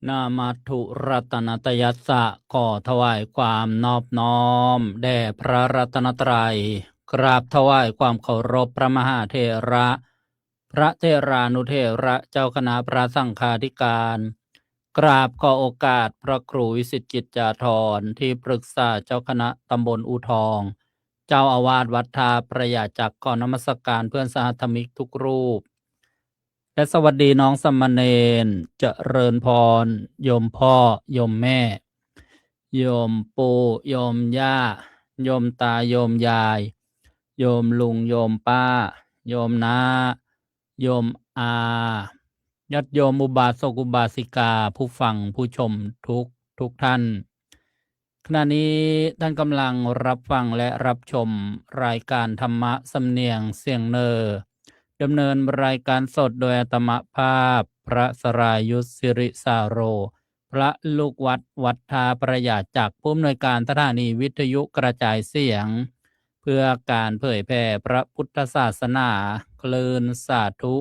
นามัตถุรัตนตยัสสะขอถวายความนอบน้อมแด่พระรัตนตรัยกราบถวายความเคารพพระมหาเถระพระเถรานุเถระเจ้าคณะพระสังฆาธิการกราบขอโอกาสพระครูวิสิตจิตจาธรที่ปรึกษาเจ้าคณะตำบลอูทองเจ้าอาวาสวัดท่าประหยาจักรขอนมัสการเพื่อนสหธรรมิกทุกรูปและสวัสดีน้องสมณเณรเจริญพรโยมพ่อโยมแม่โยมปู่โยมย่าโยมตาโยมยายโยมลุงโยมป้าโยมน้าโยมอาญาติโยมอุบาสกอุบาสิกาผู้ฟังผู้ชมทุกท่านขณะนี้ท่านกำลังรับฟังและรับชมรายการธรรมะสำเนียงเสียงเนอดำเนินรายการสดโดยอาตมาภาพพระสรายุทธสิริสาโรพระลูกวัดท่าประหยาจักรผู้อำนวยการสถานีวิทยุกระจายเสียงเพื่อการเผยแผ่พระพุทธศาสนาคลื่นสาธุ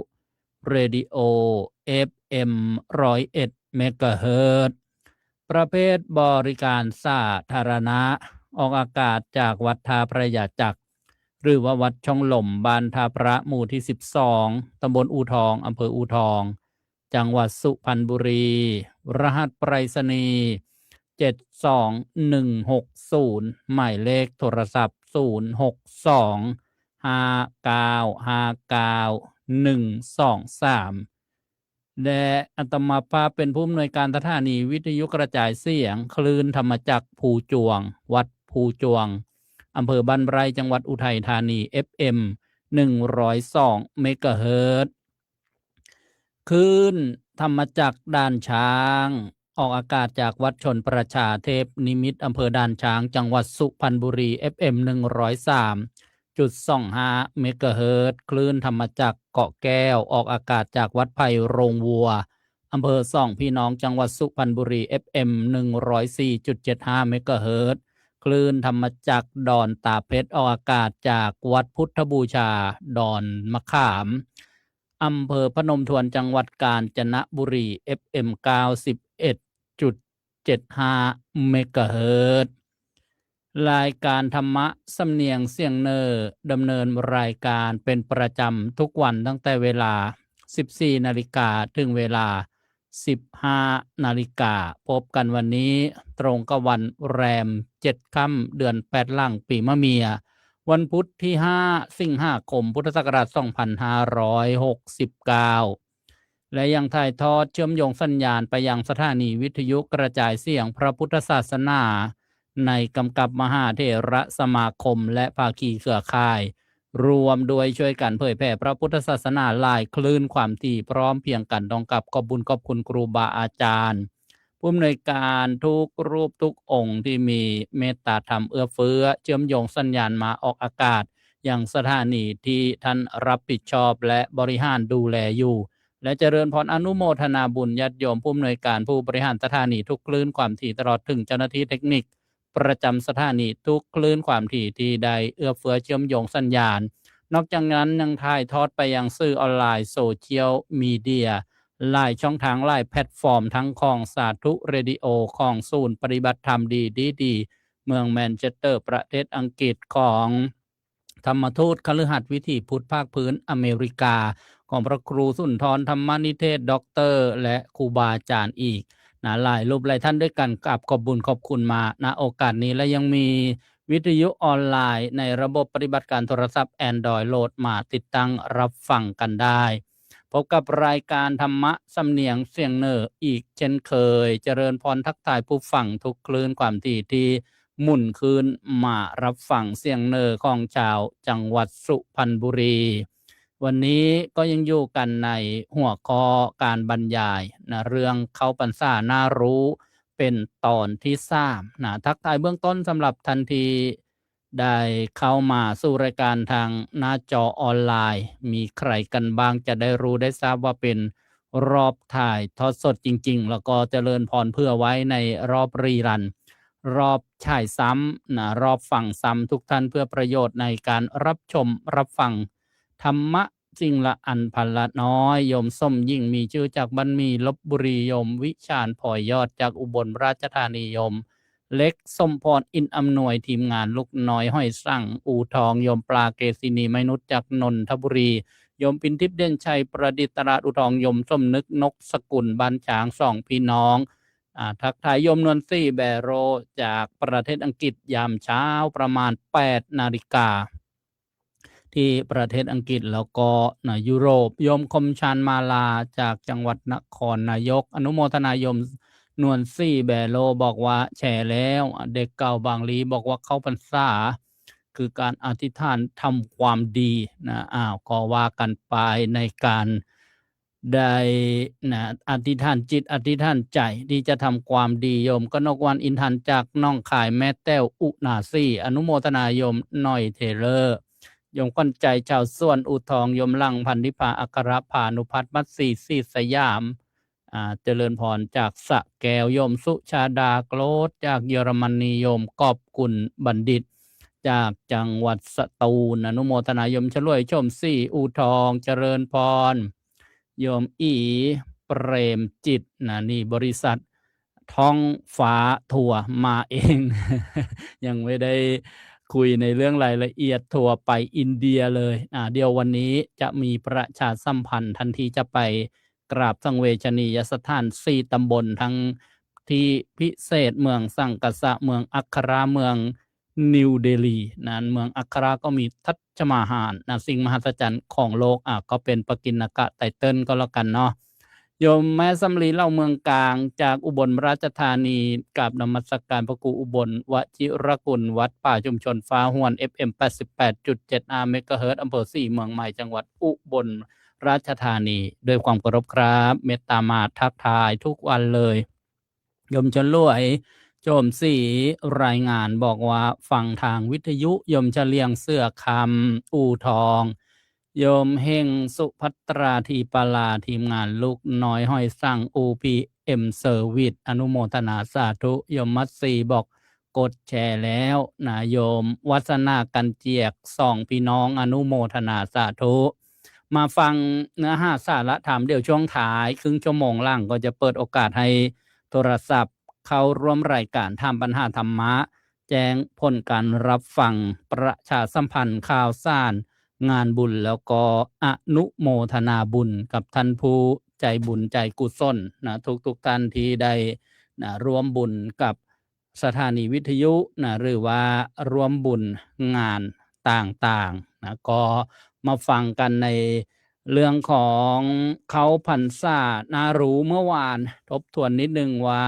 เรดิโอ FM 101 เมกะเฮิรตซ์ประเภทบริการสาธารณะออกอากาศจากวัดท่าประหยาจักรหรือว่าวัดช่องหล่มบ้านท่าพระหมู่ที่12ตำบลอูทองอำเภออูทองจังหวัดสุพรรณบุรีรหัสไปรษณีย์72160หมายเลขโทรศัพท์062599123และอาตมาภาพเป็นผู้อำนวยการสถานีวิทยุกระจายเสียงคลื่นธรรมจักรภูจวงวัดภูจวงอำเภอบ้านไร่จังหวัดอุทัยธานี FM 102 เมกะเฮิรตซ์คลื่นธรรมจักรด่านช้างออกอากาศจากวัดชนประชาเทพนิมิตรอำเภอด่านช้างจังหวัดสุพรรณบุรี FM 103.25 เมกะเฮิรตซ์คลื่นธรรมจักรเกาะแก้วออกอากาศจากวัดไผ่โรงวัวอำเภอสองพี่น้องจังหวัดสุพรรณบุรี FM 104.75 เมกะเฮิรตซ์คลื่นธรรมจักรดอนตาเพชรออกอากาศจากวัดพุทธบูชาดอนมะขามอำเภอพนมทวนจังหวัดกาญจนบุรี FM 91.75 เมกะเฮิรตซ์รายการธรรมะสำเนียงเสียงเนอดำเนินรายการเป็นประจำทุกวันตั้งแต่เวลา 14 นาฬิกาถึงเวลา 15 นาฬิกาพบกันวันนี้ตรงกับวันแรม 7 ค่ำเดือน 8 ล่างปีมะเมียวันพุธที่ 5 สิงหาคม พุทธศักราช 2569 และยังถ่ายทอดเชื่อมโยงสัญญาณไปยังสถานีวิทยุกระจายเสียงพระพุทธศาสนาในกำกับมหาเถรสมาคมและภาคีเครือข่ายรวมโดยช่วยกันเผยแผ่พระพุทธศาสนาหลายคลื่นความถี่พร้อมเพียงกันต้องกับขอบบุญขอบคุณครูบาอาจารย์ผู้อำนวยการทุกรูปทุกองค์ที่มีเมตตาธรรมเอื้อเฟื้อเชื่อมโยงสัญญาณมาออกอากาศอย่างสถานีที่ท่านรับผิดชอบและบริหารดูแลอยู่และเจริญพรอนุโมทนาบุญญาติโยมผู้อำนวยการผู้บริหารสถานีทุกคลื่นความถี่ตลอดถึงเจ้าหน้าที่เทคนิคประจำสถานีทุกคลื่นความถี่ที่ได้เอื้อเฟื้อเชื่อมโยงสัญญาณนอกจากนั้นยังถ่ายทอดไปยังสื่อออนไลน์โซเชียลมีเดียหลายช่องทางหลายแพลตฟอร์มทั้งของสาธุเรดิโอของศูนย์ปฏิบัติธรรมดีเมืองแมนเชสเตอร์ประเทศอังกฤษของธรรมทูตคฤหัสถ์วิถีพุทธภาคพื้นอเมริกาของพระครูสุนทรธรรมนิเทศด็อกเตอร์และครูบาอาจารย์อีกหลายรูปหลายท่านด้วยกันกับขอบบุญขอบคุณมาณโอกาสนี้และยังมีวิทยุออนไลน์ในระบบปฏิบัติการโทรศัพท์ Android โหลดมาติดตั้งรับฟังกันได้พบกับรายการธรรมะสำเนียงเสียงเนออีกเช่นเคยเจริญพรทักทายผู้ฟังทุกคลื่นความถี่ที่หมุนคืนมารับฟังเสียงเนอของชาวจังหวัดสุพรรณบุรีวันนี้ก็ยังอยู่กันในหัวข้อการบรรยายนะเรื่องเข้าพรรษาน่ารู้เป็นตอนที่3นะทักทายเบื้องต้นสำหรับทันทีได้เข้ามาสู่รายการทางหน้าจอออนไลน์มีใครกันบ้างจะได้รู้ได้ทราบว่าเป็นรอบถ่ายทอดสดจริงๆแล้วก็เจริญพรเพื่อไว้ในรอบรีรันรอบฉายซ้ำนะรอบฟังซ้ำทุกท่านเพื่อประโยชน์ในการรับชมรับฟังธรรมะ สิ่งละอันพันละน้อยโยมส้มยิ่งมีชื่อจากบ้านมีลพบุรีโยมวิชาญพลอยยอดจากอุบลราชธานีโยมเล็กสมพรอินอำนวยทีมงานลูกน้อยห้อยสั่งอูทองโยมปลาเกษินีไมนุษย์จากนนทบุรีโยมปินทิพย์เด่นชัยประดิษฐ์ตราดอุทองโยมส้มนึกนกสกุลบ้านฉางสองพี่น้องทักทายโยมนวลซี่แบโรจากประเทศอังกฤษยามเช้าประมาณ 8 นาฬิกาที่ประเทศอังกฤษแล้วก็ยุโรปโยมคมชานมาลาจากจังหวัดนครนายกอนุโมทนายมนวลซี่แบโลบอกว่าแชร์แล้วเด็กเก่าบางลีบอกว่าเข้าพรรษาคือการอธิษฐานทำความดีนะก็ว่ากันไปในการได้อธิษฐานจิตอธิษฐานใจที่จะทำความดีโยมกนกวันอินทันจากน้องขายแม่แต้วอุนาซี่อนุโมทนายมหน่อยเทเลอร์โยมก้นใจชาวส่วนอุทองโยมลังพันธิพาอัครพานุพัฒน์มัตสีสีสยามเจริญพรจากสะแก้วโยมสุชาดาโกรธจากเยอรมนีโยมกอบกุลบัณฑิตจากจังหวัดสตูลอนุโมทนายมชลวยชมสี่อูทองเจริญพรโยมอีเปรมจิตนี่บริษัทท้องฟ้าทัวร์มาเอง ยังไม่ได้คุยในเรื่องรายละเอียดทัวร์ไปอินเดียเลยเดี๋ยววันนี้จะมีประชาสัมพันธ์ทันทีจะไปกราบสังเวชนียสถาน4 ตำบลทั้งที่พิเศษเมืองสังกษะเมืองอัคราเมืองนิวเดลีนั้นเมืองอัคราก็มีทัชมาฮาลสิ่งมหัศจรรย์ของโลกก็เป็นปกิณกะไตเติ้ลก็แล้วกันเนาะโยมแม่สำลีเล่าเมืองกลางจากอุบลราชธานีกับนมัสการพระครูอุบลวชิรกุลวัดป่าชุมชนฟ้าห้วน FM 88.7 เมกะเฮิรตซ์อำเภอ4เมืองใหม่จังหวัดอุบลราชธานีด้วยความเคารพครับเมตตามาทักทายทุกวันเลยโยมชลวยโจมสีรายงานบอกว่าฟังทางวิทยุโยมเฉลียงเสื้อคำอูทองโยมเฮงสุภัตราทีปลาทีมงานลูกน้อยห้อยสั่ง UPM Service อนุโมทนาสาธุโยมมัตสีบอกกดแชร์แล้วนะโยมวัฒนากันเจียก2 พี่น้องอนุโมทนาสาธุมาฟังเนื้อหาสาระธรรมเดี๋ยวช่วงท้ายครึ่งชั่วโมงล่างก็จะเปิดโอกาสให้โทรศัพท์เข้าร่วมรายการทำปัญหาธรรมะแจ้งผลการรับฟังประชาสัมพันธ์ข่าวสารงานบุญแล้วก็อนุโมทนาบุญกับท่านผู้ใจบุญใจกุศลทุกท่านที่ได้ร่วมบุญกับสถานีวิทยุหรือว่าร่วมบุญงานต่างๆก็มาฟังกันในเรื่องของเขาพรรษานารู้เมื่อวานทบทวนนิดนึงว่า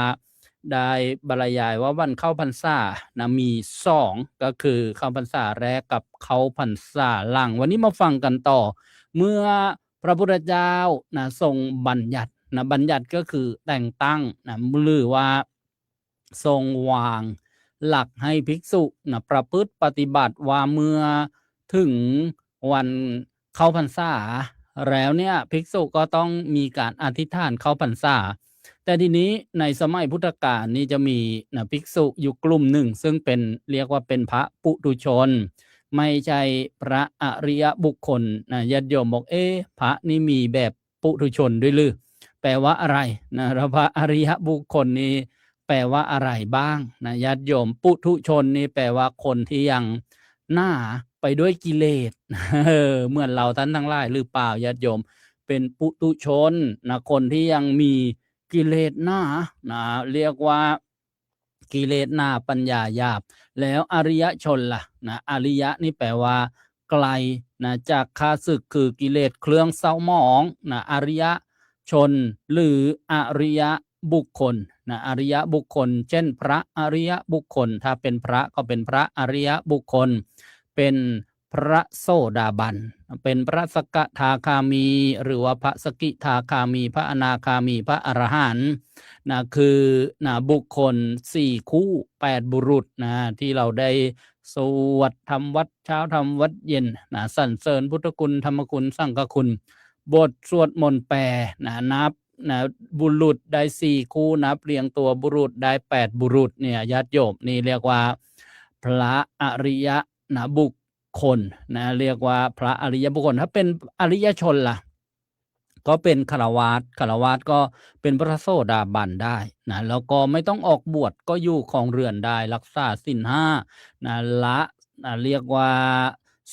ได้บรรยายว่าวันเข้าพรรษามี2ก็คือเข้าพรรษาแรกกับเข้าพรรษาหลังวันนี้มาฟังกันต่อเมื่อพระพุทธเจ้าทรงบัญญัติบัญญัติก็คือแต่งตั้งหรือว่าทรงวางหลักให้ภิกษุประพฤติปฏิบัติว่าเมื่อถึงวันเข้าพรรษาแล้วเนี่ยภิกษุก็ต้องมีการอธิษฐานเข้าพรรษาแต่ทีนี้ในสมัยพุทธกาลนี่จะมีภิกษุอยู่กลุ่มหนึ่งซึ่งเป็นเรียกว่าเป็นพระปุถุชนไม่ใช่พระอริยบุคคลญาติโยมบอกพระนี่มีแบบปุถุชนด้วยหรือแปลว่าอะไรแล้วพระอริยบุคคลนี่แปลว่าอะไรบ้างญาติโยมปุถุชนนี่แปลว่าคนที่ยังหน้าไปด้วยกิเลสเหมือนเราท่านทั้งหลายหรือเปล่าญาติโยมเป็นปุถุชนคนที่ยังมีกิเลสหน้าเรียกว่ากิเลสหน้าปัญญาหยาบแล้วอริยชนล่ะอริยะนี่แปลว่าไกลจากข้าศึกคือกิเลสเครื่องเศร้าหมองอริยชนหรืออริยบุคคลอริยบุคคลเช่นพระอริยบุคคลถ้าเป็นพระก็เป็นพระอริยบุคคลเป็นพระโสดาบันเป็นพระสกทาคามีหรือว่าพระสกิทาคามีพระอนาคามีพระอรหันต์คือบุคคล4คู่8บุรุษที่เราได้สวดทำวัดเช้าทำวัดเย็นสรรเสริญพุทธคุณธรรมคุณสังฆคุณบทสวดมนต์แปลนับบุรุษได้4คู่นับเรียงตัวบุรุษได้8บุรุษเนี่ยญาติโยมนี่เรียกว่าพระอริยบุค คนนะเรียกว่าพระอริยบุคคลถ้าเป็นอริยชนล่ะก็เป็นฆราวาสก็เป็นพระโสดาบันได้นะแล้วก็ไม่ต้องออกบวชก็อยู่ครองเรือนได้รักษาศีล5นะละเรียกว่า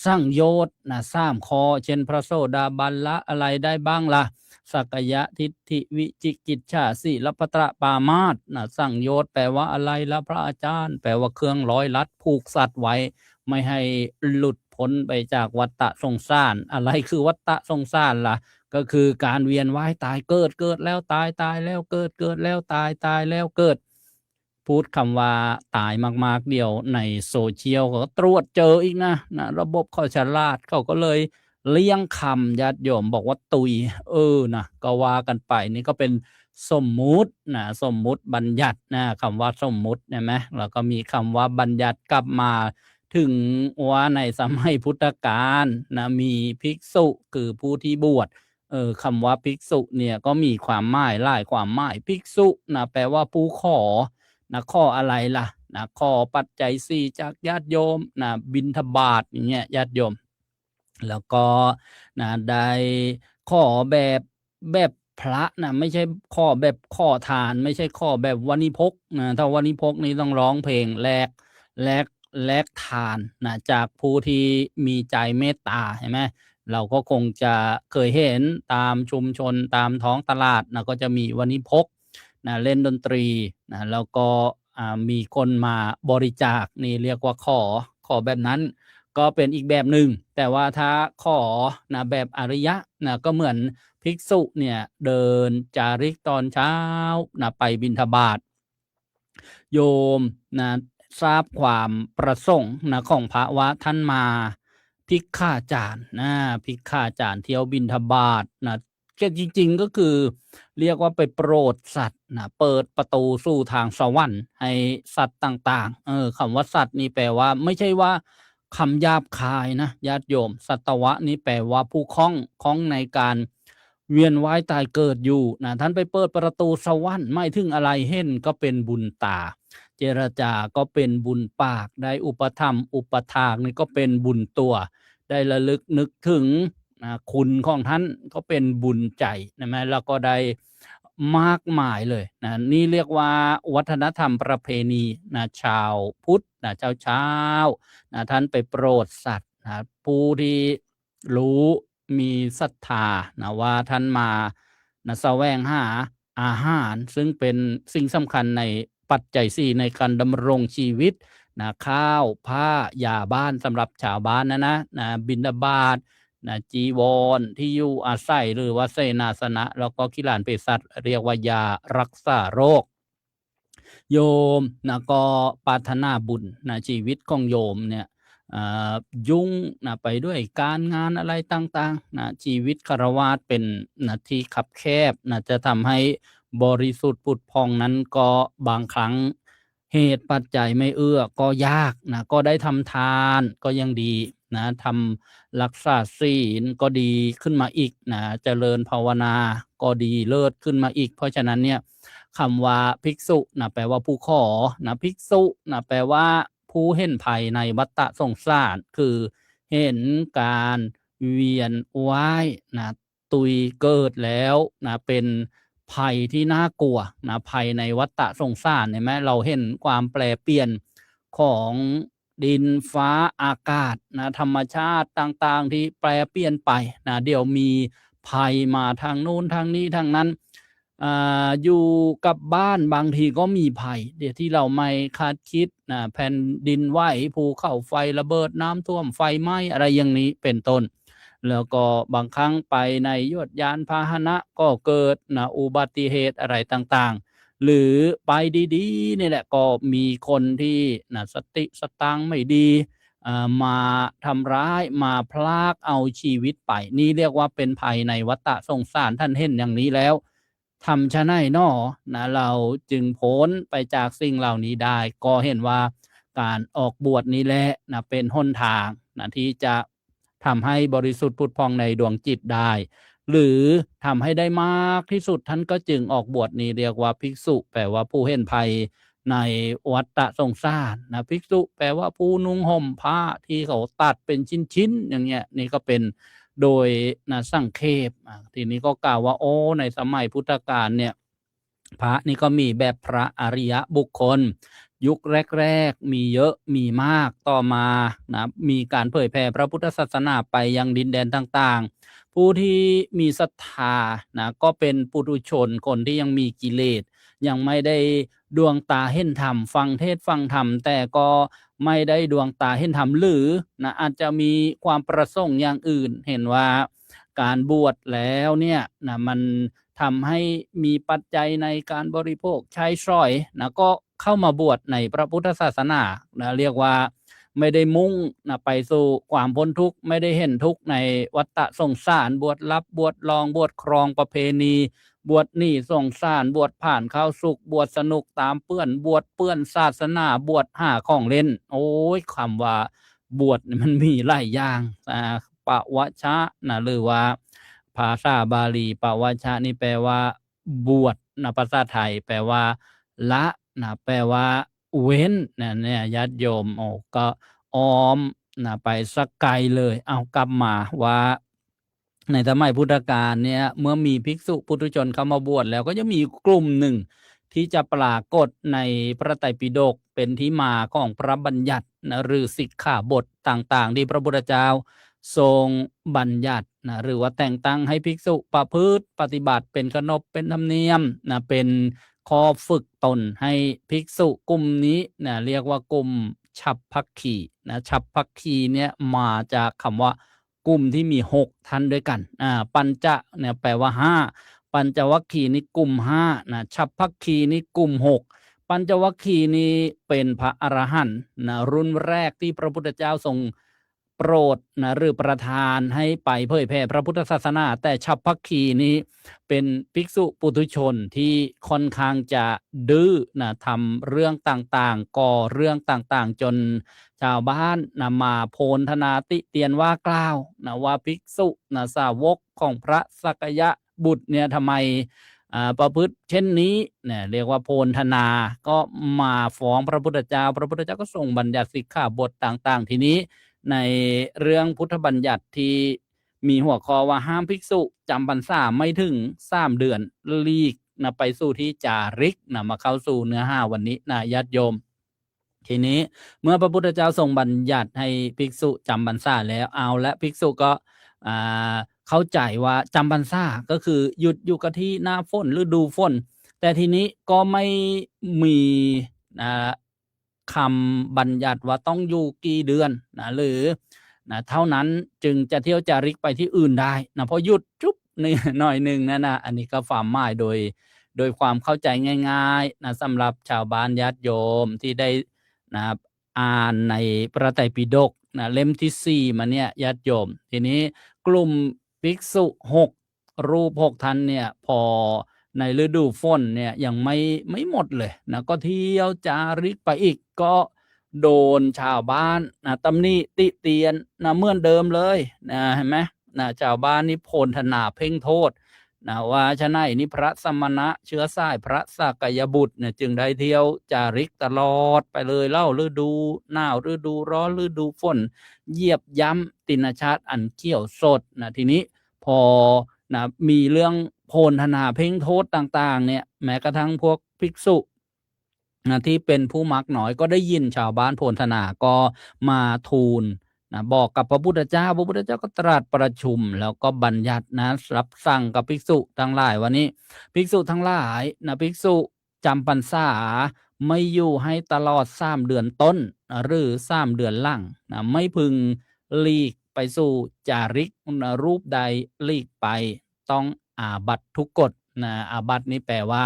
สังโยชน์นะ3ข้อเช่นพระโสดาบันละอะไรได้บ้างล่ะสักกายทิฏฐิวิจิกิจฉาสีลพัตตปามาสนะสังโยชน์แปลว่าอะไรล่ะพระอาจารย์แปลว่าเครื่องร้อยลัดผูกสัตว์ไว้ไม่ให้หลุดพ้นไปจากวัฏฏะสงสารอะไรคือวัฏฏะสงสารล่ะก็คือการเวียนว่ายตายเกิดเกิดแล้วตายตายแล้วเกิดเกิดแล้วตายตายแล้วเกิดพูดคำว่าตายมากๆเดียวในโซเชียลก็ตรวจเจออีกนะระบบเขาฉลาดเขาก็เลยเลี่ยงคำญาติโยมบอกว่าตุยนะก็ว่ากันไปนี่ก็เป็นสมมุตินะสมมุติบัญญัตินะคำว่าสมมุติใช่ไหมแล้วก็มีคำว่าบัญญัติกลับมาถึงว่าในสมัยพุทธกาลนะมีภิกษุคือผู้ที่บวชคำว่าภิกษุเนี่ยก็มีความหมายหลายความหมายภิกษุนะแปลว่าผู้ขอนะขออะไรล่ะนะขอปัจจัย4จากญาติโยมนะบิณฑบาตอย่างเงี้ยญาติโยมแล้วก็นะได้ขอแบบพระนะไม่ใช่ขอแบบขอทานไม่ใช่ขอแบบวานิพกนะถ้าวานิพกนี้ต้องร้องเพลงแลกทานนะจากผู้ที่มีใจเมตตาเห็นไหมเราก็คงจะเคยเห็นตามชุมชนตามท้องตลาดนะก็จะมีวานิพกนะเล่นดนตรีนะแล้วก็มีคนมาบริจาคนี่เรียกว่าขอแบบนั้นก็เป็นอีกแบบหนึ่งแต่ว่าถ้าขอนะแบบอริยะนะก็เหมือนภิกษุเนี่ยเดินจาริกตอนเช้านะไปบิณฑบาตโยมนะทราบความประสงค์นะของพระว่าท่านมาภิกขาจารย์ภิกขาจารย์เที่ยวบิณฑบาตนะก็จริงๆก็คือเรียกว่าไปโปรดสัตว์นะเปิดประตูสู่ทางสวรรค์ให้สัตว์ต่างๆคำว่าสัตว์นี่แปลว่าไม่ใช่ว่าคำหยาบคายนะญาติโยมสัตวะนี่แปลว่าผู้คล้องในการเวียนว่ายตายเกิดอยู่นะท่านไปเปิดประตูสวรรค์ไม่ถึงอะไรเห็นก็เป็นบุญตาเจรจาก็เป็นบุญปากได้อุปธรรมอุปถากนี่ก็เป็นบุญตัวได้ระลึกนึกถึงคุณของท่านก็เป็นบุญใจนะแม่แล้วก็ได้มากมายเลยนะนี่เรียกว่าวัฒนธรรมประเพณีนะชาวพุทธนะเช้านะท่านไปโปรดสัตว์นะผู้ที่รู้มีศรัทธานะว่าท่านมานะแสวงหาอาหารซึ่งเป็นสิ่งสำคัญในปัจจัย4ในการดำรงชีวิตนะข้าวผ้ายาบ้านสำหรับชาวบ้านนะบิณฑบาตนะจีวรที่อยู่อาศัยหรือว่าเสนาสนะแล้วก็กิลานเภสัชเรียกว่ายารักษาโรคโยมนะก็ปรารถนาบุญนะชีวิตของโยมเนี่ยยุ่งนะไปด้วยการงานอะไรต่างๆนะชีวิตฆราวาสเป็นนะที่คับแคบนะจะทำให้บริสุทธิ์ผุดพองนั้นก็บางครั้งเหตุปัจจัยไม่เอื้อก็ยากนะก็ได้ทำทานก็ยังดีนะทำรักษาศีลก็ดีขึ้นมาอีกนะเจริญภาวนาก็ดีเลิศขึ้นมาอีกเพราะฉะนั้นเนี่ยคำว่าภิกษุนะแปลว่าผู้ขอนะภิกษุนะแปลว่าผู้เห็นภัยในวัฏฏะสงสารคือเห็นการเวียนว่ายนะตุยเกิดแล้วนะเป็นภัยที่น่ากลัวนะภัยในวัฏฏะสงสารเห็นไหมเราเห็นความแปรเปลี่ยนของดินฟ้าอากาศนะธรรมชาติต่างๆที่แปรเปลี่ยนไปนะเดี๋ยวมีภัยมาทางโน้นทางนี้ทางนั้นอยู่กับบ้านบางทีก็มีภัยเดี๋ยวที่เราไม่คาดคิดนะแผ่นดินไหวภูเขาไฟระเบิดน้ำท่วมไฟไหม้อะไรอย่างนี้เป็นต้นแล้วก็บางครั้งไปในยวดยานพาหนะก็เกิดนะอุบัติเหตุอะไรต่างๆหรือไปดีๆนี่แหละก็มีคนที่นะสติสตังไม่ดีมาทำร้ายมาพลากเอาชีวิตไปนี่เรียกว่าเป็นภัยในวัฏฏะสงสารท่านเห็นอย่างนี้แล้วทำชะไหนน้อนะเราจึงพ้นไปจากสิ่งเหล่านี้ได้ก็เห็นว่าการออกบวชนี้แหละนะเป็นหนทางนะที่จะทำให้บริสุทธิ์ผุดพองในดวงจิตได้หรือทำให้ได้มากที่สุดท่านก็จึงออกบวชนี้เรียกว่าภิกษุแปลว่าผู้เห็นภัย ในวัฏสงสารนะภิกษุแปลว่าผู้นุ่งห่มผ้าที่เขาตัดเป็นชิ้นๆอย่างเงี้ยนี่ก็เป็นโดยนะสังเขปทีนี้ก็กล่าวว่าโอ้ในสมัยพุทธกาลเนี่ยพระนี่ก็มีแบบพระอริยบุคคลยุคแรกๆมีเยอะมีมากต่อมานะมีการเผยแผ่พระพุทธศาสนาไปยังดินแดนต่างๆผู้ที่มีศรัทธานะก็เป็นปุถุชนคนที่ยังมีกิเลสยังไม่ได้ดวงตาเห็นธรรมฟังเทศฟังธรรมแต่ก็ไม่ได้ดวงตาเห็นธรรมหรือนะอาจจะมีความประสงค์อย่างอื่นเห็นว่าการบวชแล้วเนี่ยนะมันทำให้มีปัจจัยในการบริโภคใช้สอยนะก็เข้ามาบวชในพระพุทธศาสนานะเรียกว่าไม่ได้มุ่งนะไปสู่ความพ้นทุกข์ไม่ได้เห็นทุกข์ในวัฏสงสารบวชรับบวชรองบวชครองประเพณีบวชหนีสงสารบวชผ่านเข้าสุขบวชสนุกตามเปื้อนบวชเปื้อนศาสนาบวชหาของเล่นโอ้ยคำว่าบวชมันมีหลายอย่างปวชะนะหรือว่าภาษาบาลีปวชะนี่แปลว่าบวชนะภาษาไทยแปลว่าละนะแปลว่าเว้นนะเนี่ยญาติโยมโอ้ก็อ้อมนะไปสักไกลเลยเอากลับมาว่าในสมัยพุทธกาลเนี่ยเมื่อมีภิกษุปุถุชนเข้ามาบวชแล้วก็จะมีกลุ่มหนึ่งที่จะปรากฏในพระไตรปิฎกเป็นที่มาของพระบัญญัตินะหรือสิกขาบทต่างๆที่พระพุทธเจ้าทรงบัญญัตินะหรือว่าแต่งตั้งให้ภิกษุประพฤติปฏิบัติเป็นขนบเป็นธรรมเนียมนะเป็นข้อฝึกตนให้ภิกษุกลุ่มนี้นะเรียกว่ากลุ่มฉัพพคีนะฉัพพคีเนี่ยมาจากคำว่ากลุ่มที่มี6ท่านด้วยกันปัญจะเนี่ยแปลว่า5ปัญจวัคคีย์นี่กลุ่ม5นะฉัพพคีนี่กลุ่ม6ปัญจวัคคีย์นี้เป็นพระอรหันต์นะรุ่นแรกที่พระพุทธเจ้าทรงโปรดนะหรือประทานให้ไปเผยแผ่พระพุทธศาสนาแต่ฉัพพคีย์นี้เป็นภิกษุปุถุชนที่ค่อนข้างจะดื้อนะทำเรื่องต่างๆก่อเรื่องต่างๆจนชาวบ้านนะมาโพลธนาติเตียนว่ากล่าวนะว่าภิกษุนะสาวกของพระสักยะบุตรเนี่ยทำไมประพฤติเช่นนี้เนี่ยเรียกว่าโพลธนาก็มาฟ้องพระพุทธเจ้าพระพุทธเจ้าก็ทรงบัญญัติสิกขาบทต่างๆทีนี้ในเรื่องพุทธบัญญัติที่มีหัวข้อว่าห้ามภิกษุจำพรรษาไม่ถึง3เดือนลีกนะไปสู่ที่จาริกนะมาเข้าสู่เนื้อหาวันนี้นะญาติโยมทีนี้เมื่อพระพุทธเจ้าทรงบัญญัติให้ภิกษุจำพรรษาแล้วเอาและภิกษุก็เข้าใจว่าจำพรรษาก็คือหยุดอยู่กับที่หน้าฝนฤดูฝนแต่ทีนี้ก็ไม่มีคำบัญญัติว่าต้องอยู่กี่เดือนนะหรือนะเท่านั้นจึงจะเที่ยวจาริกไปที่อื่นได้นะพอหยุดจุ๊บนี่หน่อยหนึ่งนะอันนี้ก็ความหมายโดยความเข้าใจง่ายๆนะสำหรับชาวบ้านญาติโยมที่ได้นะครับอ่านในพระไตรปิฎกนะเล่มที่4มาเนี่ยญาติโยมทีนี้กลุ่มภิกษุ6รูป6ท่านเนี่ยพอในฤดูฝนเนี่ยยังไม่หมดเลยนะก็เที่ยวจาริกไปอีกก็โดนชาวบ้านนะตำหนิติเตียนนะเหมือนเดิมเลยนะเห็นไหมนะชาวบ้านนี่โพลธนาเพ่งโทษนะว่าฉะนั้นนี่พระสมณะเชื้อสายพระสักยบุตรเนี่ยจึงได้เที่ยวจาริกตลอดไปเลยเล่าฤดูหนาวฤดูร้อนฤดูฝนเหยียบย้ำติณชาติอันเกี่ยวสดนะทีนี้พอนะมีเรื่องโพลธนาเพ่งโทษต่างๆเนี่ยแม้กระทั่งพวกภิกษุนะที่เป็นผู้มักน้อยก็ได้ยินชาวบ้านโพลธนาก็มาทูลนะบอกกับพระพุทธเจ้าพระพุทธเจ้าก็ตรัสประชุมแล้วก็บัญญัตินะรับสั่งกับภิกษุทั้งหลายวันนี้ภิกษุทั้งหลายนะภิกษุจำพรรษาไม่อยู่ให้ตลอด3เดือนต้นหรือ3เดือนหลังนะไม่พึงหลีกไปสู่จาริกนะรูปใดหลีกไปต้องอาบัติทุกกฎนะอาบัตินี้แปลว่า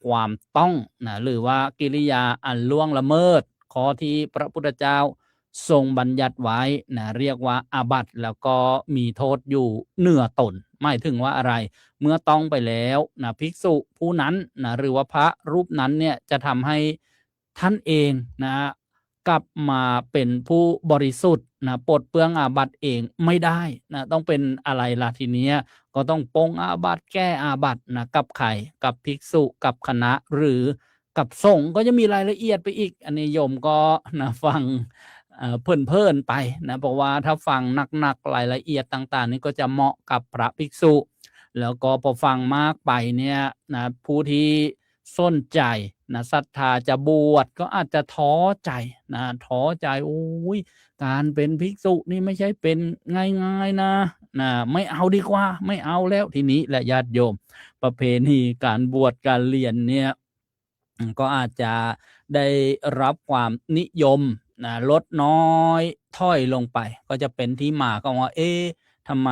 ความต้องนะหรือว่ากิริยาอันล่วงละเมิดข้อที่พระพุทธเจ้าทรงบัญญัติไว้นะเรียกว่าอาบัติแล้วก็มีโทษอยู่เหนือตนหมายถึงว่าอะไรเมื่อต้องไปแล้วนะภิกษุผู้นั้นนะหรือว่าพระรูปนั้นเนี่ยจะทำให้ท่านเองนะกลับมาเป็นผู้บริสุทธิ์นะปลดเปลื้องอาบัติเองไม่ได้นะต้องเป็นอะไรล่ะทีเนี้ยก็ต้องปรงอาบัติแก้อาบัตินะกับใครกับภิกษุกับคณะหรือ กับสงฆ์ก็จะมีรายละเอียดไปอีกอันนี้โยมก็นะฟังเพลินๆไปนะเพราะว่าถ้าฟังหนักๆรายละเอียดต่างๆนี่ก็จะเหมาะกับพระภิกษุแล้วก็พอฟังมากไปเนี่ยนะผู้ที่สนใจนะศรัทธาจะบวชก็อาจจะท้อใจนะท้อใจโอ้ยการเป็นภิกษุนี่ไม่ใช่เป็นง่ายๆนะไม่เอาดีกว่าไม่เอาแล้วทีนี้แหละญาติโยมประเพณีการบวชการเรียนเนี่ยก็อาจจะได้รับความนิยมนะลดน้อยถ้อยลงไปก็จะเป็นที่มาของว่าทำไม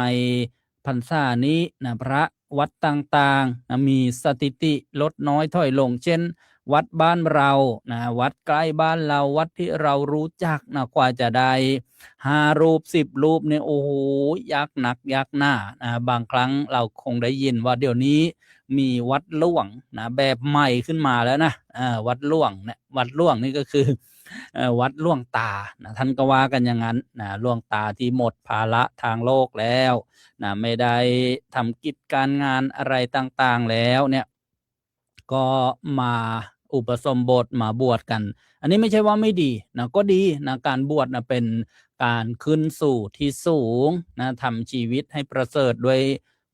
พรรษานี้นะพระวัดต่างๆนะมีสถิติลดน้อยถ้อยลงเช่นวัดบ้านเรานะวัดใกล้บ้านเราวัดที่เรารู้จักนะกว่าจะได้5 รูป10 รูปเนี่ยโอ้โหยากหนักยากหน้านะบางครั้งเราคงได้ยินว่าเดี๋ยวนี้มีวัดหลวงนะแบบใหม่ขึ้นมาแล้วนะวัดหลวงเนี่ยวัดหลวงนี่ก็คือวัดหลวงตานะท่านก็ว่ากันอย่างนั้นนะหลวงตาที่หมดภาระทางโลกแล้วนะไม่ได้ทำกิจการงานอะไรต่างๆแล้วเนี่ยก็มาอุปสมบทมาบวชกันอันนี้ไม่ใช่ว่าไม่ดีนะก็ดีนะการบวชนะเป็นการขึ้นสู่ที่สูงนะทำชีวิตให้ประเสริฐด้วย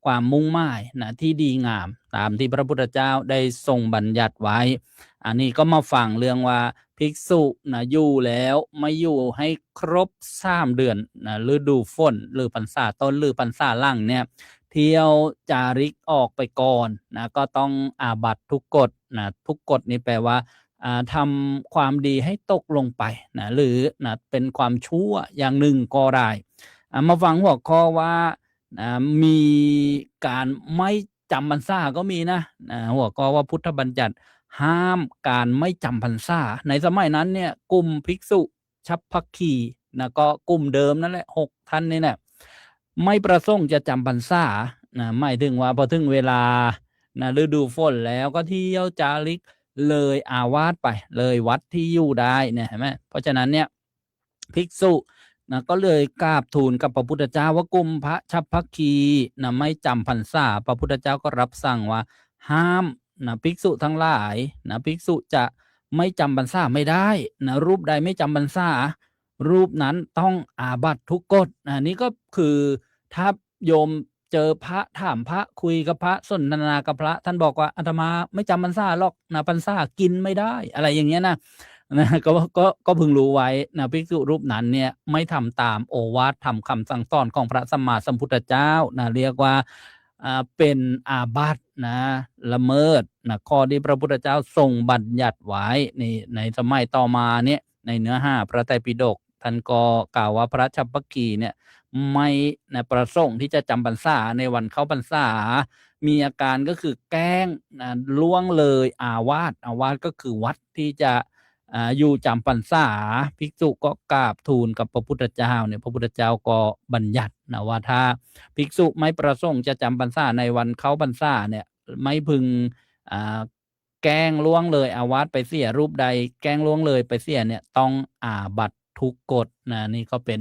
ความมุ่งหมายนะที่ดีงามตามที่พระพุทธเจ้าได้ทรงบัญญัติไว้อันนี้ก็มาฟังเรื่องว่าภิกษุนะอยู่แล้วไม่อยู่ให้ครบ3 เดือนนะฤดูฝนหรือพรรษาต้นหรือพรรษาหลังเนี่ยเที่ยวจาริกออกไปก่อนนะก็ต้องอาบัติทุกกฎนะทุกกฎนี่แปลว่าทำความดีให้ตกลงไปนะหรือนะเป็นความชั่วอย่างหนึ่งก็ได้มาฟังหัวข้อว่ามีการไม่จำพรรษาก็มีนะหัวข้อว่าพุทธบัญญัติห้ามการไม่จำพรรษาในสมัยนั้นเนี่ยกลุ่มภิกษุฉัพพคีนะก็กลุ่มเดิมนั่นแหละ6 ท่านนี่แหละไม่ประสงค์จะจำพรรษานะหมายถึงว่าพอถึงเวลานะฤดูฝนแล้วก็เที่ยวจาริกเลยอาวาสไปเลยวัดที่อยู่ได้เนี่ยเห็นไหมเพราะฉะนั้นเนี่ยภิกษุนะก็เลยกราบทูลกับพระพุทธเจ้าว่ากลุ่มพระฉัพพคีนะไม่จำพรรษาพระพุทธเจ้าก็รับสั่งว่าห้ามนะภิกษุทั้งหลายนะภิกษุจะไม่จำพรรษาไม่ได้นะรูปใดไม่จำพรรษารูปนั้นต้องอาบัติทุกกฎนี่ก็คือถ้าโยมเจอพระถามพระคุยกับพระสนทนากับพระท่านบอกว่าอาตมาไม่จำพรรษาหรอกนะพรรษากินไม่ได้อะไรอย่างเงี้ยนะก็พึงรู้ไว้นะภิกษุรูปนั้นเนี่ยไม่ทำตามโอวาททำคำสั่งสอนของพระสัมมาสัมพุทธเจ้านะเรียกว่าเป็นอาบัตินะละเมิดนะข้อที่พระพุทธเจ้าทรงบัญญัติไว้ในสมัยต่อมาเนี่ยในเนื้อ5พระไตรปิฎกท่านก็กล่าวว่าพระฉัพพคีเนี่ยไม่นะประสงค์ที่จะจำพรรษาในวันเข้าพรรษามีอาการก็คือแกล้งนะล่วงเลยอาวาสก็คือวัดที่จะอยู่จำพรรษาภิกษุก็กราบทูลกับพระพุทธเจ้าเนี่ยพระพุทธเจ้าก็บัญญัตินะว่าถ้าภิกษุไม่ประสงค์จะจำพรรษาในวันเข้าพรรษาเนี่ยไม่พึงแกล้งล่วงเลยอาวาสไปเสียรูปใดแกล้งล่วงเลยไปเสียเนี่ยต้องอาบัติทุกกฎนะนี่ก็เป็น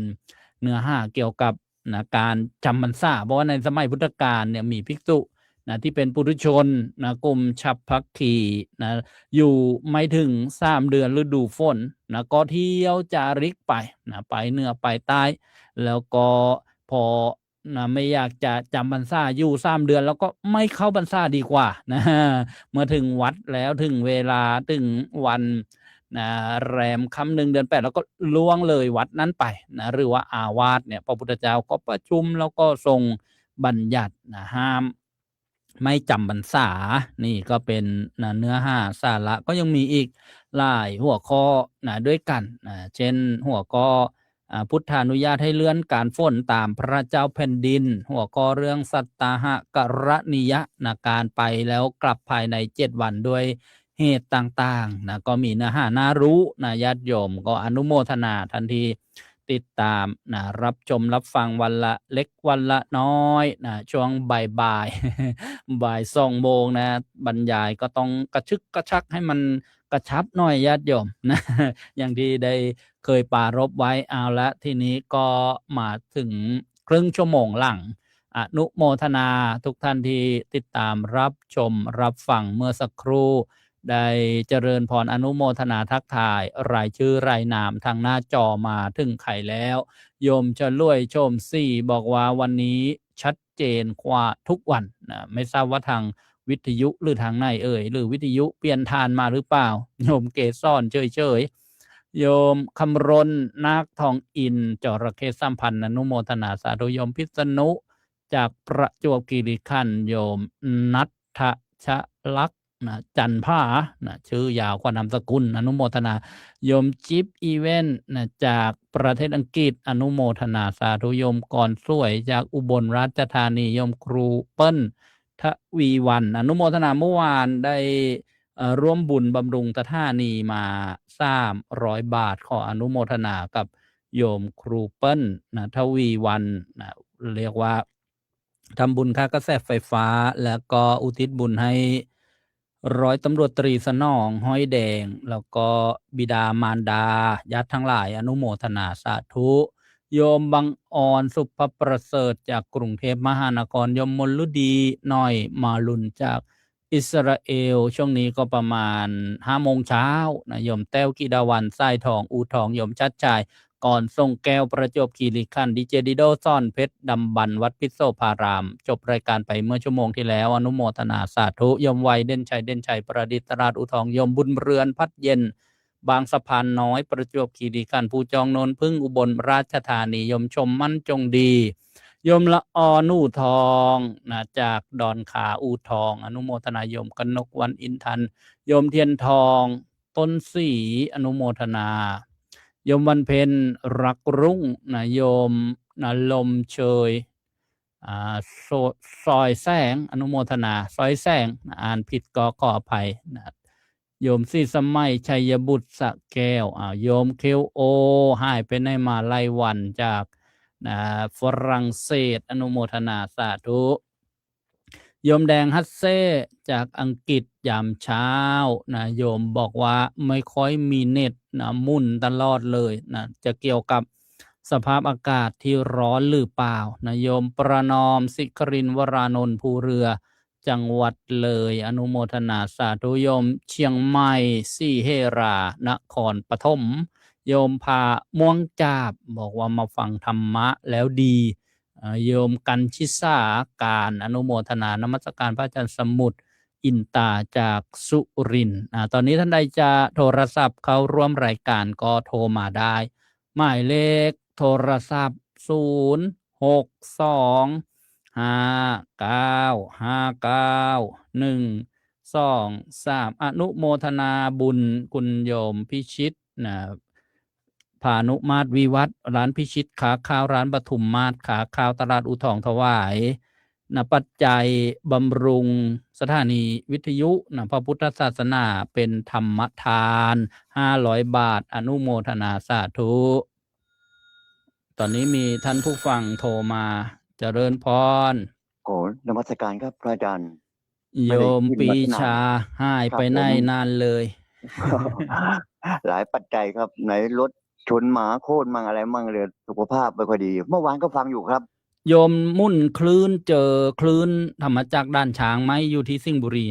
เนื้อหาเกี่ยวกับนะการจำพรรษาเพราะว่าในสมัยพุทธกาลเนี่ยมีภิกษุนะที่เป็นปุถุชนนะกลุ่มฉัพพคีนะอยู่ไม่ถึง3 เดือนฤดูฝนนะก็เที่ยวจาริกไปนะไปเหนือไปใต้แล้วก็พอนะไม่อยากจะจำพรรษาอยู่3 เดือนแล้วก็ไม่เข้าพรรษาดีกว่านะเมื่อถึงวัดแล้วถึงเวลาถึงวันนะแรมค่ำ1 เดือน 8แล้วก็ล่วงเลยวัดนั้นไปนะหรือว่าอาวาสเนี่ยพระพุทธเจ้าก็ประชุมแล้วก็ทรงบัญญัตินะห้ามไม่จำพรรษานี่ก็เป็นนะเนื้อหาสาระก็ยังมีอีกหลายหัวข้อนะด้วยกันเช่นหัวข้อพุทธานุญาตให้เลื่อนการฝนตามพระเจ้าแผ่นดินหัวข้อเรื่องสัตตาหกรณียะนะการไปแล้วกลับภายใน7 วันด้วยเหตุต่างๆนะก็มีเนื้อหาน่ารู้นะญาติโยมก็อนุโมทนาทันทีติดตามนะรับชมรับฟังวันละเล็กวันละน้อยนะช่วงบ่ายบ่าย2 โมงนะบรรยายก็ต้องกระชึกกระชักให้มันกระชับหน่อยญาติโยมนะอย่างที่ได้เคยปรารภไว้เอาละทีนี้ก็มาถึงครึ่งชั่วโมงหลังอนุโมทนาทุกท่านที่ติดตามรับชมรับฟังเมื่อสักครู่ ได้เจริญพรอนุโมทนาทักทายรายชื่อรายนามทางหน้าจอมาถึงไขแล้วโยมจะรวยโชมสี่บอกว่าวันนี้ชัดเจนกว่าทุกวันนะไม่ทราบว่าทางวิทยุหรือทางไหนหรือวิทยุเปลี่ยนทานมาหรือเปล่าโยมเกศรเฉยโยมคำรณนาคทองอินจระเข้สัมพันธ์อนุโมทนาสาธุโยมพิษณุจากประจวบคีรีขันธ์โยมนัทชลักษณ์นะจันผ้านะชื่อยาวกว่านามสกุลอนุโมทนาโยมจิ๊บอีเวนต์นะจากประเทศอังกฤษอนุโมทนาสาธุโยมก่อนสวยจากอุบลราชธานีโยมครูเปิ้ลทวีวันอนุโมทนาเมื่อวานได้ร่วมบุญบำรุงสถานีมา300 บาทขออนุโมทนากับโยมครูเปิ้ลนะทวีวันนะเรียกว่าทำบุญค่ากระแสไฟฟ้าแล้วก็อุทิศบุญให้ร้อยตำรวจตรีสนองห้อยแดงแล้วก็บิดามารดาญาติทั้งหลายอนุโมทนาสาธุโยมบังออนสุภประเสริฐจากกรุงเทพมหานครโยมมลฤดีหน่อยมาลุนจากอิสราเอลช่วงนี้ก็ประมาณ5 โมงเช้านะโยมแต้วกิดาวันสายทองอูทองโยมชัดชายก่อนส่งแก้วประจวบคีรีขันธ์ดีเจดิโดซ่อนเพชรดำบันวัดพิษโสภารามจบรายการไปเมื่อชั่วโมงที่แล้วอนุโมทนาสาธุโยมวัยเด่นชัยประดิษฐ์ราชอุทองโยมบุญเรือนพัดเย็นบางสะพานน้อยประจวบคีรีขันธ์ภูจองโนนพึ่งอุบลราชธานีโยมชมมั่นจงดีโยมละออนูทองนะจากดอนขาอูทองอนุโมทนาโยมกนกวันอินทันโยมเทียนทองต้นสีอนุโมทนาโยมวันเพ็ญรักรุ่งนะโยมนะลมเชยซอยแสงอนุโมทนาซอยแสงอ่านผิดก็ขออภัยนะโยมสี่สมัยชัยบุตรสะแก้วโยมเคลโอหายไปในมาไลวันจากฝรั่งเศสอนุโมทนาสาธุโยมแดงฮัตเซ่จากอังกฤษยามเช้านะโยมบอกว่าไม่ค่อยมีเน็ตนะมุ่นตลอดเลยนะจะเกี่ยวกับสภาพอากาศที่ร้อนหรือเปล่านะโยมประนอมสิครินวรานนท์ภูเรือจังหวัดเลยอนุโมทนาสาธุโยมเชียงใหม่สี่เฮรานครปฐมโยมพาม่วงจาบบอกว่ามาฟังธรรมะแล้วดีโยมกันชิสาการอนุโมทนานมัสการพระอาจารย์สมุทรอินตาจากสุรินทร์ตอนนี้ท่านใดจะโทรศัพท์เข้าร่วมรายการก็โทรมาได้หมายเลขโทรศัพท์06259591123อนุโมทนาบุญคุณโยมพิชิตนะพานุมาตรวิวัฒน์ร้านพิชิตขาข้าวร้านปทุมมาตรขาข้าวตลาดอุทองถวายนะปัจจัยบำรุงสถานีวิทยุนะพระพุทธศาสนาเป็นธรรมทาน500 บาทอนุโมทนาสาธุตอนนี้มีท่านผู้ฟังโทรมาเจริญพรโอ้นมัสการครับพระอาจารย์โยมปีชาหายไปไหนนานเลยหลายปัจจัยครับไหนรถชนหมาโค่นมั่งอะไรมั่งเลยสุขภาพไม่ค่อยดีเมื่อวานก็ฟังอยู่ครับโยมมุ่นคลื่นเจอคลื่นธรรมจักรด่านช้างไหมอยู่ที่สิงห์บุรี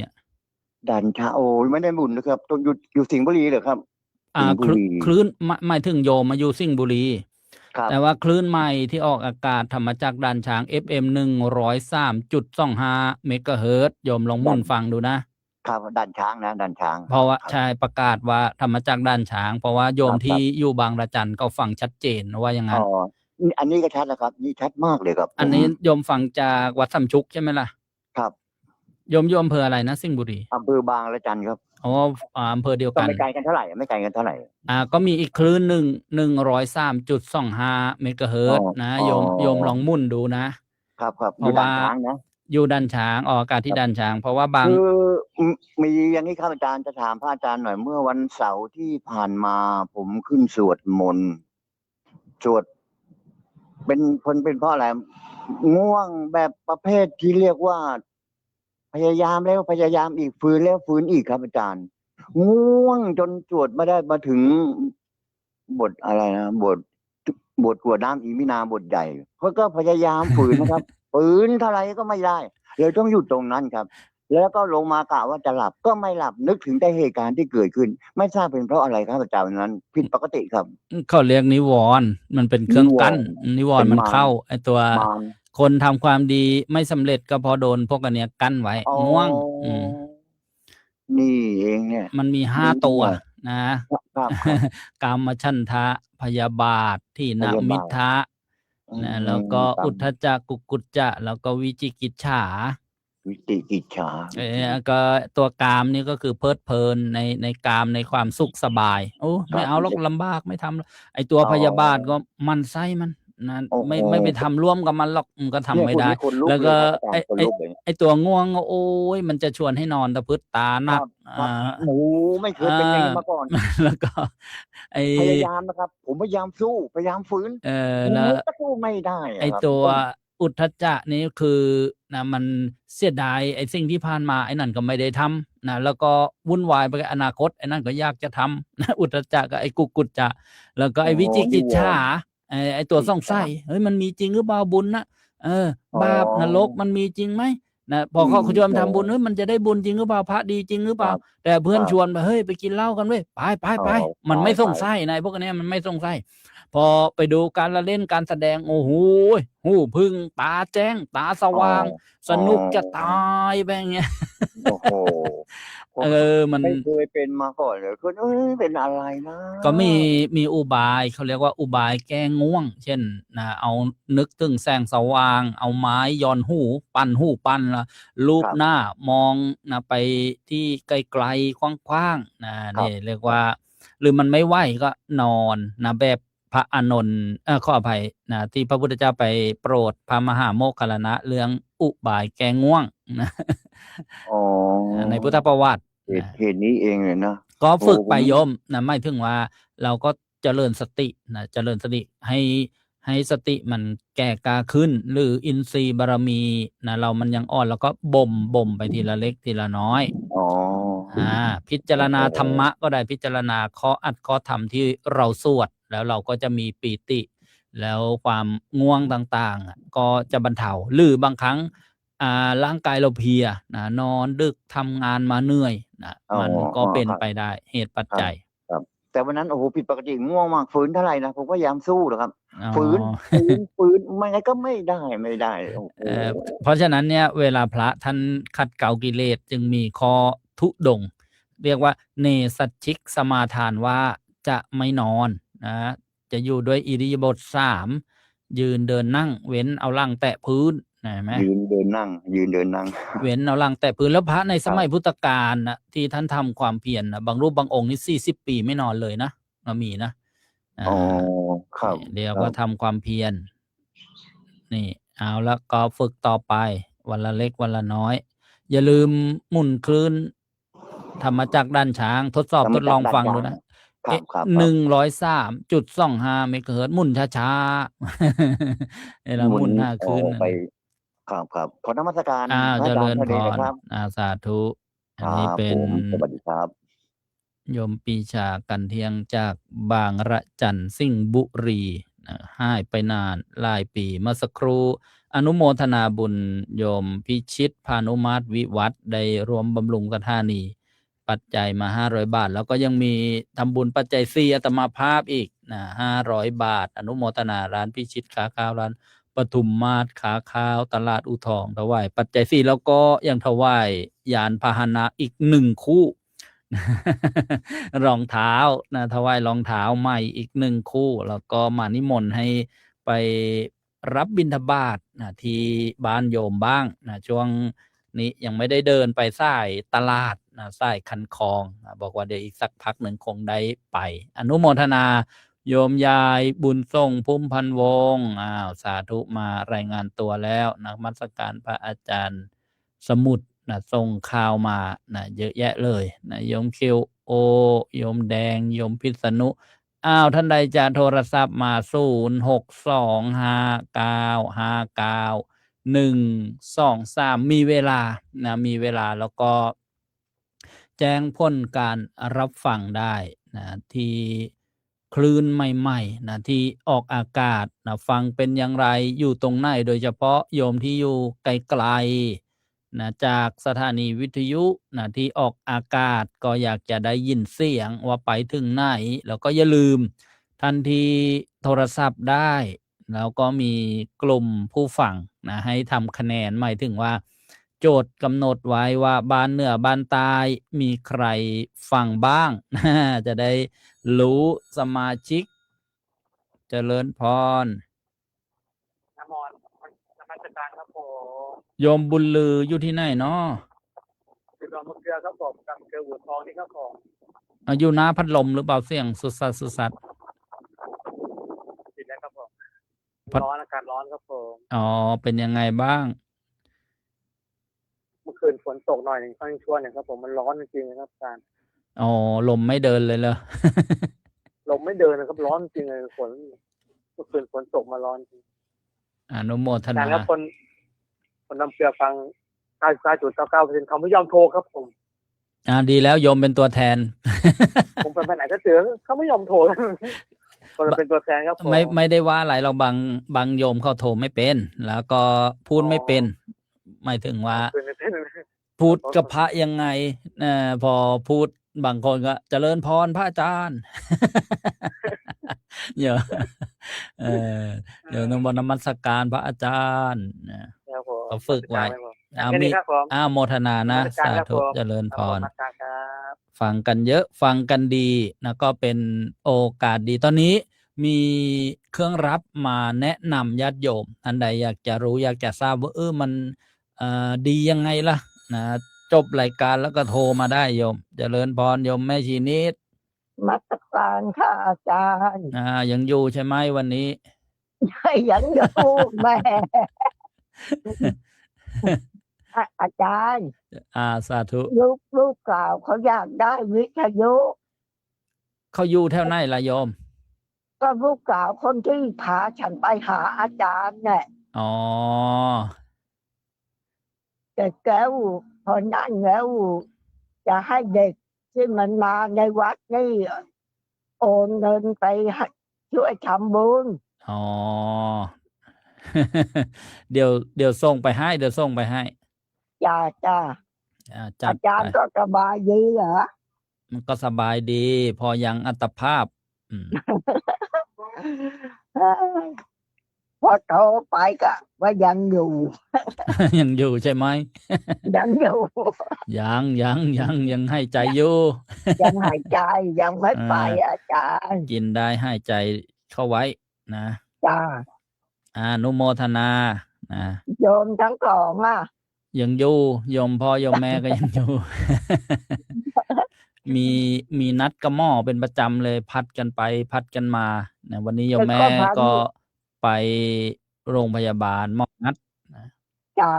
ด่านช้างโอ้ไม่ได้บุญนะครับต้องอยู่สิงห์บุรีเหรอครับคลื่นไม่ถึงโยมมาอยู่สิงห์บุรีแต่ว่าคลื่นใหม่ที่ออกอากาศธรรมจักรด่านช้าง FM 103.25 เมกะเฮิรตซ์โยมลองมุ่นฟังดูนะครับด่านช้างนะด่านช้างเพราะว่าใช่ประกาศว่าธรรมจักรด่านช้างเพราะว่าโยมที่อยู่บางระจันก็ฟังชัดเจนว่าอย่างนั้นอันนี้ก็ชัดแล้วครับนี่ชัดมากเลยครับอันนี้โยมฟังจากวัดสำชุกใช่ไหมล่ะครับโยมอยู่อำเภออะไรนะสิงห์บุรีอำเภอบางระจันครับอ๋ออำเภอเดียวกันไม่ไกลกันเท่าไหร่ไม่ไกลกันเท่าไหร่ก็มีอีกคลื่น103.25 เมกะเฮิรตซ์นะโยมลองมุ่นดูนะครับอยู่ด่านช้างนะอยู่ด่านช้างออกอากาศที่ด่านช้างเพราะว่าบางมีอย่างนี้ครับอาจารย์จะถามพระอาจารย์หน่อยเมื่อวันเสาร์ที่ผ่านมาผมขึ้นสวดมนต์สวดเป็นเพราะอะไรง่วงแบบประเภทที่เรียกว่าพยายามแล้วพยายามอีกฟื้นแล้วฟื้นอีกครับอาจารย์ง่วงจนสวดไม่ได้มาถึงบทอะไรนะบทกวดน้ำอีมินาบทใหญ่เขาก็พยายามฝืนนะครับฝืนเท่าไรก็ไม่ได้เลยต้องหยุดตรงนั้นครับ แล้วก็ลงมากะว่าจะหลับก็ไม่หลับนึกถึงแต่เหตุการณ์ที่เกิดขึ้น ไม่ทราบเป็นเพราะอะไรครับอาจารย์วันนั้นผิดปกติครับ เขาเรียกนิวรณ์มันเป็นเครื่ นิ อง ว กั้น รณ์ นิวร เป็ ณ์ น มัน มาร เข้าไอตัว มาร คนทำความดีไม่สำเร็จก็เพราะโดนพวกอันเนี้ยกั้นไว้ อ๋อ ง่วง นี่เองเนี่ย มันมี นี่ 5 ตัว เนี่ย นะ ครับ กามฉันทะ พยาบาท ถี พ น ยา มิ บาท ทะ นะ แล้วก็ กรร อุ ม ทธัจจะ กุกุจจะ แล้วก็วิจิกิจฉา วิจิกิจฉา ก็ตัวกามนี่ก็คือเพลิดเพลินในกาม ในความสุขสบาย โอ้ ไม่เอาหรอกลำบากไม่ทำ ไอ้ตัว อ๋อ พยาบาทก็หมั่นไส้มันนะ โอ้โฮ ไม่ไปทำร่วมกับมันหรอก ก็ทำ เนี่ย ไม่ พูด ได้ นี่ขนลุก แล้ว เล ก็ ยครับอาจาร ไอ้ ย์ ขน ไอ้ ลุกเลย ไอ้ตัวง่วง โอ๊ย มันจะชวนให้นอนตะพึดตาห ค นั รั ก บ ครับ โอ้โฮ ไม่เคยเป็นอย่างนี้มาก่อน แล้วก็ ไอ้ พยายามนะครับ ผมพยายามสู้ พยายามฝืน นะ ก็สู้ไม่ได้ ไอ้ อะครับ ตัว ผม อุทธัจจะนี่คือนะมันเสียดายไอ้สิ่งที่ผ่านมา ไอ้นั่นก็ไม่ได้ทำนะ แล้วก็วุ่นวายไปกับอนาคต ไอ้นั่นก็อยากจะทำ นะ อุทธัจจะกับไอ้กุกุจจะ แล้วก็ไอ้ อ๋อ วิจิ นิ กิจ ว ฉา รณ์ ไอ้ตัว กิจ สงสัย ฉา เฮ้ย มันมีจริงหรือเปล่าบุญน่ะ อ๋อ บาปนรกมันมีจริงไหม? นะ พอเขาชวนทำบุญ เฮ้ย มันจะได้บุญจริงหรือเปล่า? พระดีจริงหรือเปล่า? แต่เพื่อนชวนไป เฮ้ย ไปกินเหล้ากันเว้ย ไป อ๋อ ๆ ๆ มันไม่สง ไป สัยนะ ไอ้พวกอันเนี้ยมันไม่สงสัย พอไปดูการละเล่นการแสดง โอ้โฮ หูผึ่ง ตาแจ้ง ตาส อ๋อ ว่าง สนุกจะ อ๋อ ตายไปอย่างเงี้ย โอ้โฮ ผม มัน ไม่เคยเป็นมาก่อนเลย ก็ เป็นอะไรนะ ก็มีอุบาย เขาเรียกว่าอุบายแก้ง่วง เช่น เอานึกถึงแสงสว่าง เอาไม้หย่อนหู ปั้นหูปั้น แล้วลูบ ครับ หน้ามองนะไปที่ไกล ๆ ขว้าง ๆ ครั นี่ บ เรียกว่า หรือมันไม่ไหวก็นอนนะแบบพระอานนท์ ขออภัยนะ ที่พระพุทธเจ้าไปโปรดพระมหาโมคคัลลานะ เรื่องอุบายแก้ง่วง นะ อ๋อ ในพุทธประวัติ เหตุนี้เองเลยนะ ก็ โอ้ ฝึก ผ ไป ม โยมนะ หมายถึงว่าเราก็เจริญสตินะ เจริญสติให้สติมันแก่กล้าขึ้น หรืออินทรีย์บารมีนะเรามันยังอ่อน เราก็บ่มไปทีละเล็กทีละน้อย อ๋อ พิจารณาธรรมะก็ได้ พิจารณาข้ออัดข้อธรรมที่เราสวด แล้วเราก็จะมีปีติ แล้วความง่วงต่างๆอะก็จะบรรเทา หรือบางครั้ง ร่างกายเราเพลียนะ นอนดึก ทำงานมาเหนื่อยนะ อ๋อ มันก็เป็น ครับ ไปได้ เหตุปัจ ครั จั บ ย ครับ แต่วันนั้น โอ้โฮ ผิดปกติ ง่วงมาก ฝืนเท่าไรนะ ผมก็พยายามสู้นะครับ อ๋อ ฝืน ไม่งั้นก็ไม่ได้ โอ้โฮ เพราะฉะนั้นเนี่ย เวลาพระท่านขัดเกลากิเลส จึงมีข้อธุดงค์ เรียกว่า เนสัชชิกสมาทานว่า จะไม่นอนนะ จะอยู่ด้วยอิริยาบถ 3 ยืน เดิน นั่ง เว้นเอาหลังแตะพื้น เห็นไหม? ยืน เดิน นั่ง ยืน เดิน นั่ง เว้นเอาหลังแตะพื้น แล้วพระในสมัย ครับ พุทธกาลน่ะ ที่ท่านทำความเพียรน่ะ บางรูปบางองค์นี่ 40 ปีไม่นอนเลยนะ ก็มีนะ อ๋อ ครับ เรียก ครั ว่า บ ทำความเพียร นี่ เอาละก็ฝึกต่อไปวันละเล็กวันละน้อย อย่าลืมหมุนคลื่นธรรมจักรด้านช้าง ทดสอบ ธรร ท ม ด จั ล ก อง รด้าน ฟัง ช้า ดู ง นะ ครับ 103.25 เมกะเฮิรตซ์ หมุนช้า ๆ เวลา ห หมุน น 5 คลื่นนั่น ไป น่ะ ครับ ขอนมัสการพระ เจ อาจา ริ รย์ ญ เท่า พ นี้นะ ร ครับ สาธุ ครอันนี้ ับ เป็ ผ น ม สวัสดีครับ โยมปีชา กันเทียง จากบางระจัน สิงห์บุรีหายไปนานหลายปี เมื่อสักครู่อนุโมทนาบุญโยมพิชิต พานุมาตร วิวัฒน์ ได้ร่วมบำรุงสถานี ปัจจัยมา 500 บาท แล้วก็ยังมีทำบุญปัจจัย 4 อาตมาภาพอีกนะ 500 บาท อนุโมทนาร้านพิชิตค้าข้าว ร้านปทุมมาศค้าข้าว ตลาดอู่ทอง ถวายปัจจัย 4 แล้วก็ยังถวายยานพาหนะอีก 1 คู่ รองเท้านะ ถวายรองเท้าใหม่อีก 1 คู่ แล้วก็มานิมนต์ให้ไปรับบิณฑบาตนะที่บ้านโยมบ้างนะ ช่วงนี้ยังไม่ได้เดินไปสายตลาดนะสายคันคลองนะบอกว่าเดี๋ยวอีกสักพักหนึ่งคงได้ไป อนุโมทนาโยมยายบุญส่งพุ่มพันธุ์วงศ์ สาธุมารายงานตัวแล้วนมัสการพระอาจารย์สมุทรนะส่งข่าวมานะเยอะแยะเลยนะโยมคิวโอ โยมแดง โยมพิษณุ ท่านใดจะโทรศัพท์มา 0625959123 มีเวลานะ มีเวลาแล้วก็แจ้งผลการรับฟังได้นะที่คลื่นใหม่ๆนะที่ออกอากาศนะฟังเป็นอย่างไร อยู่ตรงไหน โดยเฉพาะโยมที่อยู่ไกล นะจากสถานีวิทยุนะที่ออกอากาศก็อยากจะได้ยินเสียงว่าไปถึงไหน แล้วก็อย่าลืมทันทีโทรศัพท์ได้ แล้วก็มีกลุ่มผู้ฟังนะให้ทำคะแนนหมายถึงว่า โจทย์กำหนดไว้ว่าบ้านเหนือบ้านใต้มีใครฟังบ้าง จะได้รู้สมาชิกเจริญพร น้ำมอนนมัสการครับผม โยมบุญลืออยู่ที่ไหนเนาะ คือดอนมะเกลือครับผมกับเกลือหัวทองนี่ครับผม อยู่หน้าพัดลมหรือเปล่าเสียงสุดสัดสุดสัด ติดแล้วครับผม พัด ร้อนอากาศร้อนครับผม อ๋อเป็นยังไงบ้าง เมื่อคืนฝนตกหน่อยหนึ่งค่อนช่วงหนึ่งครับผมมันร้อนจริงๆนะครับอาจารย์ อ๋อลมไม่เดินเลยเหรอ ลมไม่เดินนะครับร้อนจริงเลยฝนเมื่อคืนฝนตกมาร้อนจริง อนุโมท อาจาร นา ย์แล้วคนนำเกลือฟัง99.99%เขาไม่ยอมโทรครับผม ดีแล้วโยมเป็นตัวแทน ผมไปไหนก็เจอเขาไม่ยอมโทร คนเป็นตัวแทนครับผม ไม่ได้ว่าอะไรเราบางโยมเขาโทรไม่เป็น แล้วก็พูดไม่เป็น หมายถึงว่า คืนนี้ พูดกับพระยังไงพอพูดบางคนก็เจริญพรพระอาจารย์ เดี๋ยวเดี๋ยวต้องบนมัสการพระอาจารย์ครับผม ก็ฝึกไว้ แค่นี้ครับผม โมทนานะ นมัสการ สา ครับ ธุ ผม เจริญพร นมัสการครับ ฟังกันเยอะฟังกันดีนะก็เป็นโอกาสดีตอนนี้มีเครื่องรับมาแนะนำญาติโยมท่านใดอยากจะรู้อยากจะทราบว่ามันดียังไงล่ะนะจบรายการแล้วก็โทรมาได้โยมเจริญพรโยมแม่ชีนิด มัสการค่ะอาจารย์ ยังอยู่ใช่ไหมวันนี้ ยังอยู่แม่ อาจารย์ สาธุ ลูกสาวเขาอยากได้วิทยุ เขาอยู่แถวไหนล่ะโยม ก็ลูกสาวคนที่พาฉันไปหาอาจารย์เนี่ย อ๋อ แต่แก้วพอนั่นแล้วจะให้เด็กที่มันมาในวัดนี่โอนเงินไปช่วยทำบุญ อ๋อ เดี๋ยวส่งไปให้เดี๋ยวส่งไปให้ จ้า จัด อาจารย์ ไป ก็สบายดีเหรอ มันก็สบายดี พอยังอัตภาพ พอโทรไปก็ว่ายังอยู่ ยังอยู่ใช่ไหม ยังอยู่ ยังให้ใจอยู่ ยังหายใจยังไม่ไป อาจารย์ กินได้ให้ใจเข้าไว้นะ จ้า อนุโมทนานะ โยมทั้งสองอ่ะ ยังอยู่โยมพ่อโยมแม่ก็ยังอยู่ มีนัดกับหมอเป็นประจำเลยพัดกันไปพัดกันมานะวันนี้โยมแม่ก็ไปโรงพยาบาลหมอนัดนะ จ้า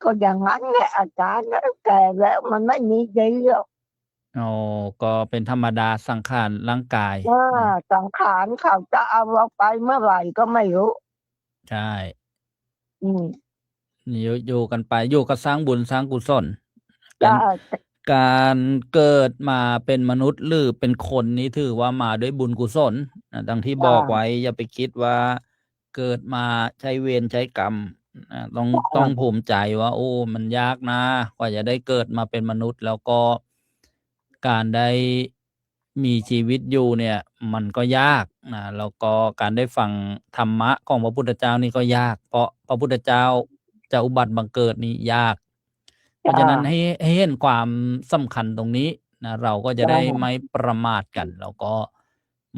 ก็อย่างนั้นแหละอาจารย์แก่แล้วมันไม่มีดีหรอก ก็เป็นธรรมดาสังขารร่างกาย ว่าสังขารเขาจะเอาเราไปเมื่อไหร่ก็ไม่รู้ ใช่ อืม อยู่กันไปอยู่ก็สร้างบุญสร้างกุศลเป็น จ้า การเกิดมาเป็นมนุษย์หรือเป็นคนนี้ถือว่ามาด้วยบุญกุศลนะดังที่บอกไว้อย่าไปคิดว่าเกิดมาใช้เวรใช้กรรมต้องภูมิใจว่า โอ้มันยากนะกว่าจะได้เกิดมาเป็นมนุษย์ แล้วก็การได้มีชีวิตอยู่เนี่ย มันก็ยากนะแล้วก็การได้ฟังธรรมะของพระพุทธเจ้านี่ก็ยาก เพราะพระพุทธเจ้าจะอุบัติบังเกิดนี่ยาก เพราะฉะนั้นให้เห็นความสำคัญตรงนี้นะเราก็จะได้ไม่ประมาทกันแล้วก็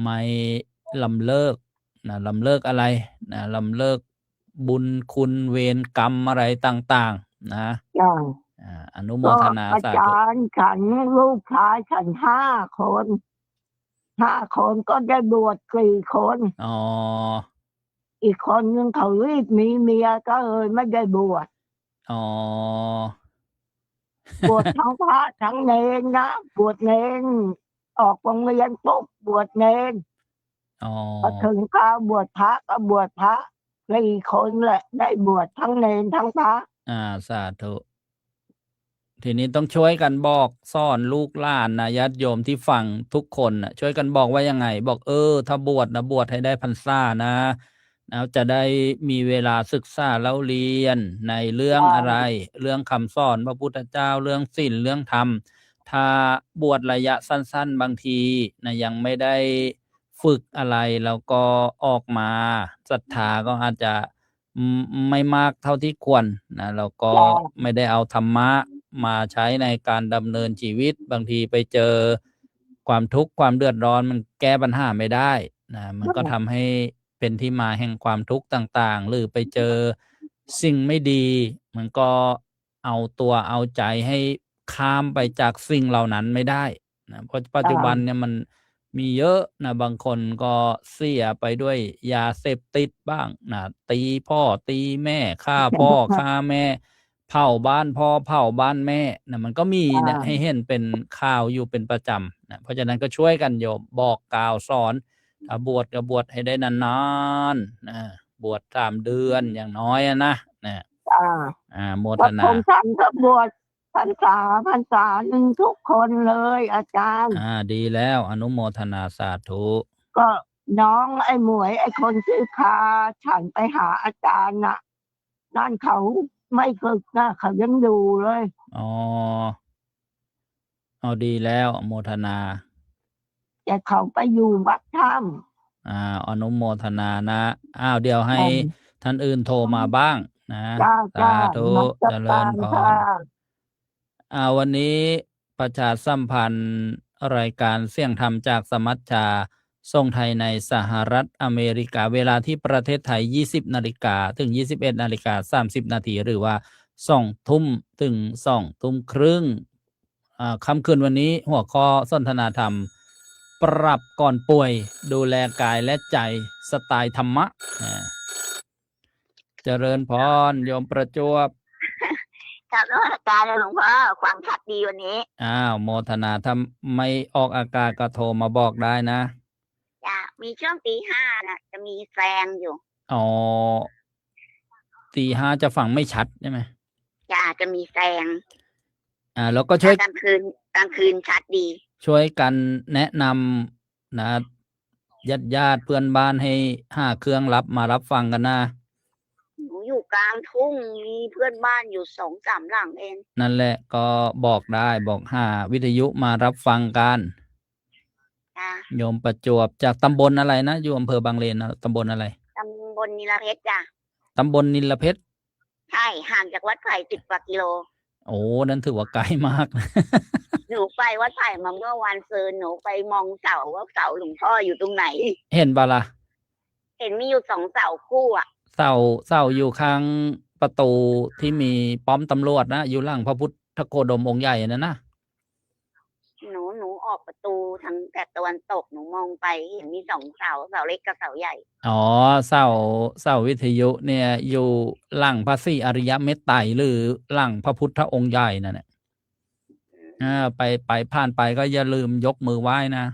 ไม่ลำเลิกนะลำเลิกอะไรนะลำเลิกบุญคุณเวรกรรมอะไรต่างๆนะ จ้า อนุโม ก็ ทนา อา สา จา ธุ รย์ฉันลูกชายฉัน5 คนก็ได้บวช4 คน อ๋อ อีกคนนึงเขารีบมีเมียก็เลยไม่ได้บวช อ๋อ บวชทั้งพระทั้งเนรนะบวชเนรออกโรงเรียนปุ๊บบวชเนร อ๋อ พอถึงคราวบวชพระก็บวชพระ4 คนแหละได้บวชทั้งเนรทั้งพระ สาธุทีนี้ต้องช่วยกันบอกสอนลูกหลานนะญาติโยมที่ฟังทุกคนนะช่วยกันบอกว่ายังไง บอกถ้าบวชนะบวชให้ได้พรรษานะ แล้วจะได้มีเวลาศึกษาแล้วเรียนในเรื่องอะไร เรื่องคำสอนพระพุทธเจ้าเรื่องศีลเรื่องธรรม ถ้าบวชระยะสั้นๆบางทีนะยังไม่ได้ฝึกอะไรแล้วก็ออกมาศรัทธาก็อาจจะไม่มากเท่าที่ควรนะแล้วก็ไม่ได้เอาธรรมะมาใช้ในการดำเนินชีวิตบางทีไปเจอความทุกข์ความเดือดร้อนมันแก้ปัญหาไม่ได้นะมันก็ทำให้เป็นที่มาแห่งความทุกข์ต่างๆหรือไปเจอสิ่งไม่ดีมันก็เอาตัวเอาใจให้ข้ามไปจากสิ่งเหล่านั้นไม่ได้นะเพราะปัจจุบันเนี่ยมันมีเยอะนะบางคนก็เสียไปด้วยยาเสพติดบ้างนะตีพ่อตีแม่ฆ่าพ่อฆ่าแม่เผาบ้านพ่อเผาบ้านแม่นะมันก็มีนะให้เห็นเป็นข่าวอยู่เป็นประจำนะเพราะฉะนั้นก็ช่วยกันโยมบอกกล่าวสอนถ้าบวชก็บวชให้ได้นานๆนะบวช3 เดือนอย่างน้อยนะโมทนาผมท่านก็บวชพรรษาหนึ่งทุกคนเลยอาจารย์ดีแล้วอนุโมทนาสาธุก็น้องไอ้หมวยไอ้คนที่พาฉันไปหาอาจารย์น่ะนั่นเขาไม่ฝึกนะเขายังอยู่เลยดีแล้วโมทนาแต่เขาไปอยู่วัดถ้ำอนุโมทนานะเดี๋ยวให้ท่านอื่นโทรมาบ้างนะสาธุเจริญพรวันนี้ประชาสัมพันธ์รายการเสียงธรรมจากสมัชชาทรงไทยในสหรัฐอเมริกาเวลาที่ประเทศไทย 20 นาฬิกาถึง 21 นาฬิกา 30 นาทีหรือว่า 2 ทุ่มถึง 2 ทุ่มครึ่งค่ำคืนวันนี้หัวข้อสนทนาธรรมปรับก่อนป่วยดูแลกายและใจสไตล์ธรรมะเจริญพรโยมประจวบครับอาจารย์หลวงพ่อความชัดดีวันนี้โมทนาถ้าไม่ออกอากาศก็โทรมาบอกได้นะมีช่วงตี 5นะจะมีแซงอยู่ตี 5จะฟังไม่ชัดใช่ไหมจะมีแซงแล้วก็ช่วยกลางคืนชัดดีช่วยกันแนะนำนะญาติเพื่อนบ้านให้หาเครื่องมารับฟังกันนะหนูอยู่กลางทุ่งมีเพื่อนบ้านอยู่ 2-3 หลังเองนั่นแหละก็บอกได้บอกหาวิทยุมารับฟังกันโยมประจวบจากตำบลอะไรนะอยู่อำเภอบางเลนนะตำบลอะไรตำบลนิลเพชรจ้ะตำบลนิลเพชรใช่ห่างจากวัดไผ่10 กว่ากิโลนั่นถือว่าไกลมากหนูไปวัดไผ่มาเมื่อวันซืนหนูไปมองเสาว่าเสาหลวงพ่ออยู่ตรงไหนเห็นปะล่ะเห็นมีอยู่2 เสาคู่เสาอยู่ข้างประตูที่มีป้อมตำรวจนะอยู่หลังพระพุทธโคดมองค์ใหญ่นั่นนะหนูออกประตูทางแต่ตะวันตกหนูมองไปเห็นมี2 เสาเล็กกับเสาใหญ่เสาวิทยุเนี่ยอยู่หลังพระศรีอริยเมตไตรหรือหลังพระพุทธองค์ใหญ่นั่นแหละไปผ่านไปก็อย่าลืมยกมือไหว้นะ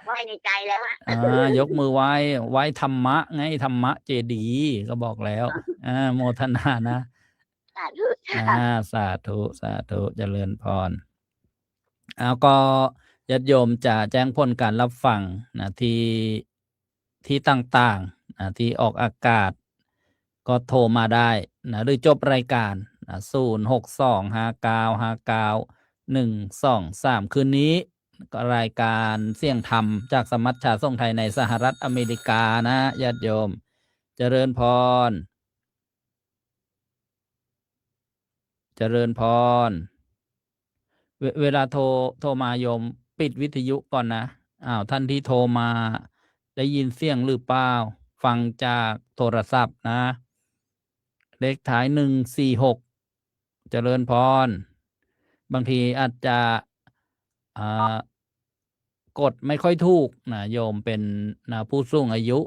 ไหว้ในใจแล้วยกมือไหว้ธรรมะไงธรรมะเจดีย์ก็บอกแล้วโมทนานะสาธุเจริญพรก็ญาติโยมจะแจ้งผลการรับฟังนะที่ต่างๆนะที่ออกอากาศก็โทรมาได้นะหรือจบรายการ0625959123คืนนี้ก็รายการเสียงธรรมจากสมัชชาทรงไทยในสหรัฐอเมริกานะญาติโยมเจริญพรเวลาโทรมาโยมปิดวิทยุก่อนนะท่านที่โทรมาได้ยินเสียงหรือเปล่าฟังจากโทรศัพท์นะเลขท้าย146เจริญพรบางทีอาจจะกดไม่ค่อยถูกนะโยมเป็นผู้สูงอายุ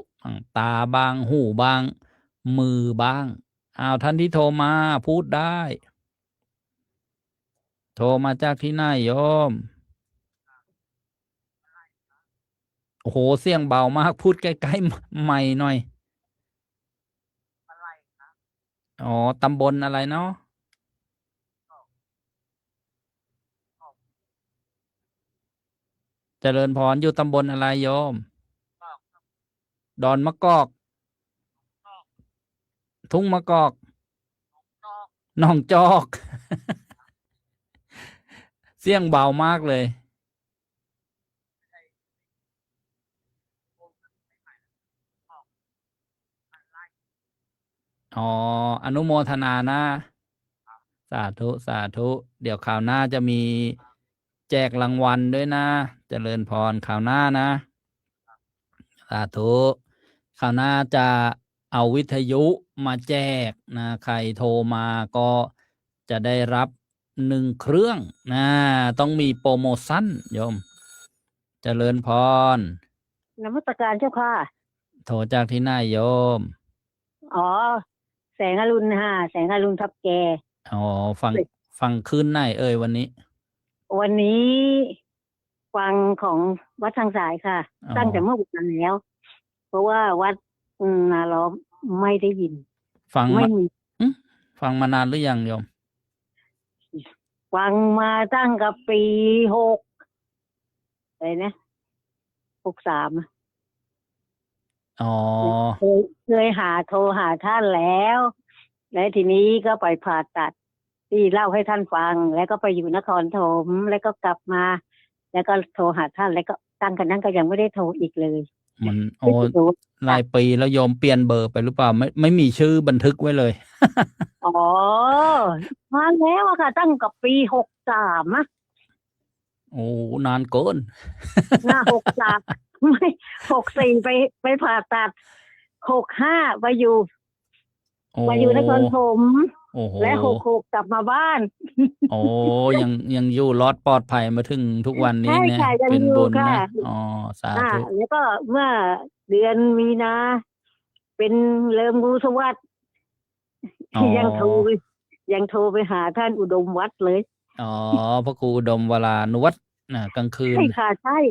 ตาบ้างหูบ้างมือบ้างท่านที่โทรมาพูดได้โทรมาจากที่ไหนโยมโอ้โหเสียงเบามากพูดใกล้ๆไมค์หน่อยตำบลอะไรเนาะเจริญพรอยู่ตำบลอะไรโยม ดอนมะกอก ทุ่งมะกอกหนองจอก เสียงเบามากเลย อ๋อ อนุโมทนานะ สาธุ สาธุ เดี๋ยวคราวหน้าจะมีแจกรางวัลด้วยนะ เจริญพรคราวหน้านะ สาธุ คราวหน้าจะเอาวิทยุมาแจกนะ ใครโทรมาก็จะได้รับ1 เครื่องนะ ต้องมีโปรโมชั่นโยม เจริญพร นมัสการเจ้าค่ะ โทรจากที่ไหนโยม อ๋อ แสงอรุณค่ะ แสงอรุณทับแก อ๋อ ฟังคืนไหนเอ่ยวันนี้ วันนี้ฟังของวัดทางสายค่ะ อ๋อ ตั้งแต่เมื่อวานแล้ว เพราะว่าวัดนาล้อมไม่ได้ยิน ฟัง ไม่ มา มี ฟังมานานหรือยังโยม ฟังมาตั้งกับปี6อะไรนะ63 อ๋อ เคยโทรหาท่านแล้ว และทีนี้ก็ไปผ่าตัดที่เล่าให้ท่านฟัง แล้วก็ไปอยู่นครปฐมแล้วก็กลับมา แล้วก็โทรหาท่าน แล้วก็ตั้งกันนั้นก็ยังไม่ได้โทรอีกเลย มันโอ้ ไม่รู้ หลายปีแล้วโยมเปลี่ยนเบอร์ไปหรือเปล่า ไม่มีชื่อบันทึกไว้เลย อ๋อมาแล้วอะค่ะ ตั้งกับปี63อะ โอ้ นานเกิน หน้า63ไม่64ไปผ่าตัด65ไปอยู่ โอ้ มาอยู่นครปฐม โอ้โห และ66กลับมาบ้าน โอ้ ยังอยู่รอดปลอดภัยมาถึงทุกวันนี้ ใช่ เนี่ย ค่ะยัง เป็น อยู่ บุญ ค่ะ นะ อ๋อ สาธุ แล้วก็เมื่อเดือนมีนา เป็นเริ่มงูสวัสดิ์ อ๋อ ยังโทรไปหาท่านอุดมวัดเลย อ๋อ พระครูอุดมวรานุวัฒน์นะกลางคืน ใช่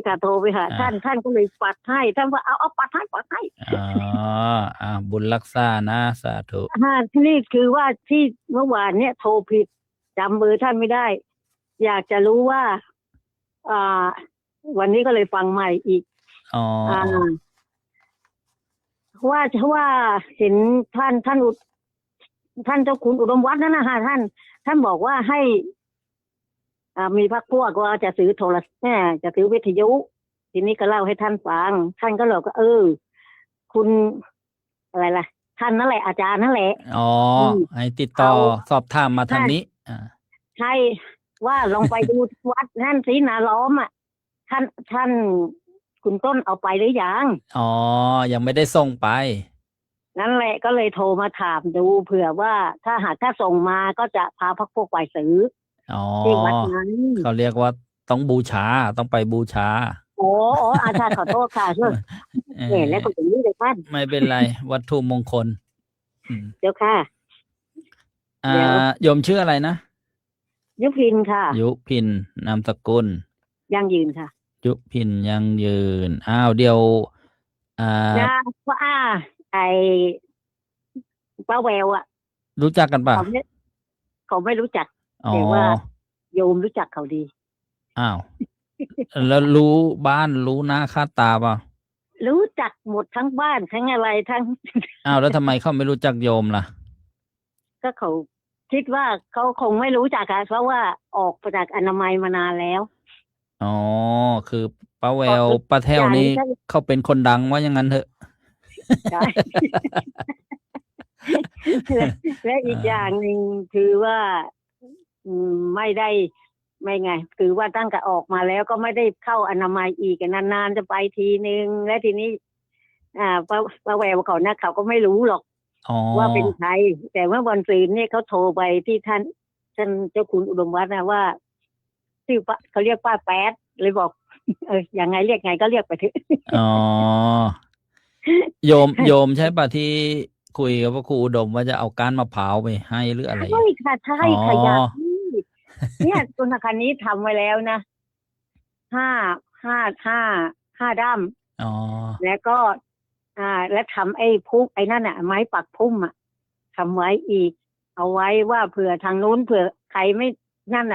ค่ะโทรไปหา อ่า ท่านก็เลยปัดให้ท่านว่าเอาปัดให้ อ๋อ บุญรักษานะ สาธุ นี่คือว่าที่เมื่อวานเนี่ยโทรผิดจำเบอร์ท่านไม่ได้ อยากจะรู้ว่า วันนี้ก็เลยฟังใหม่อีก อ๋อ ว่าเห็นท่านเจ้าคุณอุดมวัฒน์นั่นนะคะท่านบอกว่าให้มีพรรคพวกว่าจะซื้อโทรศัพท์จะซื้อวิทยุ ทีนี้ก็เล่าให้ท่านฟัง ท่านก็เลยก็คุณอะไรล่ะ ท่านนั่นแหละอาจารย์นั่นแหละ อ๋อ ให้ติดต่อสอบถามมาทางนี้ ใช่ว่าลองไปดู วัดนั่นสินาล้อมอ่ะท่านคุณต้นเอาไปหรือยัง อ๋อ ยังไม่ได้ส่งไป นั่นแหละก็เลยโทรมาถามดูเผื่อว่าถ้าหากส่งมาก็จะพาพรรคพวกไปซื้อ อ๋อ ที่วัดนั้น เขาเรียกว่าต้องบูชา ต้องไปบูชา โอ้อาจารย์ขอโทษค่ะช่วย เห็นแล้วก็อย่างนี้เลยท่าน ไม่เป็นไร วัตถุมงคล เดี๋ยวค่ะ เดี๋ยว โยมชื่ออะไรนะ ยุพินค่ะ ยุพิน นามสกุล ยังยืนค่ะ ยุพินยังยืน เดี๋ยว นะว่าไอ้ป้าแววอ่ะ รู้จักกันป่ะ เขาไม่รู้จัก อ๋อ แต่ว่า โยมรู้จักเขาดี อ้าว แล้วรู้บ้านรู้หน้าค่าตาป่ะ รู้จักหมดทั้งบ้านทั้งอะไรทั้ง อ้าว แล้วทำไมเขาไม่รู้จักโยมล่ะ ก็เขาคิดว่าเขาคงไม่รู้จักอะเพราะว่าออกมาจากอนามัยมานานแล้ว อ๋อ คือป้าแววป้าแถวนี้ อย่างนี้ เขาเป็นคนดังว่าอย่างนั้นเถอะ ใช่ และอีกอย่างหนึ่งคือว่าไม่ได้ไม่ไง คือว่าตั้งแต่ออกมาแล้วก็ไม่ได้เข้าอนามัยอีกนานๆจะไปทีนึงและทีนี้ป้าแววเขานะเขาก็ไม่รู้หรอก อ๋อ ว่าเป็นใครแต่ว่าวันศุกร์เนี่ยเขาโทรไปที่ท่านเจ้าคุณอุดมวัฒน์นะว่าชื่อป้าเขาเรียกป้าแป๊ดเลยบอก ยังไงเรียกไงก็เรียกไปเถอะ อ๋อ โยมใช่ป่ะที่คุยกับพระครูอุดมว่าจะเอาก้านมะพร้าวไปให้หรืออะไร ใช่ค่ะใช่ อ๋ ค่ะ อ อยากเนี่ยธนาคารนี้ทำไว้แล้วนะห้าด้าม อ๋อ แล้วก็และทำไอ้พุ่มไอ้นั่นไม้ปักพุ่มทำไว้อีก เอาไว้ว่าเผื่อทางนู้นเผื่อใครไม่นั่น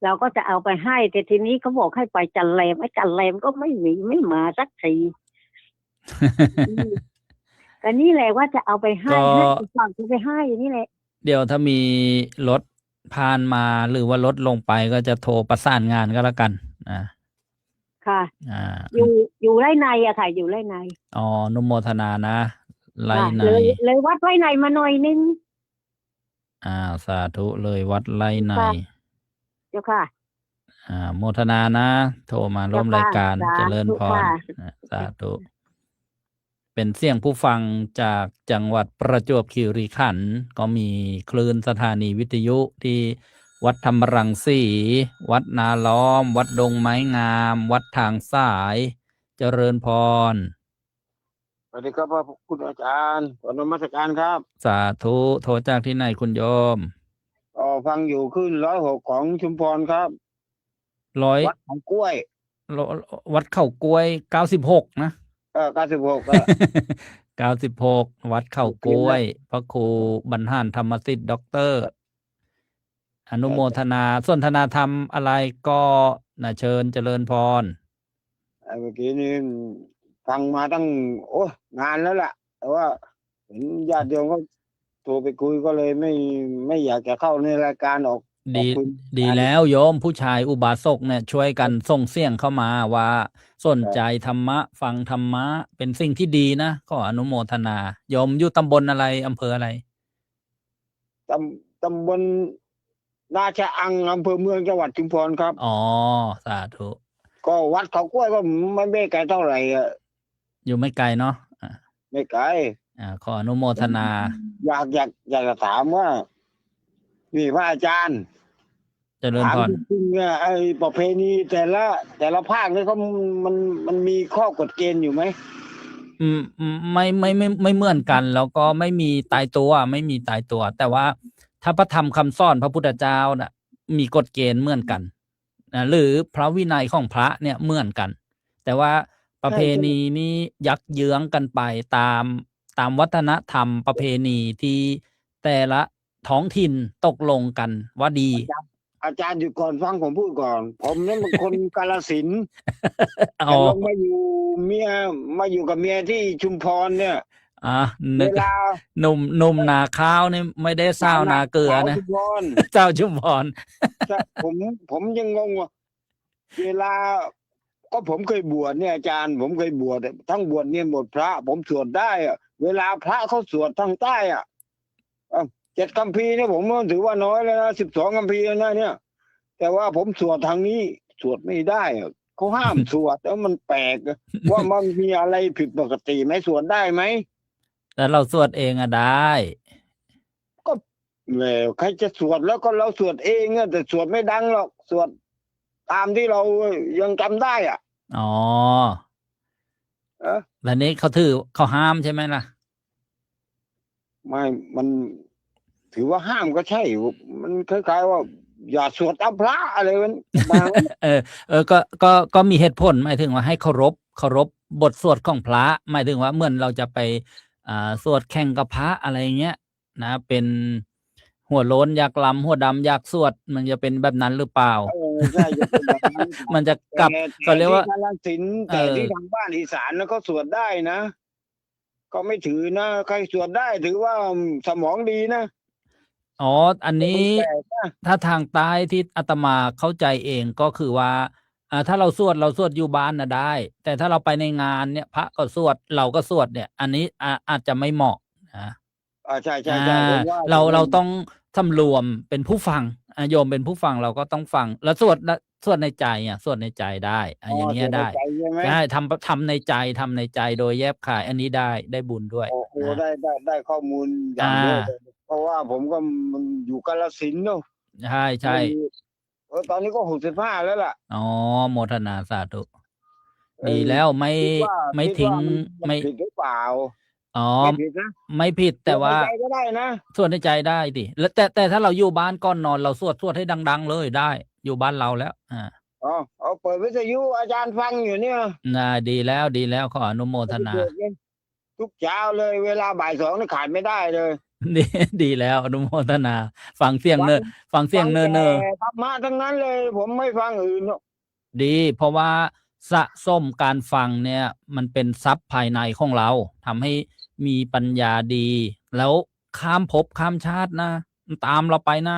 เราก็จะเอาไปให้แต่ทีนี้เขาบอกให้ไปจันแรมไอ้จันแรมก็ไม่มาสักที แต่นี่แหละว่าจะเอาไปให้ ก็ ให้อีกฝั่งจะไปให้อย่างนี้แหละ เดี๋ยวถ้ามีรถผ่านมาหรือว่ารถลงไปก็จะโทรประสานงานก็แล้วกันอ่า ค่ะ อ่า อยู่ไร่ในอะค่ะ อยู่ไร่ใน อ๋ออนุโมทนานะไล่ ค่ะ ใน เลยวัดไร่ในมาหน่อยนึง สาธุเลยวัดไล่ใน ค่ะ เจ้าค่ะ โมทนานะ โทรมาร่วม เจ้าค่ะ รายการ สาธุ เจริญพร ค่ะ สาธุ เป็นเสียงผู้ฟังจากจังหวัดประจวบคีรีขันธ์ก็มีคลื่นสถานีวิทยุที่วัดธรรมรังสี วัดนาล้อม วัดดงไม้งาม วัดทางสาย เจริญพร สวัสดีครับพระคุณอาจารย์ขอนมัสการครับ สาธุโทรจากที่ไหนคุณโยม ฟังอยู่ขึ้น106ของชุมพรครับ ร้อย วัดของกล้วย วัดเขากล้วย96นะ 96 96 วัดเขากล้วย พระครูบรรหารธรรมสิทธิ์ด็อกเตอร์ อนุโมทนาสนทนาธรรมอะไรก็เชิญเจริญพร เมื่อกี้นี้ฟังมาตั้งงานแล้วล่ะ แต่ว่าเห็นญาติโยมก็โทรไปคุยก็เลยไม่อยากจะเข้าในรายการออก ดี คุย ดีแล้วโยมผู้ชายอุบาสกเนี่ยช่วยกันส่งเสียงเข้ามาว่าสนใจธรรมะ ฟังธรรมะเป็นสิ่งที่ดีนะก็อนุโมทนาโยมอยู่ตำบลอะไรอำเภออะไร ตำบลนาชะอังอำเภอเมืองจังหวัดชุมพรครับ อ๋อสาธุ ก็วัดเขากล้วยก็ไม่ไกลเท่าไหร่อะ อยู่ไม่ไกลเนาะ ไม่ไกล ขออนุโมทนา อยากจะถามว่านี่พระอาจารย์ เจริญ ถาม พร จริงๆเนี่ยไอ้ประเพณีแต่ละภาคเนี่ยเขามันมีข้อกฎเกณฑ์อยู่ไหม ไม่เหมือนกันแล้วก็ไม่มีตายตัวไม่มีตายตัว แต่ว่าถ้าพระธรรมคำสอนพระพุทธเจ้าน่ะมีกฎเกณฑ์เหมือนกันนะหรือพระวินัยของพระเนี่ยเหมือนกัน แต่ว่าประเพณีนี้ยักเยื้องกันไปตามวัฒนธรรมประเพณีที่แต่ละท้องถิ่นตกลงกันว่าดี อาจารย์อยู่ก่อนฟังผมพูดก่อน ผมเนี่ยเป็นคน กาฬสินธุ์ อ๋ แต่ อ ลงมาอยู่กับเมียที่ชุมพรเนี่ย นึ เว ก ลา หนุ่มนาข้าวนี่ไม่ได้เศร้านาเกลือนะ สาวชุมพร เจ้าชุมพร ผมยังงงว่าเวลาก็ผมเคยบวชเนี่ยอาจารย์ผมเคยบวชทั้งบวชเนี่ยบวชพระ ผมสวดได้อะเวลาพระเขาสวดทางใต้อ่ะ7 คัมภีร์เนี่ยผมถือว่าน้อยแล้วนะ12 คัมภีร์นะเนี่ย แต่ว่าผมสวดทางนี้สวดไม่ได้อะเขาห้ามสวดแล้วมันแปลกอะว่ามันมีอะไรผิดปกติไหมสวดได้ไหม แต่เราสวดเองได้ แล้วใครจะสวดแล้วก็เราสวดเองอะแต่สวดไม่ดังหรอกสวดตามที่เรายังจำได้อ่ะ อ๋อ เออ แล้วนี้เขาห้ามใช่ไหมล่ะ ไม่มันถือว่าห้ามก็ใช่ มันคล้ายๆว่า อย่าสวดตามพระอะไรมันบาง ก็มีเหตุผลหมายถึงว่าให้เคารพบทสวดของพระหมายถึงว่าเหมือนเราจะไปสวดแข่งกับพระอะไรเงี้ยนะเป็นหัวโล้นอยากลำหัวดำอยากสวดมันจะเป็นแบบนั้นหรือเปล่า ใช่จะเป็นแบบนั้น มันจะกลับ เขาเรียกว่า แต่ที่กาฬสินธุ์แต่ที่ทางบ้านอีสานแล้วก็สวดได้นะ ก็ไม่ถือนะใครสวดได้ถือว่าสมองดีนะ อ๋อ อันนี้ถ้าทางใต้ที่อาตมาเข้าใจเองก็คือว่าถ้าเราสวดอยู่บ้านนะได้ แต่ถ้าเราไปในงานเนี่ย พระก็สวดเราก็สวดเนี่ย อันนี้อาจจะไม่เหมาะนะ ใช่ผมว่า เราต้องสำรวมเป็นผู้ฟังโยมเป็นผู้ฟังเราก็ต้องฟัง แล้วสวดในใจสวดในใจได้อย่างเงี้ยได้ สวใจใช่ไหม ใช่ทำในใจโดยแยบขายอันนี้ได้บุญด้วย โอ้โห นะ ได้ข้อมูลอย่างเยอะเลยเพราะว่าผมก็มันอยู่กาฬสินธุ์เนอะ ใช่ ตอนนี้ก็65แล้วล่ะ อ๋อโมทนาสาธุดีแล้วไม่ คิดว่า ไม่ทิ้ง คิดว่า ไม่ ผิดหรือเปล่า อ๋อ ไม่ผิดนะ ไม่ผิดแต่ว่า สดในใจก็ได้นะ สวดในใจได้ดิแล้วแต่ถ้าเราอยู่บ้านก่อนนอนเราสวดให้ดัง ๆ เลยได้ อยู่บ้านเราแล้วเอาเปิดวิทยุอาจารย์ฟังอยู่เนี่ย ดีแล้วขออนุโมทนา ทุกเช้าเลยเวลาบ่าย 2นี่ขาดไม่ได้เลย ดีแล้วอนุโมทนา ฟังเสียงเนอแต่ธรรมะทั้งนั้นเลย ผมไม่ฟังอื่นหรอก ดี เพราะว่าสะสมการฟังเนี่ย มันเป็นทรัพย์ภายในของเราทำให้ มีปัญญาดี แล้วข้ามภพข้ามชาตินะมันตามเราไปนะ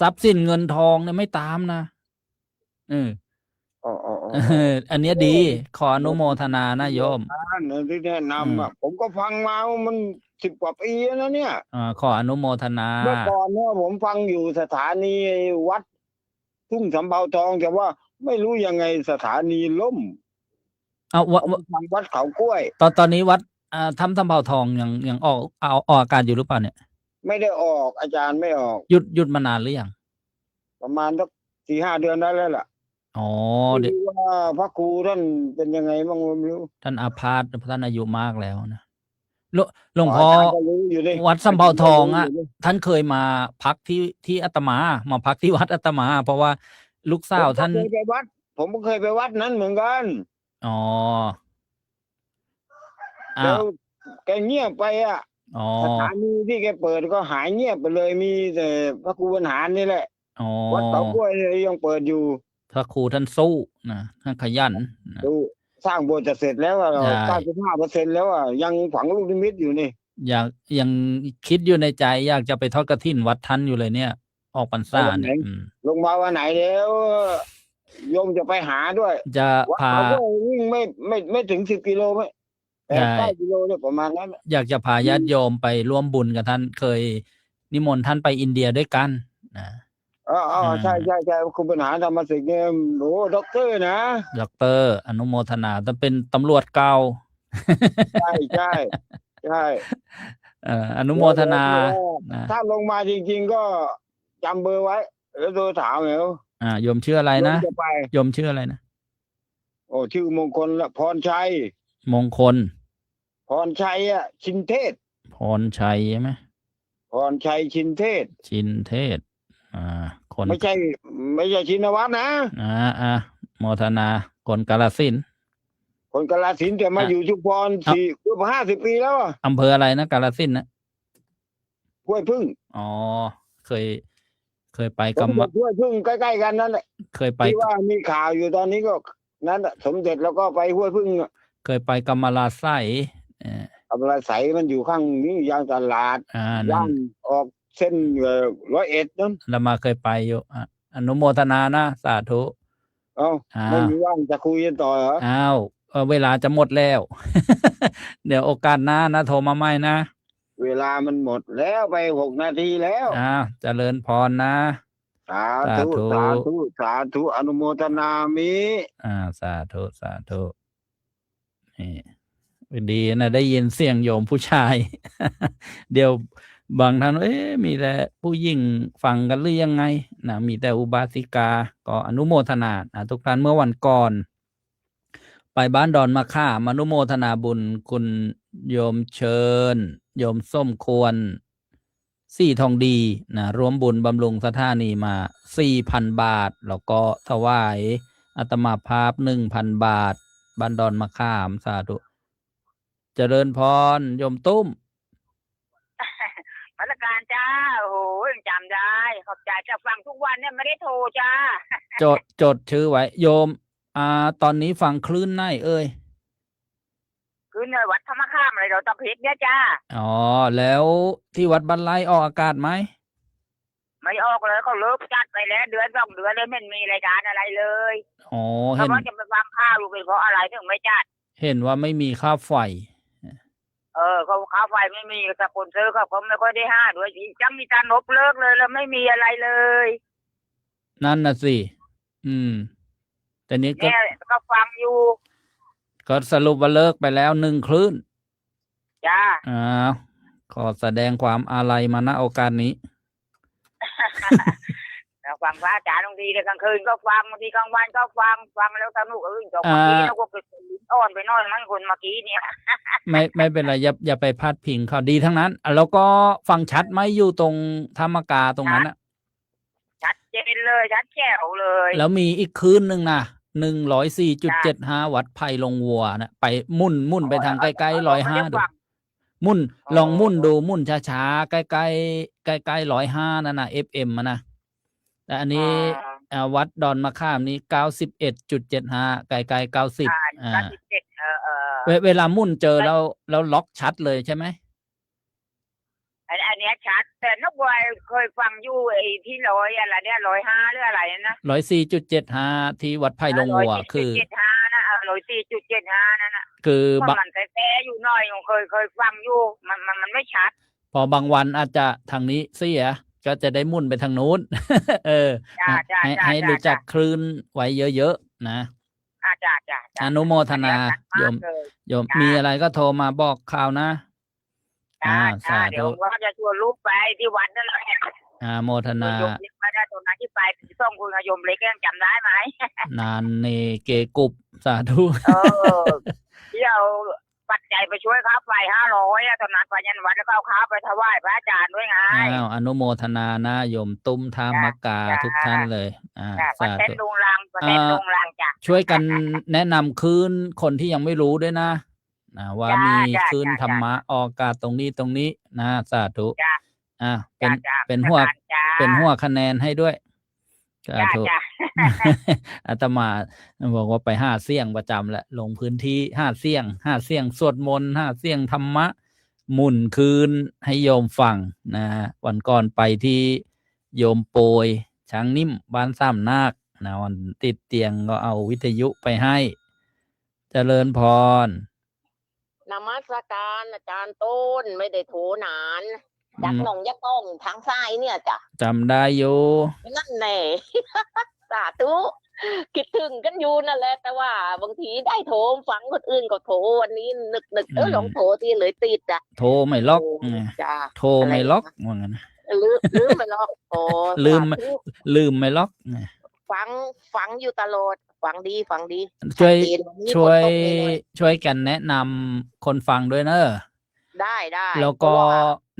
ทรัพย์สินเงินทองเนี่ยไม่ตามนะอ๋อ อันเนี้ยดี ขออนุโมทนานะโยม ท่านที่แนะนำอ่ะผมก็ฟังมามัน10 กว่าปีแล้วเนี่ย ขออนุโมทนา เมื่อก่อนเนี่ยผมฟังอยู่สถานีวัดทุ่งสำเภาทองแต่ว่าไม่รู้ยังไงสถานีล่ม เอาวะ ผมฟังวัดเขากล้วย ตอนนี้วัดถ้ำสำเภาทองยังออกอากาศอยู่หรือเปล่าเนี่ย ไม่ได้ออกอาจารย์ไม่ออก หยุดมานานหรือยัง ประมาณสัก4-5 เดือนได้แล้วล่ะ อ๋อ ไม่รู้ว่าพระครูท่านเป็นยังไงบ้างไม่รู้ ท่านอาพาธท่านอายุมากแล้วนะหลวงพ่อ อาจารย์ก็รู้อยู่ดิ วัดสำเภาทองอ่ะ ท่านเคยมาพักที่อาตมามาพักที่วัดอาตมา เพราะว่าลูกสาวท่าน ผมก็เคยไปวัดนั้นเหมือนกัน อ๋อ แล้วแกเงียบไปอ่ะ อ๋อ สถานีที่แกเปิดก็หายเงียบไปเลยมีแต่พระครูบรรหารนี่แหละ อ๋อ วัดเขากล้วยยังเปิดอยู่ พระครูท่านสู้นะท่านขยันนะ ดูสร้างโบสถ์จะเสร็จแล้วอ่ะ ใช่ 95%แล้วอ่ะยังฝังลูกนิมิตอยู่นี่ ยังคิดอยู่ในใจ อยากจะไปทอดกฐินวัดท่านอยู่เลยเนี่ย ออกพรรษาเนี่ย ลงมาวันไหนแล้วโยมจะไปหาด้วย จะ วัด พา เขากล้วยวิ่งไม่ถึง10 กิโลไหม ใช่ 8-9 กิโลเนี่ยประมาณนั้น อยากจะพาญาติโยมไปร่วมบุญกับท่าน เคยนิมนต์ท่านไปอินเดียด้วยกันนะ ใช่คุณปัญหาธรรมศิษย์เนี่ยโอ้ด็อกเตอร์นะ ดอกเตอร์อนุโมทนาต้องเป็นตำรวจเก่า ใช่ อนุโมทนานะ ถ้าลงมาจริงๆก็จำเบอร์ไว้ แล้วโทรถามเหรอ โยมชื่ออะไรนะ โยมจะไป โยมชื่ออะไรนะ โอ้ชื่อมงคลละพรชัย มงคล พรชัยชินเทศ พรชัยใช่ไหม พรชัยชินเทศ ชินเทศ คน ไม่ใช่ชินวัตรนะ โมทนาคนกาฬสินธุ์ คนกาฬสินธุ์แต่มาอยู่ชุมพรเกือบ50 ปีแล้วอะ อำเภออะไรนะกาฬสินธุ์นะ ห้วยพึ่ง อ๋อ เคยไป สมเด็จห้วยพึ่งใกล้ๆกันนั่นแหละ เคยไป ที่ว่ามีข่าวอยู่ตอนนี้ก็นั้นน่ะสมเด็จแล้วก็ไปห้วยพึ่งอะ เคยไปกำมะลาไสย อะไรใสมันอยู่ข้างนี้ยางตลาด นั่ ย่าน งออกเส้น101นั่น แล้วมาเคยไปอยู่อนุโมทนานะสาธุ ไม่มีว่างจะคุยกันต่อเหรอ เวลาจะหมดแล้ว เดี๋ยวโอกาสหน้านะโทรมาใหม่นะ เวลามันหมดแล้วไป6 นาทีแล้ว เจริญพรนะ สาธุอนุโมทนามิ สาธุนี่ดีนะได้ยินเสียงโยมผู้ชาย เดี๋ยวบางท่านมีแต่ผู้หญิงฟังกันหรือยังไงนะมีแต่อุบาสิกาก็อนุโมทนาทุกท่านเมื่อวันก่อน ไปบ้านดอนมะค่ามอนุโมทนาบุญคุณโยมเชิญโยมส้มควรสี่ทองดีนะรวมบุญบำรุงสถานีมา 4,000 บาท แล้วก็ถวายอาตมาภาพ 1,000 บาทบ้านดอนมะค่ามสาธุเจริญพรโยมตุ้ม มาตรการจ้าโอ้โหยังจำได้ขอบใจจะฟังทุกวันเนี่ยไม่ได้โทรจ้า จดชื่อไว้โยมตอนนี้ฟังคลื่นไหนเอ่ย คือในวัดธรรมข้ามอะไรเราตะเพชรเนี่ยจ้า อ๋อแล้วที่วัดบ้านไร่ออกอากาศไหม ไม่ออกเลยเขาเลิกจัดไปแล้วเดือน2 เดือนเลยไม่มีรายการอะไรเลย อ๋อ เขา เห็น ว่าจะไปฟังข้าวอยู่เป็นเพราะอะไรถึงไม่จัด เห็นว่าไม่มีค่าไฟ เขาข้าวไฟไม่มีสปอนเซอร์เขาไม่ค่อยได้ห้าด้วยจังมีการนบเลิกเลยแล้วไม่มีอะไรเลย นั่นน่ะสิแต่นี้ก็ เนี่ยก็ฟังอยู่ ก็สรุปว่าเลิกไปแล้ว1 คลื่น จ้า ขอแสดงความอาลัยมาณโอกาสนี้ ฟังพระอาจารย์บางทีในกลางคืนก็ฟังบางทีกลางวันก็ฟังแล้วสนุกจบเมื่อกี้เราก็อ่อนไปหน้อยมั้งคนเมื่อกี้เนี่ย ไม่เป็นไรอย่าไปพาดพิงเขาดีทั้งนั้นแล้วก็ฟังชัดไหมอยู่ตรงธรรมกาตรงนั้นอะ ชัดเจนเลยชัดแจ๋วเลย แล้วมีอีกคืนหนึ่งนะ104.75 วัตต์ไผ่ลงวัวนะไปมุ่นไปทางใกล้ๆ105ดูมุ่นลองมุ่นดูมุ่นช้าๆใกล้ๆ105นั่นนะ FM นะแต่อันนี้วัดดอนมะข้ามนี้91.75ใกล้ๆ90 เวลามุ่นเจอแล้วล็อกชัดเลยใช่ไหม อันเนี้ยชัดแต่นกบอยเคยฟังอยู่ไอ้ที่100อะไรเนี่ย105หรืออะไรนะ 104.75 ที่วัดไผ่ลงวัวคือ 104.75นะ104.75นั่นนะ คือ มันแต่อยู่หน่อยเคยฟังอยู่มันไม่ชัด พอบางวันอาจจะทางนี้เสียก็จะได้มุ่นไปทางนู้น จ้า ให้รู้จักคลื่นไว้เยอะๆนะ จ้า อนุโมทนาโยม จ้ามี มีอะไรก็โทรมาบอกข่าวนะ สา เดี๋ยว ธุ ว่าจะชวนลูกไปที่วัดนั่นแหละ โมทนา โยมเล็กมาได้ตรงนั้นที่ไปส่งคุณกับโยมเล็กยังจำได้ไหม นานเนเกกุบสาธุ ที่เอาปัจจัยไปช่วยเขาไป500ตอนนั้นไปยันวัดแล้วก็เอาข้าวไปถวายพระอาจารย์ด้วยไง อนุโมทนานะโยมตุ้มธรรมกาทุกท่านเลยประ สา เทศ ธุ ลุงลังจ้ะ ช่วยกันแนะนำคืนคนที่ยังไม่รู้ด้วยนะว่ามีคืนธรรมะออกอากาศตรงนี้นะสาธุเป็นหัวคะแนนให้ด้วยสาธุ อาตมาบอกว่าไป5 เสี่ยงประจำแหละลงพื้นที่5 เสี่ยงสวดมนต์5 เสี่ยงธรรมะหมุนคืนให้โยมฟังนะวันก่อนไปที่โยมโปยช้างนิ่มบ้านซ้ำนาคนะวันติดเตียงก็เอาวิทยุไปให้เจริญพร นมัสการอาจารย์ต้นไม่ได้โทรนานยักหนองยักต้องทางซ้ายเนี่ยจ้ะ จำได้อยู่ นั่นแน่ สาธุคิดถึงกันอยู่นั่นแหละแต่ว่าบางทีได้โทรฟังคนอื่นก็โทรวันนี้นึกลองโทรที่เลยติดอ่ะ โทรไม่ล็อก จ้ะ โทรไม่ล็อกว่างั้น ลืมไม่ล็อกโอ้ ลืม สาธุ ไม่ล็อก ฟังอยู่ตลอดฟังดี ช่วย ชัดเจนวันนี้ ช่วย ฝนตกนิดหน่อย ช่วยกันแนะนำคนฟังด้วยเนอะ ได้ แล้ว เพ ก็ ราะว่า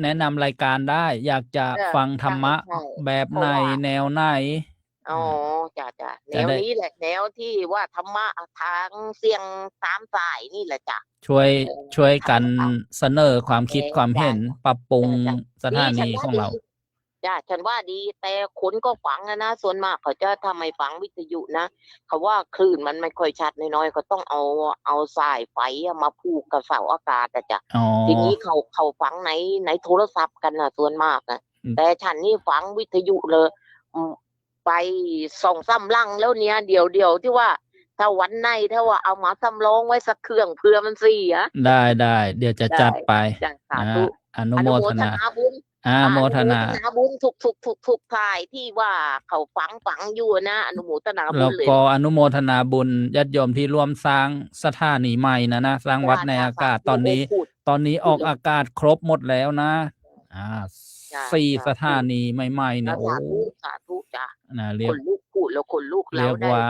แนะนำรายการได้ อยากจะ ฟังธรรมะ ใช่ แบบไหน เพราะว่า แนวไหน อ๋อจ้ะแน จะ ว ได้ นี้แหละแนวที่ว่าธรรมะทางเสียงตามสายนี่แหละจ้ะ ช่วยกันเสนอความคิดความเห็น ปรับปรุงสถานี ดี ของเรา จ้ะฉันว่าดีแต่คนก็ฟังนะส่วนมากเขาจะทำไมฟังวิทยุนะเขาว่าคลื่นมันไม่ค่อยชัดน้อยๆเขาต้องเอาสายไฟมาผูกกับเสาอากาศอะจ้ะ อ๋อ ทีนี้เขาฟังในโทรศัพท์กันนะส่วนมากนะ อืม แต่ฉันนี่ฟังวิทยุเลยไป2-3 ลังแล้วเนี่ยเดี๋ยวที่ว่า ถ้าวันไหนถ้าว่าเอามาสำรองไว้สักเครื่องเพื่อมันเสีย ได้ เดี๋ยวจะจัดไป จ้ะสาธุ อนุโมทนา บุญ โมทนา อนุโมทนาบุญทุกฝ่ายที่ว่าเขาฟังอยู่นะอนุโมทนาบุ แล้ว ญเลย ก็อนุโมทนาบุญญาติโยมที่ร่วมสร้างสถานีใหม่นะสร้างวัดในอากาศตอนนี้ออกอากาศครบหมดแล้วนะ4 สถานีใหม่ๆนะโอ้ สาธุจ้ะ นะเรีย ค ก นลูกพูดแล้วคนลูก เรี แล้ ยว ก ได้ ว่า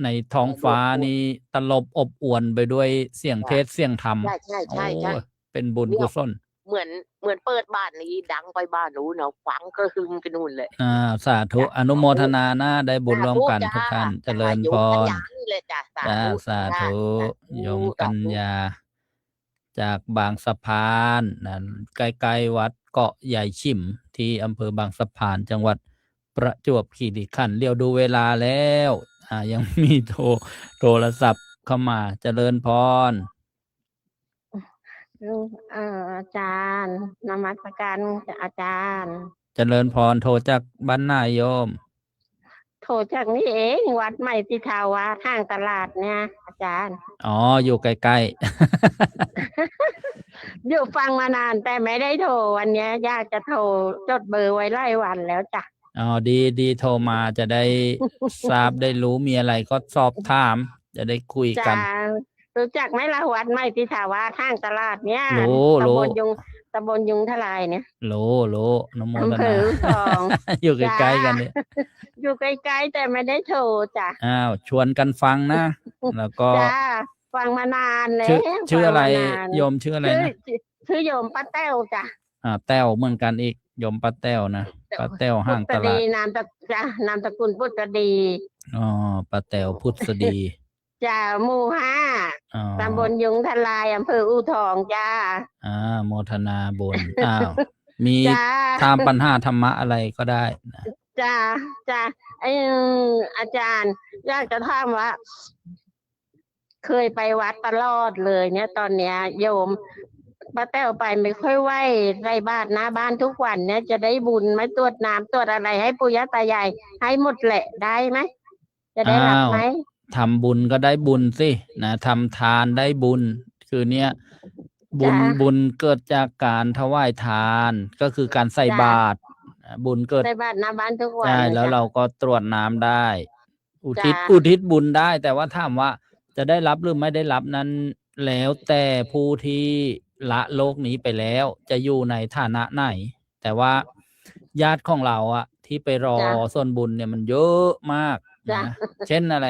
ในท้องฟ้านี่ตลบอบอวนไปด้วยเสียงเทศน์เสียงธรรม ใช่ โอ้เป็นบุญกุศล เหมือนเปิดบ้านนี้ดังไปบ้านนู้นเนาะฟังก็หึมไปนู่นเลย สาธุอนุโมทนานะได้บุญร่วมกันทุกท่านเจริญพร นี่เลยจ้ะ สาธุโยมกัญญาจากบางสะพานนะใกล้ๆวัดเกาะใหญ่ชิมที่อำเภอบางสะพานจังหวัดประจวบคีรีขันธ์เรียวดูเวลาแล้วยังมีโทรศัพท์เข้ามาเจริญพร อาจารย์นมัสการอาจารย์ เจริญพรโทรจากบ้านนายโยม โทรจากนี่เองวัดใหม่ที่ทาวาข้างตลาดเนี่ย อาจารย์ อ๋ออยู่ใกล้ อยู่ฟังมานานแต่ไม่ได้โทรวันนี้อยากจะโทรจดเบอร์ไว้ไล่วันแล้วจ้ะ อ๋อดีโทรมาจะได้ ทราบได้รู้มีอะไรก็สอบถาม จะได้คุยกัน จ้ารู้จักไหมล่ะวัดใหม่ที่ถาวาข้างตลาดเนี่ย รู้ ตำบลยุงทลายเนี่ย โลนโมท อำเภ นา อทอง อยู่ใกล้ๆกันเนี่ย อยู่ใกล้ๆแต่ไม่ได้โทรจ้ะ ชวนกันฟังนะ แล้วก็ จ้าฟังมานานแล้ว ชื่ออะไร ฟังมานาน โยมชื่ออะไรนะ ชื่อโยมป้าแต้วจ้ะ แต้วเหมือนกันอีกโยมป้าแต้วนะป้าแต้วห้างตลาด นามสกุลพุทธดี อ๋อป้าแต้วพุทธดี จ้าหมู่ อ๋อ 5ตำบลยุงทลายอำเภออู่ทองจ้า โมทนาบุญมี จ้า ถามปัญหาธรรมะอะไรก็ได้นะ จ้าอาจารย์อยากจะถามว่า เคยไปวัดตลอดเลยเนี่ยตอนเนี้ยโยมป้าแต้วไปไม่ค่อยไหวใส่บาตรหน้าบ้านทุกวันเนี่ยจะได้บุญไหมตรวจน้ำตรวจอะไรให้ปู่ย่าตายายให้หมดแหละได้ไหมจะได้รับไหม ทำบุญก็ได้บุญสินะทำทานได้บุญ คือเนี่ยบุญ จ้ะ บุญเกิดจากการถวายทานก็คือการใส่ จ้ะ บาตรบุญเกิด ใส่บาตรหน้าบ้านทุกวัน ใช่ เลย แล้ว จ้ะ เราก็ตรวจน้ำได้ อุทิศ จ้ะ อุทิศบุญได้ แต่ว่าถามว่าจะได้รับหรือไม่ได้รับนั้น แล้วแต่ผู้ที่ละโลกนี้ไปแล้ว จะอยู่ในฐานะไหน แต่ว่าญาติของเราอะที่ไปรอ จ้ะ ส่วนบุญเนี่ยมันเยอะมาก จ้ะ นะ เช่นอะไร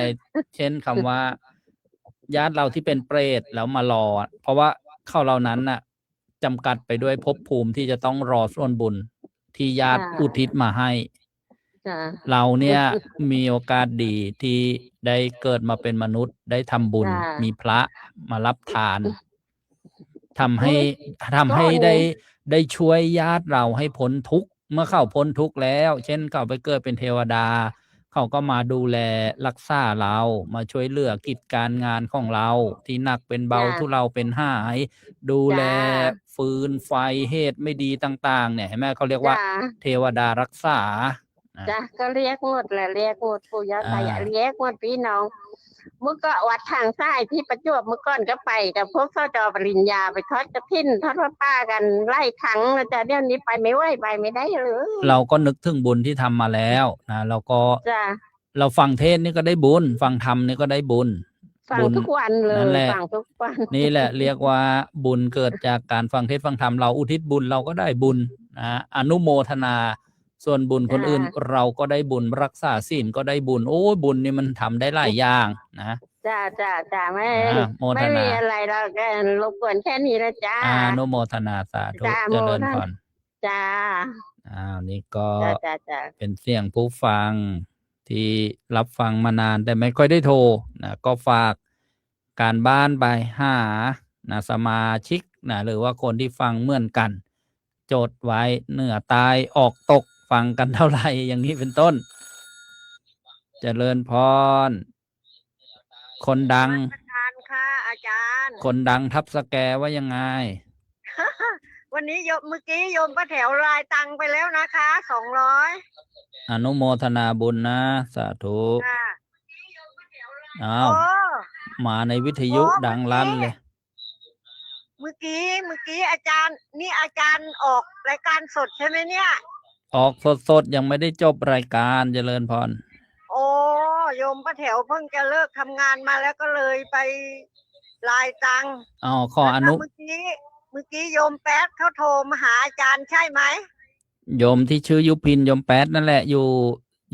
เช่นคำว่า ญาติเราที่เป็นเปรตแล้วมารออะเพราะว่าเขาเหล่านั้นน่ะจำกัดไปด้วยภพภูมิที่จะต้องรอส่วนบุญที่ญาติ จ้ะ อุทิศมาให้ จ้ะ เราเนี่ยมีโอกาสดีที่ได้เกิดมาเป็นมนุษย์ได้ทำบุญ จ้ะ มีพระมารับทานทำให้ ก็ ได้ช่วยญาติเราให้พ้นทุกข์เมื่อเขาพ้นทุกข์แล้ว เช่นเขาไปเกิดเป็นเทวดา เขาก็มาดูแลรักษาเรามาช่วยเหลือกิจการงานของเรา ที่หนักเป็นเบา จ้ะ ทุเราเป็นหาย ดูแล จ้ะ ฟืนไฟเหตุไม่ดีต่าง ๆ เนี่ยเห็นไหมเขาเรียกว่า จ้ะ เทวดารักษา จ้ะก็เรียกหมดแหละเรียกหมดปู่ย่าตายายเรียกหมดพี่น้องเมื่อก็วัดทางซ้ายที่ประจวบเมื่อก่อนก็ไปกับพวกสจปริญญาไปทอดกระถินทอดผ้าป่ากันไล่ครั้งแล้วจ้ะเดี๋ยวนี้ไปไม่ไหวไปไม่ได้เลย เราก็นึกถึงบุญที่ทำมาแล้วนะเราก็ จ้ะ เราฟังเทศน์นี่ก็ได้บุญ ฟังธรรมนี่ก็ได้บุญ ฟัง บุญ ทุกวันเล นั่ ย นแหละ ฟังทุกวัน นี่แหละเรียกว่าบุญเกิดจากการฟังเทศน์ฟังธรรมเราอุทิศบุญเราก็ได้บุญนะอนุโมทนา ส่วนบุญคนอื่น เราก็ได้บุญรักษาศีลก็ได้บุญ โอ้ยบุญนี่มันทำได้หลายอย่างนะ จ้าจ้าจ้าไม่ โมทนา ไม่มีอะไรเราก็รบกวนแค่นี้นะจ้า อนุโมทนาสาธุ จ้า เจริญ โมทนา พร จ้า นี่ก็ จ้าจ้าจ้า เป็นเสียงผู้ฟังที่รับฟังมานานแต่ไม่ค่อยได้โทรนะก็ฝากการบ้านไปหานะสมาชิกนะหรือว่าคนที่ฟังเหมือนกัน จดไว้เหนือตายออกตกฟังกันเท่าไหร่อย่างนี้เป็นต้น เจริญพร คนดัง อาจารย์ค่ะอาจารย์ คนดังทับสแกว่ายังไง วันนี้โยมเมื่อกี้โยมป้าแถวรายตังค์ไปแล้วนะคะ200 อนุโมทนาบุญนะสาธุ ค่ะ อ้า โอ้ วมาในวิทยุดังลั่นเลย เมื่อกี้อาจารย์นี่อาจารย์ออกรายการสดใช่ไหมเนี่ย ออกสดๆยังไม่ได้จบรายการเจริญพร โอ้โยมป้าแถวเพิ่งจะเลิกทำงานมาแล้วก็เลยไปรายตังค์ อ๋อขออนุ แล้วก็เมื่อกี้โยมแป๊ดเขาโทรมาหาอาจารย์ใช่ไหม โยมที่ชื่อยุพินโยมแป๊ดนั่นแหละอ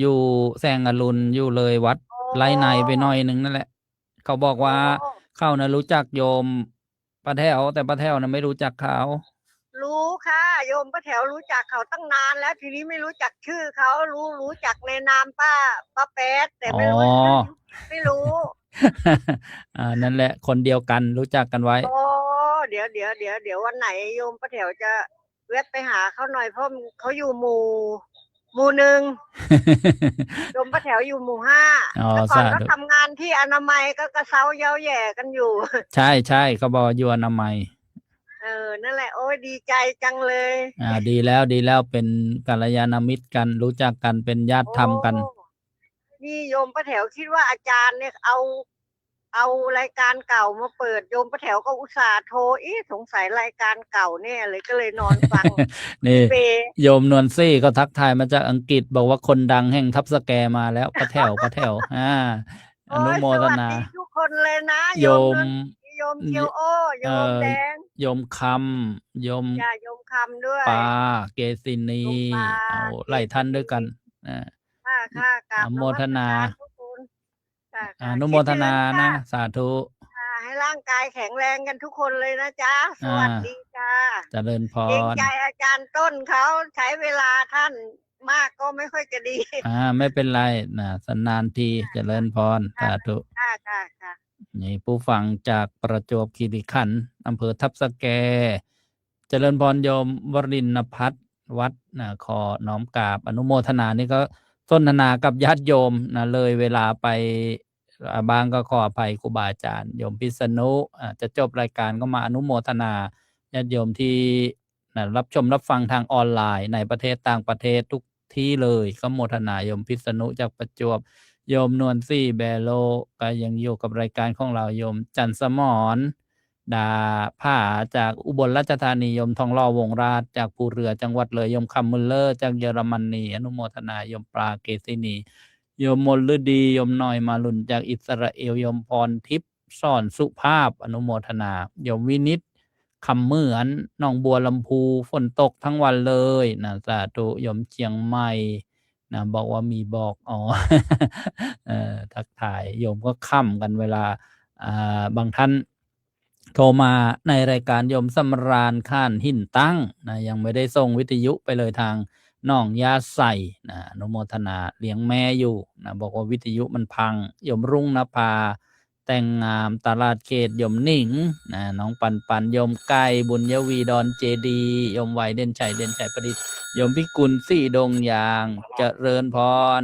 ยู่แสงอรุณอยู่เลยวัด โอ้ ไร่ในไปหน่อยหนึ่งนั่นแหละ เขาบอกว่า โอ้ เขานะรู้จักโยมป้าแถวแต่ป้าแถวนะไม่รู้จักเขา รู้ค่ะโยมป้าแถวรู้จักเขาตั้งนานแล้วทีนี้ไม่รู้จักชื่อเขารู้จักในนามป้าแป๊ดแต่ไม่รู้ชื่อไม่รู้ นั่นแหละ คนเดียวกันรู้จักกันไว้ โอ้เดี๋ยววันไหนโยมป้าแถวจะแวะไปหาเขาหน่อยเพราะเขาอยู่หมู่หนึ่ง โยมป้าแถวอยู่หมู่5 อ๋อ แต่ก่อน สาธุ ก็ทำงานที่อนามัยก็กระเซาเย้าแย่กันอยู่ ใช่เขาบอกอยู่อนามัย นั่นแหละโอ้ยดีใจจังเลย ดีแล้วเป็นกัลยาณมิตรกันรู้จักกันเป็นญาติธรรมกัน โอ้นี่โยมป้าแถวคิดว่าอาจารย์เนี่ยเอารายการเก่ามาเปิดโยมป้าแถวก็อุตส่าห์โทรสงสัยรายการเก่าเนี่ยเลยก็เลยนอนฟัง นี่ เป โยมนวลซี่ก็ทักทายมาจากอังกฤษบอกว่าคนดังแห่งทับสแกมาแล้วป้าแถวอนุโมทนา โอ้ยสวัสดีทุกคนเลยนะ โยม โยมเคียวโอโยมแดง โยมคำโยม อย่าโยมคำด้วย ปาเกษินี โยมปา เอาหลายท่านด้วยกัน ค่ะกราบ อนุโมทนา มัสการทุกคนค่ะ อนุโมทนานะ สาธุ ค่ะให้ร่างกายแข็งแรงกันทุกคนเลยนะจ๊ะสวัสดีค่ะ เจริญพ เกรง ร ใจอาจารย์ต้นเขาใช้เวลาท่านมากก็ไม่ค่อยจะดี ไม่เป็นไรนะสนานทีเจริญพรสาธุ ค่ะ นี่ผู้ฟังจากประจวบคีรีขันธ์อำเภอทับสแก เจริญพรโยมวรินทร์พัฒน์วัดนะขอน้อมกราบอนุโมทนานี่ก็สนทนากับญาติโยมนะเลยเวลาไป บางก็ขออภัยครูบาอาจารย์โยมพิษณุจะจบรายการก็มาอนุโมทนาญาติโยมที่รับชมรับฟังทางออนไลน์ในประเทศต่างประเทศทุกที่เลยก็โมทนาโยมพิษณุจากประจวบโยมนวลซี่แบโลก็ยังอยู่กับรายการของเราโยมจันทร์สมรดาผ้าจากอุบลราชธานีโยมทองล่อวงราชจากภูเรือจังหวัดเลยโยมคำมุลเลอร์จากเยอรมนีอนุโมทนาโยมปลาเกษินีโยมมลฤดีโยมน้อยมาลุนจากอิสราเอลโยมพรทิพย์สอนสุภาพอนุโมทนาโยมวินิตคำเหมือนหนองบัวลำพูฝนตกทั้งวันเลยนะสาธุโยมเชียงใหม่นะบอกว่ามีบอกทักทายโยมก็ค่ำกันเวลาบางท่านโทรมาในรายการโยมสำราญข้านหินตั้งนะยังไม่ได้ส่งวิทยุไปเลยทางน้องยาใส่นะอนุโมทนาเลี้ยงแม่อยู่นะบอกว่าวิทยุมันพังโยมรุ่งนภาแต่งงามตลาดเขตโยมหนิงนะน้องปันโยมไก่บุญยวีดอนเจดีโยมไวเด่นชัยประดิษฐ์โยมพิกุลสี่ดงยางเจริญพร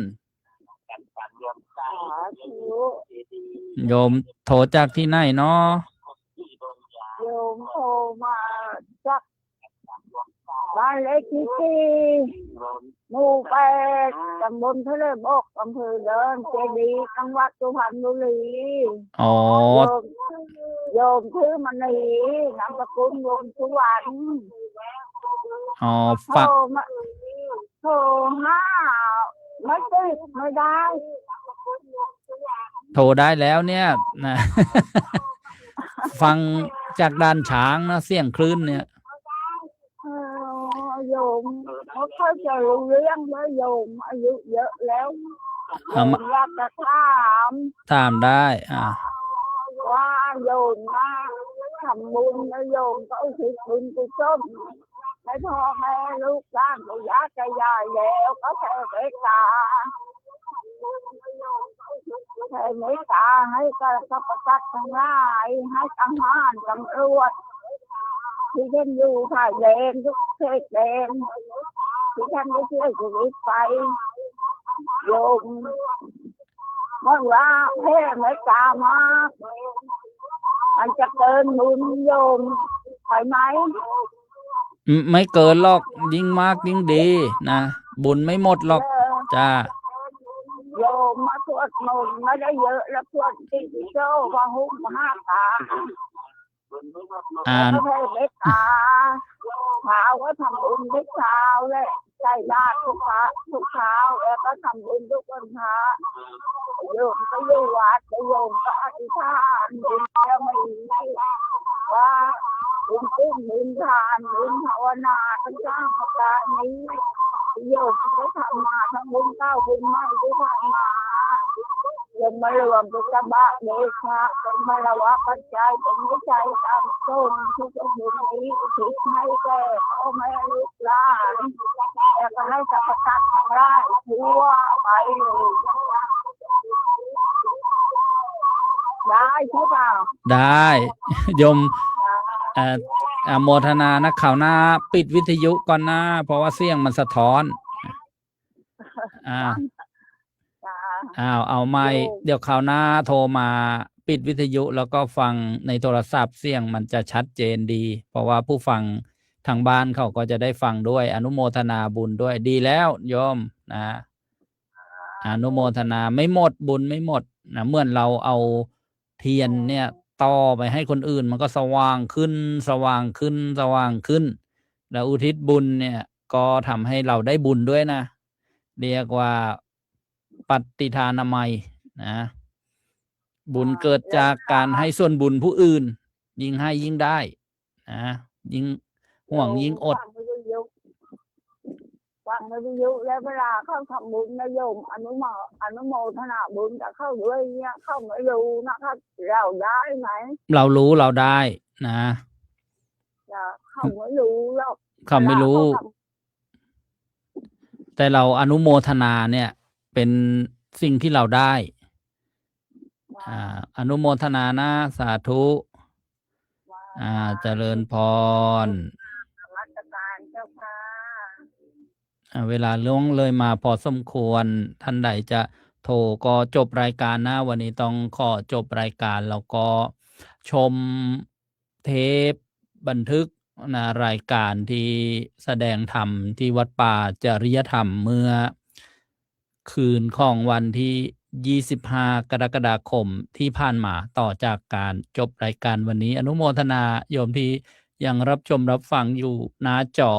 โยมโทรจากที่ไหนเนาะโยมโทรมาจากบ้านเล็กที่หมู่8ตำบลทะเลบกอำเภอเดินเจดีจังหวัดสุพรรณบุรีโยมชื่อมณีนามสกุลวงสุวรรณฝากโทรห้าไม่ติดไม่ได้โทรได้แล้วเนี่ยนะฟังจากด้านช้างนะเสียงคลื่นเนี่ยโยมเขาค่อยจะรู้เรื่องแล้วโยมอายุเยอะแล้วอยากจะถามได้ว่าโยมมาทำบุญแล้วโยมก็อุทิศบุญกุศลให้พ่อแม่ลูกหลานปู่ย่าตายายแล้วก็แผ่เมตตาให้กับสรรพสัตว์ทั้งหลายให้ทหารตำรวจที่ท่านอยู่ชายแดนทุกเขตแดนที่ท่านได้ช่วยชีวิตไปโยมว่าแผ่เมตตามากมันจะเกินบุญโยมไปไหมไม่เกินหรอกยิ่งมากยิ่งดีนะบุญไม่หมดหรอกจ้าโยมมาสวดมนต์ไม่ได้เยอะแล้วสวดติดโซ่พระหุมห้าตาแผ่เมตตาเช้าก็ทำบุญทุกเช้าเลยใส่บาตรทุกเช้าแล้วก็ทำบุญทุกวันพระโยมก็อยู่วัดโยมก็อธิษฐานบุญแล้วไม่ว่าบุญกุ้งบุญทานบุญภาวนาทั้งสามประการนี้โยมได้ทำมาทั้งบุญเก้าบุญใหม่ที่ทำมายังมารวมเป็นกระบะเดชะเป็นมารวะปัจจัยเป็นวิจัยตามต้นทุกบุญนี้อุทิศให้แก่พ่อแม่ลูกหลานแล้วก็ให้สรรพสัตว์ทั้งหลายทั่วไปได้ใช่เปล่าได้โยมโมทนานักข่าวหน้าปิดวิทยุก่อนนะเพราะว่าเสียงมันสะท้อนเอาไม่เดี๋ยวข่าวหน้าโทรมาปิดวิทยุแล้วก็ฟังในโทรศัพท์เสียงมันจะชัดเจนดีเพราะว่าผู้ฟังทางบ้านเขาก็จะได้ฟังด้วยอนุโมทนาบุญด้วยดีแล้วโยมนะอนุโมทนาไม่หมดบุญไม่หมดนะเมื่อเราเอาเทียนเนี่ยต่อไปให้คนอื่นมันก็สว่างขึ้นแล้วอุทิศบุญเนี่ยก็ทำให้เราได้บุญด้วยนะเรียกว่าปฏิทานามัยนะบุญเกิดจากการให้ส่วนบุญผู้อื่นยิ่งให้ยิ่งได้นะยิ่งห่วงยิ่งอดฟังวิทยุแล้วเวลาเข้าทำบุญนะโยมอนุโมทนาบุญจะเข้าด้วยเนี่ยเข้าไม่รู้นะครับเราได้ไหมเรารู้เราได้นะเขาไม่รู้หรอกเขาไม่รู้แต่เราอนุโมทนาเนี่ยเป็นสิ่งที่เราได้อนุโมทนานะสาธุเจริญพรเวลาล่วงเลยมาพอสมควรท่านใดจะ โทก็จบรายการนะวันนี้ต้องขอจบรายการแล้วก็ชมเทปบันทึกนะรายการที่แสดงธรรมที่วัดป่าจริยธรรมเมื่อคืนของวันที่25กรกฎาคมที่ผ่านมาต่อจากการจบรายการวันนี้อนุโมทนาโยมที่ยังรับชมรับฟังอยู่หน้าจอ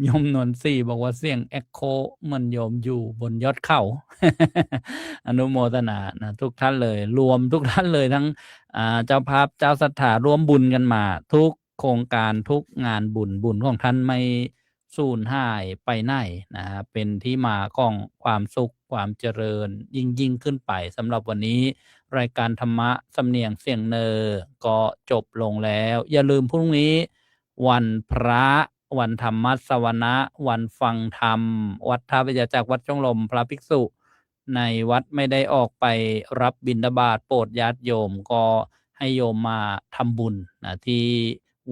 โยมนวลศรีบอกว่าเสียงเอ็กโคเหมือนโยมอยู่บนยอดเขา อนุโมทนานะทุกท่านเลยรวมทุกท่านเลยทั้งเจ้าภาพเจ้าศรัทธาร่วมบุญกันมาทุกโครงการทุกงานบุญของท่านไม่สูญหายไปไหนนะเป็นที่มาของความสุขความเจริญยิ่งขึ้นไปสำหรับวันนี้รายการธรรมะสำเนียงเสียงเนอก็จบลงแล้วอย่าลืมพรุ่งนี้วันพระวันธรรมสวนะวันฟังธรรมวัดท่าพระยาจากวัดช่องลมพระภิกษุในวัดไม่ได้ออกไปรับบิณฑบาตโปรดญาติโยมก็ให้โยมมาทำบุญนะที่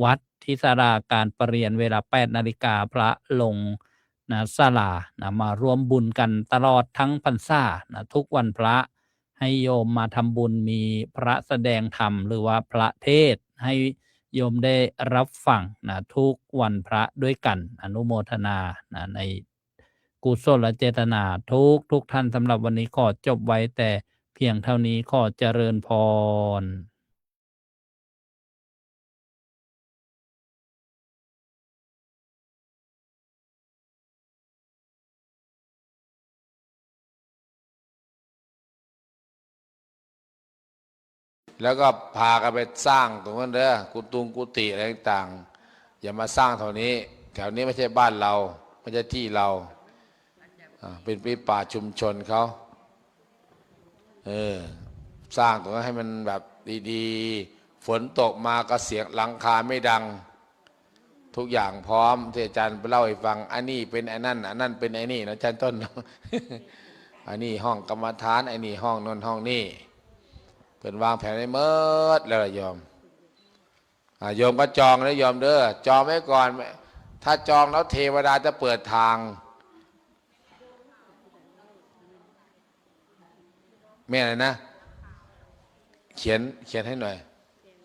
วัดที่ศาลาการประเรียนเวลา 8 นาฬิกาพระลงนะศาลานะมาร่วมบุญกันตลอดทั้งพรรษานะทุกวันพระให้โยมมาทำบุญมีพระแสดงธรรมหรือว่าพระเทศน์ให้โยมได้รับฟังนะทุกวันพระด้วยกันอนุโมทนานะในกุศลเจตนาทุกท่านสำหรับวันนี้ขอจบไว้แต่เพียงเท่านี้ขอเจริญพรแล้วก็พากันไปสร้างตรงนั้นเด้อกุฏิอะไรต่างๆอย่ามาสร้างแถวนี้ไม่ใช่บ้านเราไม่ใช่ที่เราเป็นป่าชุมชนเขาสร้างตรงนั้นให้มันแบบดีๆฝนตกมาก็เสียงหลังคาไม่ดังทุกอย่างพร้อมที่อาจารย์ไปเล่าให้ฟังอันนี้เป็นอันนั้นเป็นไอ้นี่นะอาจารย์ต้น อันนี้ห้องกรรมฐานไอ้นี่ห้องนนห้องนี่เป็นวางแผนให้เมิดแล้วโยมโยมก็จองนะโยมเด้อจองไว้ก่อนถ้าจองแล้วเทวดาจะเปิดทางแม่อะไรนะเขียนให้หน่อย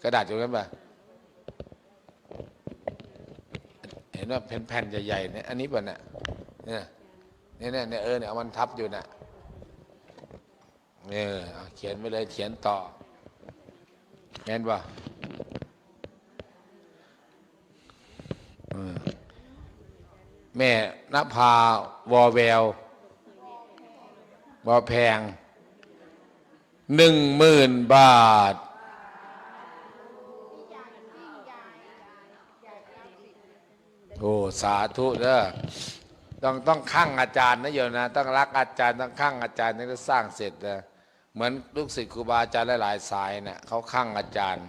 กระดาษอยู่กันป่ะเห็นว่าแผ่นใหญ่ๆเนี่ยอันนี้ป่ะเนี่ยเนี่ยเอามันทับอยู่น่ะเขียนไปเลยเขียนต่อแม่นป่ะแม่ณภาวอแวววอแพง 10,000 บาทโอ้สาธุเด้อต้องข้างอาจารย์นะโยมนะต้องรักอาจารย์ต้องข้างอาจารย์ถึงจะสร้างเสร็จนะเหมือนลูกศิษย์ครูบาอาจารย์หลายๆสายเนี่ยเขาข้างอาจารย์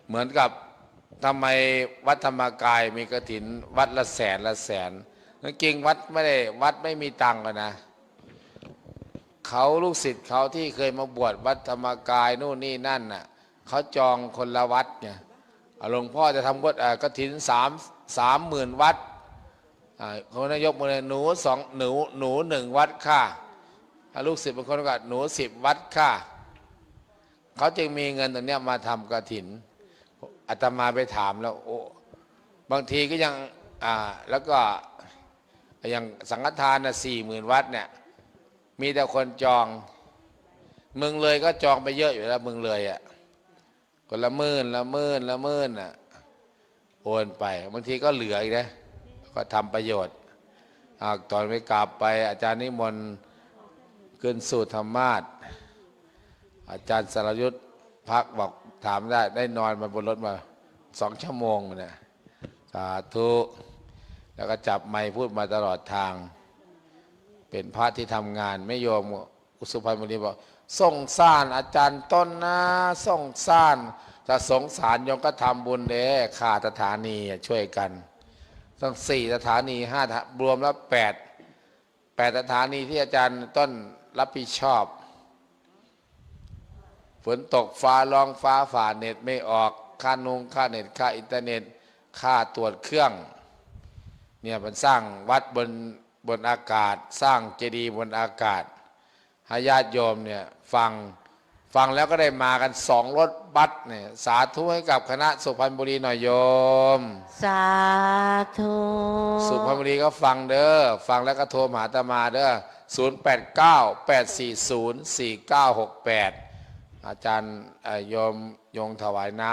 เหมือนกับทำไมวัดธรรมกายมีกฐินวัดละแสนจริงวัดไม่มีตังค์เลยนะเขาลูกศิษย์เขาที่เคยมาบวชวัดธรรมกายนู่นนี่นั่นน่ะเขาจองคนละวัดเนี่ยหลวงพ่อจะทำกฐิน30,000 วัดคนนายกมือหนู1 วัดค่ะลูกศิษย์บางคนก็หนู10 วัดค่ะเขาจึงมีเงินตรงนี้มาทำกฐินอาตมาไปถามแล้วโอ้บางทีก็ยังแล้วก็อย่างสังฆทาน40,000 วัดเนี่ยมีแต่คนจองเมืองเลยก็จองไปเยอะอยู่แล้วเมืองเลยคนละหมื่นโอนไปบางทีก็เหลืออีกนะก็ทำประโยชน์ตอนไปกราบไปอาจารย์นิมนต์ขึ้นสู่ธรรมาสอาจารย์สรยุทธพักบอกถามได้นอนมาบนรถมา2 ชั่วโมงเนี่ยสาธุแล้วก็จับไมค์พูดมาตลอดทางเป็นพระที่ทำงานไม่ยอมอุสุพรรณบุรีบอกส่งสารอาจารย์ต้นนะส่งสารถ้าสงสารโยมก็ทำบุญเด้ค่าสถานีช่วยกันต้อง4 สถานี5รวมแล้ว8 สถานีที่อาจารย์ต้นรับผิดชอบฝนตกฟ้าร้องฟ้าฝ่าเน็ตไม่ออกค่าค่าเน็ตค่าอินเทอร์เน็ตค่าตรวจเครื่องเนี่ยมันสร้างวัดบนอากาศสร้างเจดีย์บนอากาศ ให้ญาติโยมเนี่ยฟังแล้วก็ได้มากัน2 รถบัสเนี่ยสาธุให้กับคณะสุพรรณบุรีหน่อยโยม สาธุ สุพรรณบุรีก็ฟังเด้อฟังแล้วก็โทรมาหาอาตมาเด้อ0898404968อาจารย์โยมยงถวายน้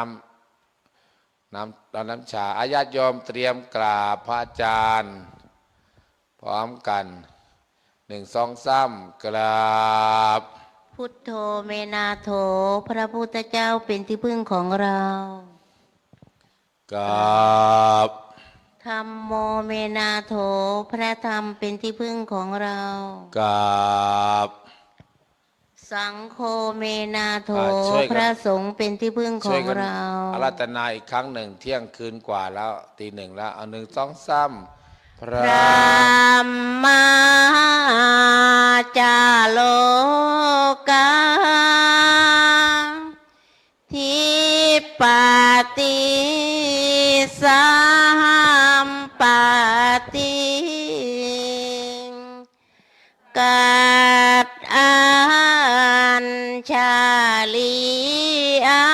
ำชาญาติโยมเตรียมกราบพระอาจารย์พร้อมกัน1 2 3กราบพุทโธเมนาโถพระพุทธเจ้าเป็นที่พึ่งของเรากราบธัมโมเมนาโถพระธรรมเป็นที่พึ่งของเรากราบสังโฆเมนาโถพระสงฆ์เป็นที่พึ่งของเราอาราธนาอีกครั้งหนึ่งเที่ยงคืนกว่าแล้วตี 1แล้วเอา1 2 3พระมาจาโลกาทิปติสามปติกัดอัญชาลีอั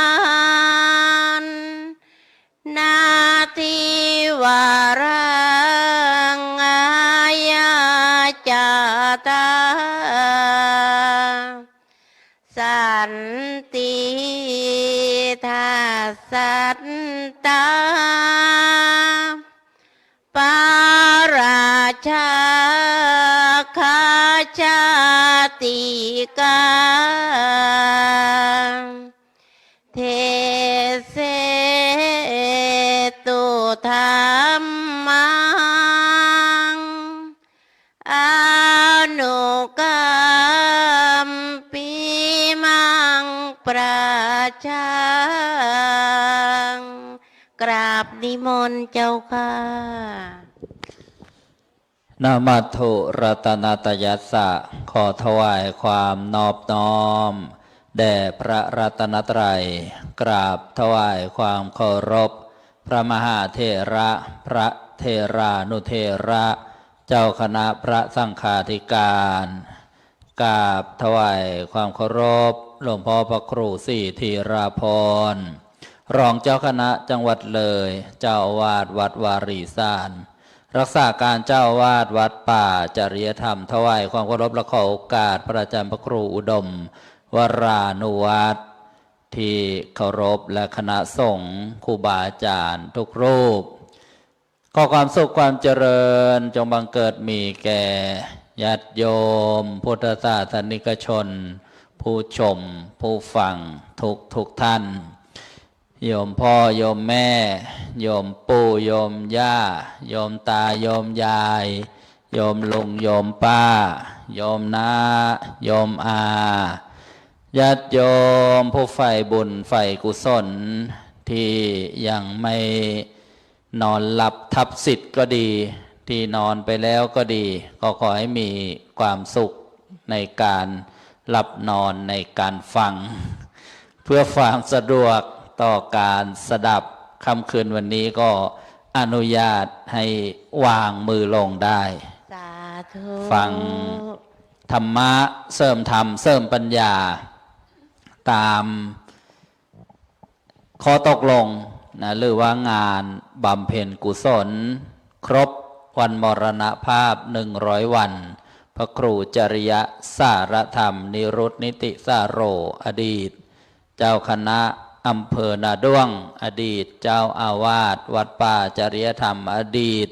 นนาทิวารังอายาจาตาสันติทัสสัตตาปาราชาคาชาติกาเทเสตุธรรมังอนุกรรมปิมังประชากราบนิมนต์เจ้าค่ะนะมัตถุรัตนตยัสสะขอถวายความนอบน้อมแด่พระรัตนตรัยกราบถวายความเคารพพระมหาเถระพระเถรานุเถระเจ้าคณะพระสังฆาธิการกราบถวายความเคารพหลวงพ่อพระครูศรีธีราภรณ์รองเจ้าคณะจังหวัดเลยเจ้าอาวาสวัดวารีสานรักษาการเจ้าอาวาสวัดป่าจริยธรรมถวายความเคารพและขอโอกาสพระอาจารย์พระครูอุดมวรานุวัฒน์ที่เคารพและคณะสงฆ์ครูบาอาจารย์ทุกรูปขอความสุขความเจริญจงบังเกิดมีแก่ญาติโยมพุทธศาสนิกชนผู้ชมผู้ฟังทุกท่านโยมพ่อโยมแม่โยมปู่โยมย่าโยมตาโยมยายโยมลุงโยมป้าโยมน้าโยมอาญาติโยมผู้ใฝ่บุญใฝ่กุศลที่ยังไม่นอนหลับทับสิทธิ์ก็ดีที่นอนไปแล้วก็ดีก็ขอให้มีความสุขในการหลับนอนในการฟังเพื่อความสะดวกต่อการสดับค่ำคืนวันนี้ก็อนุญาตให้วางมือลงได้สาธุฟังธรรมะเสริมธรรมเสริมปัญญาตามข้อตกลงนะหรือว่างานบำเพ็ญกุศลครบวันมรณภาพ100 วันพระครูจริยสารธรรมนิรุตนิติสาโรอดีตเจ้าคณะอำเภอนาด้วงอดีตเจ้าอาวาสวัดป่าจริยธรรมอดีต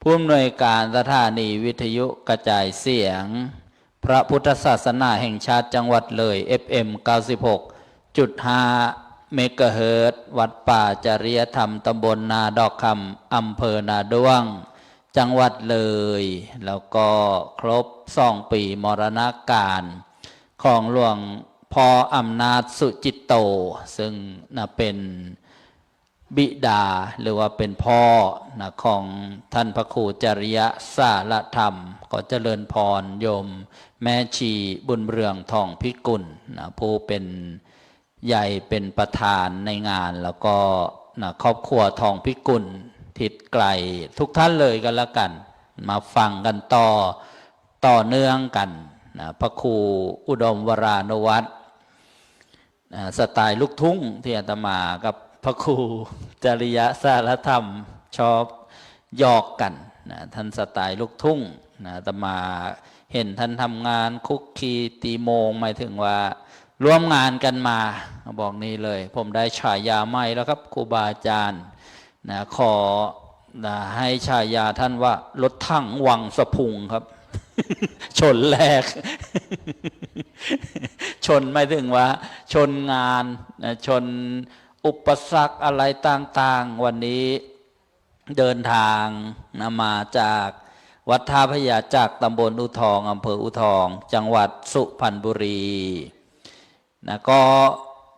ผู้อำนวยการสถานีวิทยุกระจายเสียงพระพุทธศาสนาแห่งชาติจังหวัดเลย FM 96.5 เมกะเฮิรตซ์วัดป่าจริยธรรมตำบลนาดอกคำอำเภอนาด้วงจังหวัดเลยแล้วก็ครบ2 ปีมรณกาลของหลวงพ่ออำนาจสุจิตโตซึ่งเป็นบิดาหรือว่าเป็นพ่อของท่านพระครูจริยสารธรรมก็เจริญพรโยมแม่ชีบุญเรืองทองพิกุลผู้เป็นใหญ่เป็นประธานในงานแล้วก็ครอบครัวทองพิกุลทิศไกลทุกท่านเลยกันแล้วกันมาฟังกันต่อเนื่องกัน นะพระครูอุดมวรานุวัฒน์สไตล์ลูกทุ่งที่อาตมากับพระครูจริยสารธรรมชอบหยอกกันนะท่านสไตล์ลูกทุ่งนะอาตมาเห็นท่านทำงานคุกคีตีโมงหมายถึงว่าร่วมงานกันมาบอกนี้เลยผมได้ฉายาใหม่แล้วครับครูบาอาจารย์นะขอนะให้ฉายาท่านว่ารถถังวังสะพุงครับ ชนแรก ชนไม่ถึงว่าชนงานชนอุปสรรคอะไรต่างๆวันนี้เดินทางนะมาจากวัดท่าพระยาจากตำบลอุทองอำเภออุทองจังหวัดสุพรรณบุรีนะก็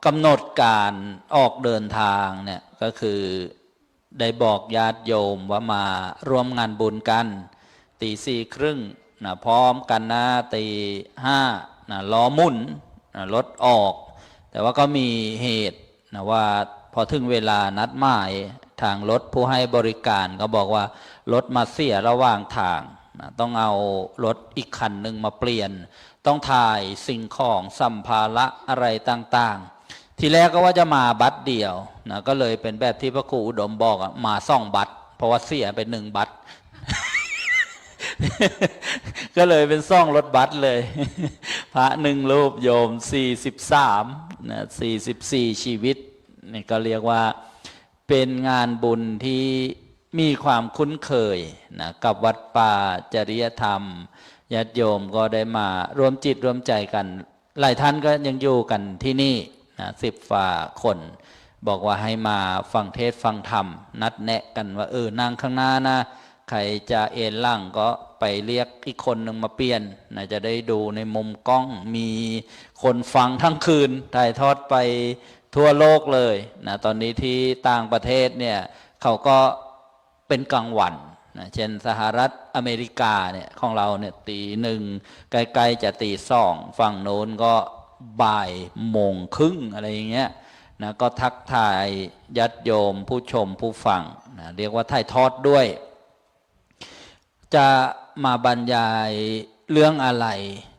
กำหนดการออกเดินทางเนี่ยก็คือได้บอกญาติโยมว่ามาร่วมงานบุญกันตีสี่ครึ่งนะพร้อมกันนะตีห้านะล้อมุ่นนะรถออกแต่ว่าก็มีเหตุนะว่าพอถึงเวลานัดหมายทางรถผู้ให้บริการก็บอกว่ารถมาเสียระหว่างทางนะต้องเอารถอีกคันหนึ่งมาเปลี่ยนต้องถ่ายสิ่งของสัมภาระอะไรต่างๆทีแรกก็ว่าจะมาบัสเดียวนะก็เลยเป็นแบบที่พระครูอุดมบอกมา2 บัสเพราะว่าเสียไป1 บัส ก็เลยเป็น2 รถบัสเลย พระ1 รูปโยม43นะ44ชีวิตนี่ก็เรียกว่าเป็นงานบุญที่มีความคุ้นเคยนะกับวัดป่าจริยธรรมญาติโยมก็ได้มารวมจิตรวมใจกันหลายท่านก็ยังอยู่กันที่นี่นะ10 ฝ่าคนบอกว่าให้มาฟังเทศฟังธรรมนัดแนะกันว่านั่งข้างหน้านะใครจะเอนหลังก็ไปเรียกอีกคนหนึ่งมาเปลี่ยนนะจะได้ดูในมุมกล้องมีคนฟังทั้งคืนถ่ายทอดไปทั่วโลกเลยนะตอนนี้ที่ต่างประเทศเนี่ยเขาก็เป็นกลางวันนะเช่นสหรัฐอเมริกาเนี่ยของเราเนี่ยตี 1ใกล้ๆจะตี 2ฝั่งโน้นก็บ่ายโมงครึ่งอะไรอย่างเงี้ยนะก็ทักทายญาติโยมผู้ชมผู้ฟังนะเรียกว่าถ่ายทอดด้วยจะมาบรรยายเรื่องอะไร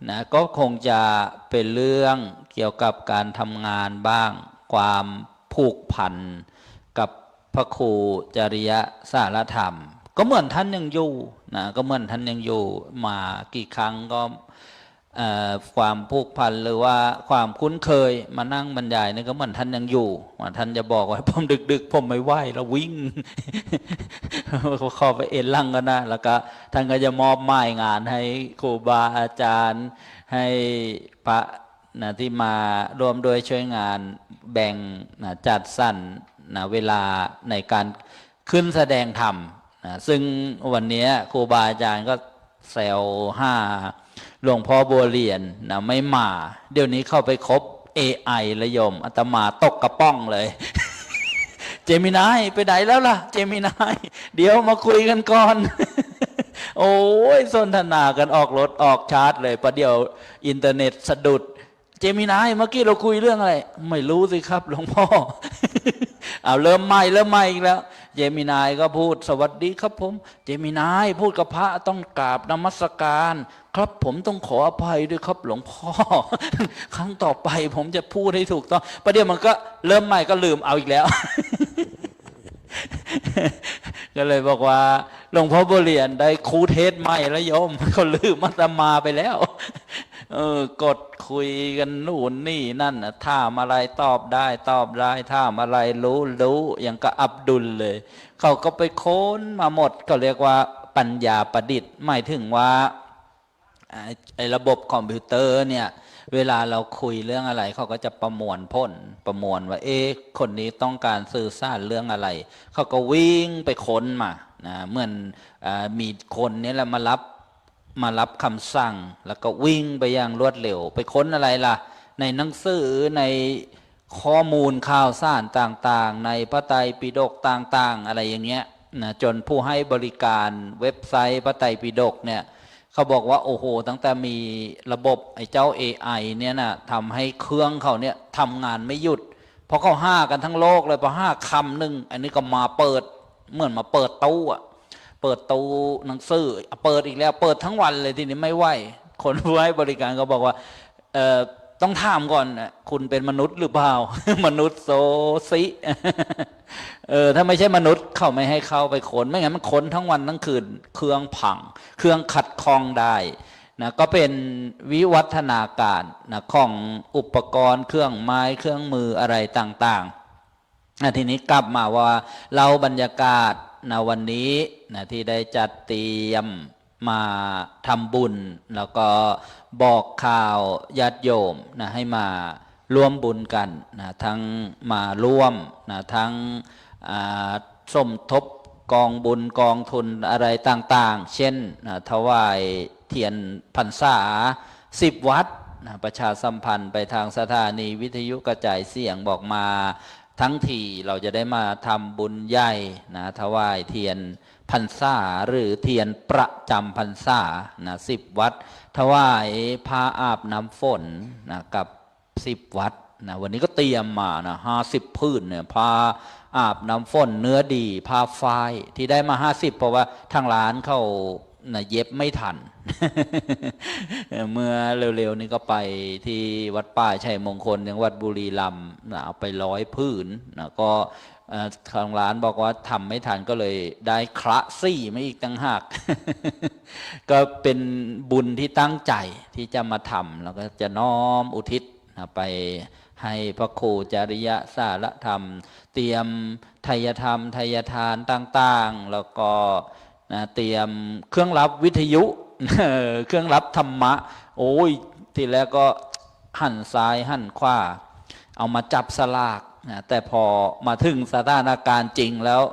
นะก็คงจะเป็นเรื่องเกี่ยวกับการทำงานบ้างความผูกพันกับพระครูจริยสารธรรมก็เหมือนท่านยังอยู่นะก็เหมือนท่านยังอยู่มากี่ครั้งก็ความผูกพันหรือว่าความคุ้นเคยมานั่งบรรยายนี่ก็เหมือนท่านยังอยู่ท่านจะบอกว่าผมดึกๆผมไม่ไหวแล้ววิ่ง ขอไปเอ็นลังกันนะแล้วก็ท่านก็จะมอบหมายงานให้ครูบาอาจารย์ให้พระนะที่มาร่วมด้วยช่วยงานแบ่งนะจัดสรรนะเวลาในการขึ้นแสดงธรรมนะซึ่งวันนี้ครูบาอาจารย์ก็แซวหลวงพ่อบัวเรียนนะไม่มาเดี๋ยวนี้เข้าไปคบ AI ละโยมอาตมาตกกระป้องเลย เจมินายไปไหนแล้วล่ะเจมินายเดี๋ยวมาคุยกันก่อน โอ้ยสนทนากันออกรถออกชาร์จเลยประเดี๋ยวอินเทอร์เน็ตสะดุดเจมินายเมื่อกี้เราคุยเรื่องอะไรไม่รู้สิครับหลวงพ่อ เอาเริ่มใหม่อีกแล้วเจมินายก็พูดสวัสดีครับผมเจมินายพูดกับพระต้องกราบนมัสการครับผมต้องขออภัยด้วยครับหลวงพ่อ ครั้งต่อไปผมจะพูดให้ถูกต้องประเดี๋ยวมันก็เริ่มใหม่ก็ลืมเอาอีกแล้ว ก็เลยบอกว่าหลวงพ่อบัวเรียนได้ครูเทศใหม่แล้วโยมเขาลืมอาตมาไปแล้วกดคุยกันนู่นนี่นั่นถามอะไรตอบได้ถามอะไรรู้อย่างกับอับดุลเลยเขาก็ไปค้นมาหมดก็เรียกว่าปัญญาประดิษฐ์หมายถึงว่าไอ้ระบบคอมพิวเตอร์เนี่ยเวลาเราคุยเรื่องอะไรเขาก็จะประมวลผลประมวลว่าคนนี้ต้องการสื่อสารเรื่องอะไรเขาก็วิ่งไปค้นมานะเหมือนมีคนนี้แหละมารับคำสั่งแล้วก็วิ่งไปอย่างรวดเร็วไปค้นอะไรล่ะในหนังสือในข้อมูลข่าวสารต่างๆในพระไตรปิฎกต่างๆอะไรอย่างเงี้ยนะจนผู้ให้บริการเว็บไซต์พระไตรปิฎกเนี่ยเขาบอกว่าโอ้โหตั้งแต่มีระบบไอ้เจ้า AI เนี่ยนะทำให้เครื่องเขาเนี่ยทำงานไม่หยุดเพราะเขาห้ากันทั้งโลกเลยพอห้าคำหนึ่งอันนี้ก็มาเปิดเหมือนมาเปิดตู้เปิดตู้หนังสือเปิดอีกแล้วเปิดทั้งวันเลยทีนี้ไม่ไหว คนผู้ให้บริการก็บอกว่าต้องถามก่อนคุณเป็นมนุษย์หรือเปล่า มนุษย์โซซิถ้าไม่ใช่มนุษย์เขาไม่ให้เข้าไปค้นไม่งั้นมันค้นทั้งวันทั้งคืนเครื่องพังเครื่องขัดข้องได้นะก็เป็นวิวัฒนาการนะของอุปกรณ์เครื่องไม้เครื่องมืออะไรต่างๆทีนี้กลับมาว่าเราบรรยากาศนะวันนี้นะที่ได้จัดเตรียมมาทำบุญแล้วก็บอกข่าวญาติโยมนะให้มาร่วมบุญกันนะทั้งมาร่วมนะทั้งสมทบกองบุญกองทุนอะไรต่างๆเช่นนะถวายเทียนพรรษา10 วัดนะประชาสัมพันธ์ไปทางสถานีวิทยุกระจายเสียงบอกมาทั้งทีเราจะได้มาทำบุญใหญ่นะถวายเทียนพรรษาหรือเทียนประจำพรรษานะ10 วัดถวายผ้าอาบน้ำฝนนะกับ10 วัดนะวันนี้ก็เตรียมมานะ50 พื้นเนี่ยผ้าอาบน้ำฝนเนื้อดีผ้าฝ้ายที่ได้มา50เพราะว่าทางร้านเขานะเย็บไม่ทัน เมื่อเร็วๆนี้ก็ไปที่วัดป่าชัยมงคลจังหวัดบุรีรัมย์นะเอาไป100 พื้นนะก็ทางร้านบอกว่าทำไม่ทันก็เลยได้คละซี่มาอีกต่างหาก ก็เป็นบุญที่ตั้งใจที่จะมาทำแล้วก็จะน้อมอุทิศนะไปให้พระครูจริยสารธรรมเตรียมไทยธรรมไทยทานต่างๆแล้วก็นะเตรียมเครื่องรับวิทยุ เครื่องรับธรรมะโอ้ยทีแรกก็หันซ้ายหันขวาเอามาจับสลากนะแต่พอมาถึงสถานการณ์จริงแล้ว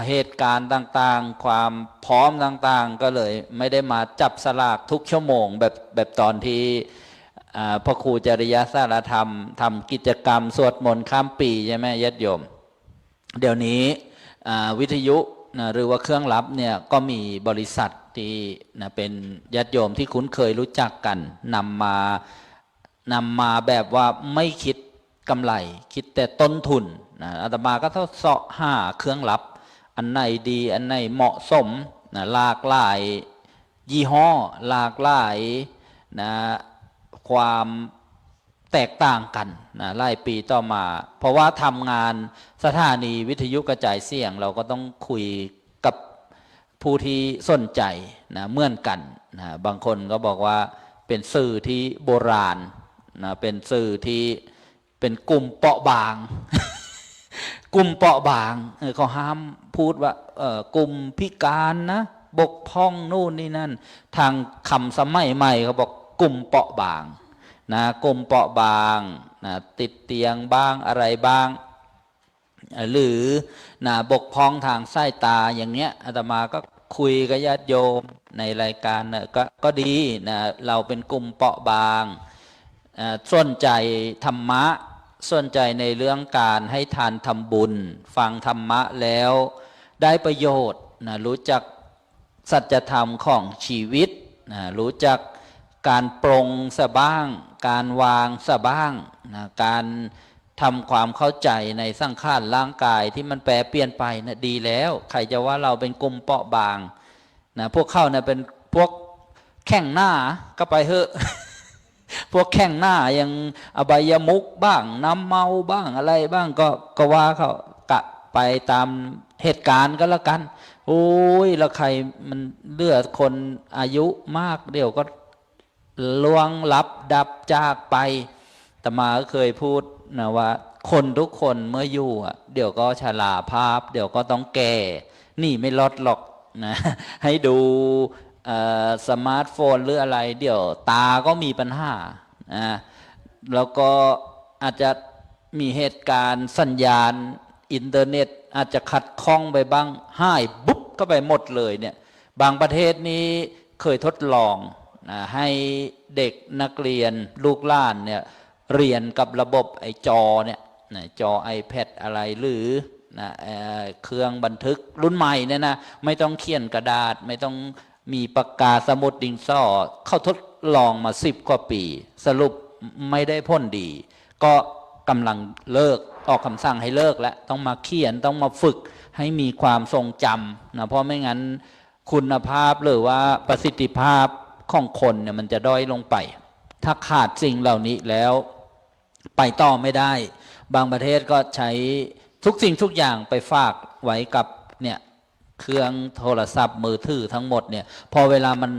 เหตุการณ์ต่างๆความพร้อมต่างๆก็เลยไม่ได้มาจับสลากทุกชั่วโมงแบบตอนที่พระครูจริยสารธรรมทำกิจกรรมสวดมนต์ข้ามปีใช่ไหมญาติโยมเดี๋ยวนี้วิทยุนะหรือว่าเครื่องรับเนี่ยก็มีบริษัทที่นะเป็นญาติโยมที่คุ้นเคยรู้จักกันนำมาแบบว่าไม่คิดกำไรคิดแต่ต้นทุนนะอาตมาก็ทดสอบหาเครื่องรับอันไหนดีอันไหนเหมาะสมนะหลากหลายยี่ห้อหลากหลายนะความแตกต่างกันนะหลายปีต่อมาเพราะว่าทำงานสถานีวิทยุกระจายเสียงเราก็ต้องคุยกับผู้ที่สนใจนะเหมือนกันนะบางคนก็บอกว่าเป็นสื่อที่โบราณนะเป็นสื่อที่เป็นกลุ่มเปราะบาง กลุ่มเปราะบางเขาห้ามพูดว่ากลุ่มพิการนะบกพร่องนู่นนี่นั่นทางคำสมัยใหม่เขาบอกกลุ่มเปราะบางนะกลุ่มเปราะบางนะติดเตียงบ้างอะไรบ้างหรือนะบกพร่องทางสายตาอย่างเนี้ยอาตมาก็คุยกับญาติโยมในรายการนะก็ดีนะเราเป็นกลุ่มเปราะบางสนใจธรรมะสนใจในเรื่องการให้ทานทำบุญฟังธรรมะแล้วได้ประโยชน์นะรู้จักสัจธรรมของชีวิตนะรู้จักการปรงซะบ้างการวางซะบ้างนะการทำความเข้าใจในสังขารร่างกายที่มันแปรเปลี่ยนไปนะดีแล้วใครจะว่าเราเป็นกลุ่มเปราะบางนะพวกเขานะเป็นพวกแข่งหน้าก็ไปเถอะ พวกแข่งหน้ายังอบายมุขบ้างน้ำเมาบ้างอะไรบ้างก็ว่าเขากะไปตามเหตุการณ์ก็แล้วกันโอ้ยแล้วใครมันเลือดคนอายุมากเดี๋ยวก็ล่วงลับดับจากไปแต่มาเคยพูดนะว่าคนทุกคนเมื่ออยู่เดี๋ยวก็ชราภาพเดี๋ยวก็ต้องแก่นี่ไม่ลดหรอกนะให้ดูสมาร์ทโฟนหรืออะไรเดี๋ยวตาก็มีปัญหาแล้วก็อาจจะมีเหตุการณ์สัญญาณอินเทอร์เน็ตอาจจะขัดข้องไปบ้างหายบุ๊บเข้าไปหมดเลยเนี่ยบางประเทศนี้เคยทดลองให้เด็กนักเรียนลูกหลานเนี่ยเรียนกับระบบไอ้จอเนี่ยจอ iPad อะไรหรือเครื่องบันทึกรุ่นใหม่เนี่ยนะไม่ต้องเขียนกระดาษไม่ต้องมีปากกาสมุดดินสอเขาทดลองมา10 กว่าปีสรุปไม่ได้ผลดีก็กำลังเลิกออกคำสั่งให้เลิกแล้วต้องมาเขียนต้องมาฝึกให้มีความทรงจำนะเพราะไม่งั้นคุณภาพหรือว่าประสิทธิภาพ ของคนเนี่ยมันจะด้อยลงไปถ้าขาดสิ่งเหล่านี้แล้วไปต่อไม่ได้บางประเทศก็ใช้ทุกสิ่งทุกอย่างไปฝากไว้กับเนี่ยเครื่องโทรศัพท์มือถือทั้งหมดเนี่ยพอเวลามัน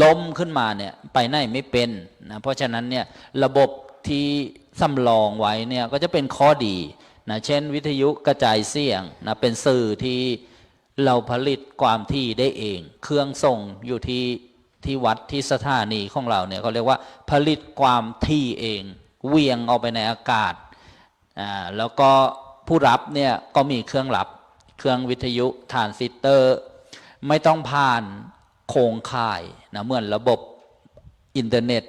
ล้มขึ้นมาเนี่ยไปไหนไม่เป็นนะเพราะฉะนั้นเนี่ยระบบที่สำรองไว้เนี่ยก็จะเป็นข้อดีนะเช่นวิทยุกระจายเสียงนะเป็นสื่อที่เราผลิตความถี่ได้เองเครื่องส่งอยู่ที่วัดที่สถานีของเราเนี่ยเขาเรียกว่าผลิตความถี่เองเวียงออกไปในอากาศแล้วก็ผู้รับเนี่ยก็มีเครื่องรับเครื่องวิทยุทรานซิสเตอร์ไม่ต้องผ่านโครงข่ายนะเหมือนระบบอินเทอร์เน็ต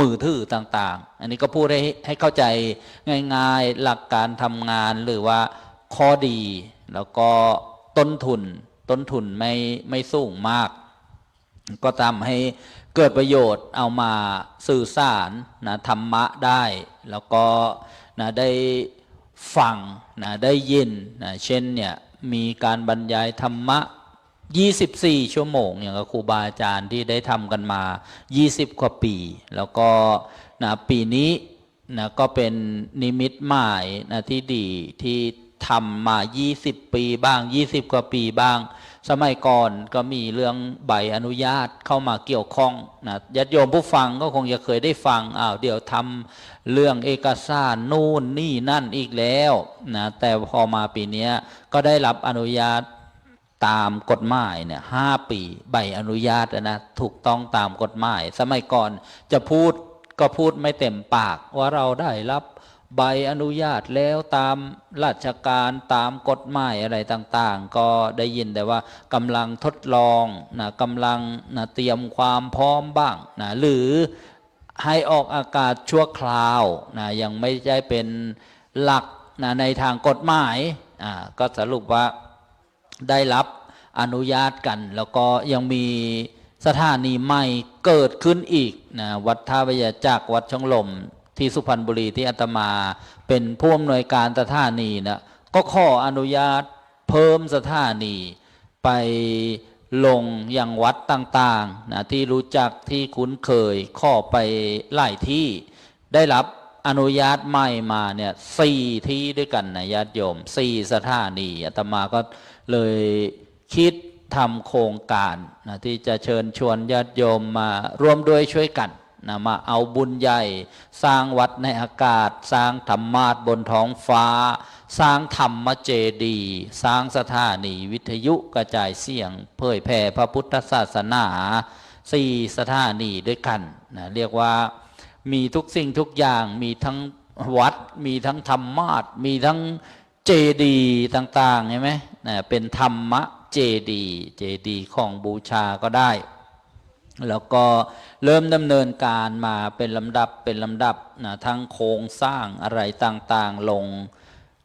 มือถือต่างๆอันนี้ก็พูดให้เข้าใจง่ายๆหลักการทำงานหรือว่าข้อดีแล้วก็ต้นทุนไม่สูงมากก็ทำให้เกิดประโยชน์เอามาสื่อสารนะธรรมะได้แล้วก็นะได้ฟังนะได้ยินนะเช่นเนี่ยมีการบรรยายธรรมะ24 ชั่วโมงอย่างกับครูบาอาจารย์ที่ได้ทำกันมา20 กว่าปีแล้วก็นะปีนี้นะก็เป็นนิมิตหมายนะที่ดีที่ทำมา20 ปีบ้าง20 กว่าปีบ้างสมัยก่อนก็มีเรื่องใบอนุญาตเข้ามาเกี่ยวข้องนะญาติโยมผู้ฟังก็คงจะเคยได้ฟังเดี๋ยวทำเรื่องเอกสารนู่นนี่นั่นอีกแล้วนะแต่พอมาปีนี้ก็ได้รับอนุญาตตามกฎหมายเนี่ย5 ปีใบอนุญาตนะถูกต้องตามกฎหมายสมัยก่อนจะพูดก็พูดไม่เต็มปากว่าเราได้รับใบอนุญาตแล้วตามราชการตามกฎหมายอะไรต่างๆก็ได้ยินแต่ว่ากำลังทดลองนะกำลังนะเตรียมความพร้อมบ้างนะหรือให้ออกอากาศชั่วคราวนะยังไม่ใช่เป็นหลักนะในทางกฎหมายก็สรุปว่าได้รับอนุญาตกันแล้วก็ยังมีสถานีใหม่เกิดขึ้นอีกนะวัดท่าพระยาจักรวัดช่องลมที่สุพรรณบุรีที่อาตมาเป็นผู้อำนวยการสถานีนะก็ขออนุญาตเพิ่มสถานีไปลงอย่างวัดต่างๆนะที่รู้จักที่คุ้นเคยขอไปหลายที่ได้รับอนุญาตใหม่มาเนี่ย4 ที่ด้วยกันนะญาติโยม4 สถานีอาตมาก็เลยคิดทำโครงการนะที่จะเชิญชวนญาติโยมมาร่วมด้วยช่วยกันนะมาเอาบุญใหญ่สร้างวัดในอากาศสร้างธรรมาสน์บนท้องฟ้าสร้างธรรมเจดีย์สร้างสถานีวิทยุกระจายเสียงเผยแผ่พระพุทธศาสนา4 สถานีด้วยกันนะเรียกว่ามีทุกสิ่งทุกอย่างมีทั้งวัดมีทั้งธรรมาสน์มีทั้งเจดีย์ต่างๆใช่ไหมนะเป็นธรรมะเจดีย์ของบูชาก็ได้แล้วก็เริ่มดำเนินการมาเป็นลำดับนะทั้งโครงสร้างอะไรต่างๆลง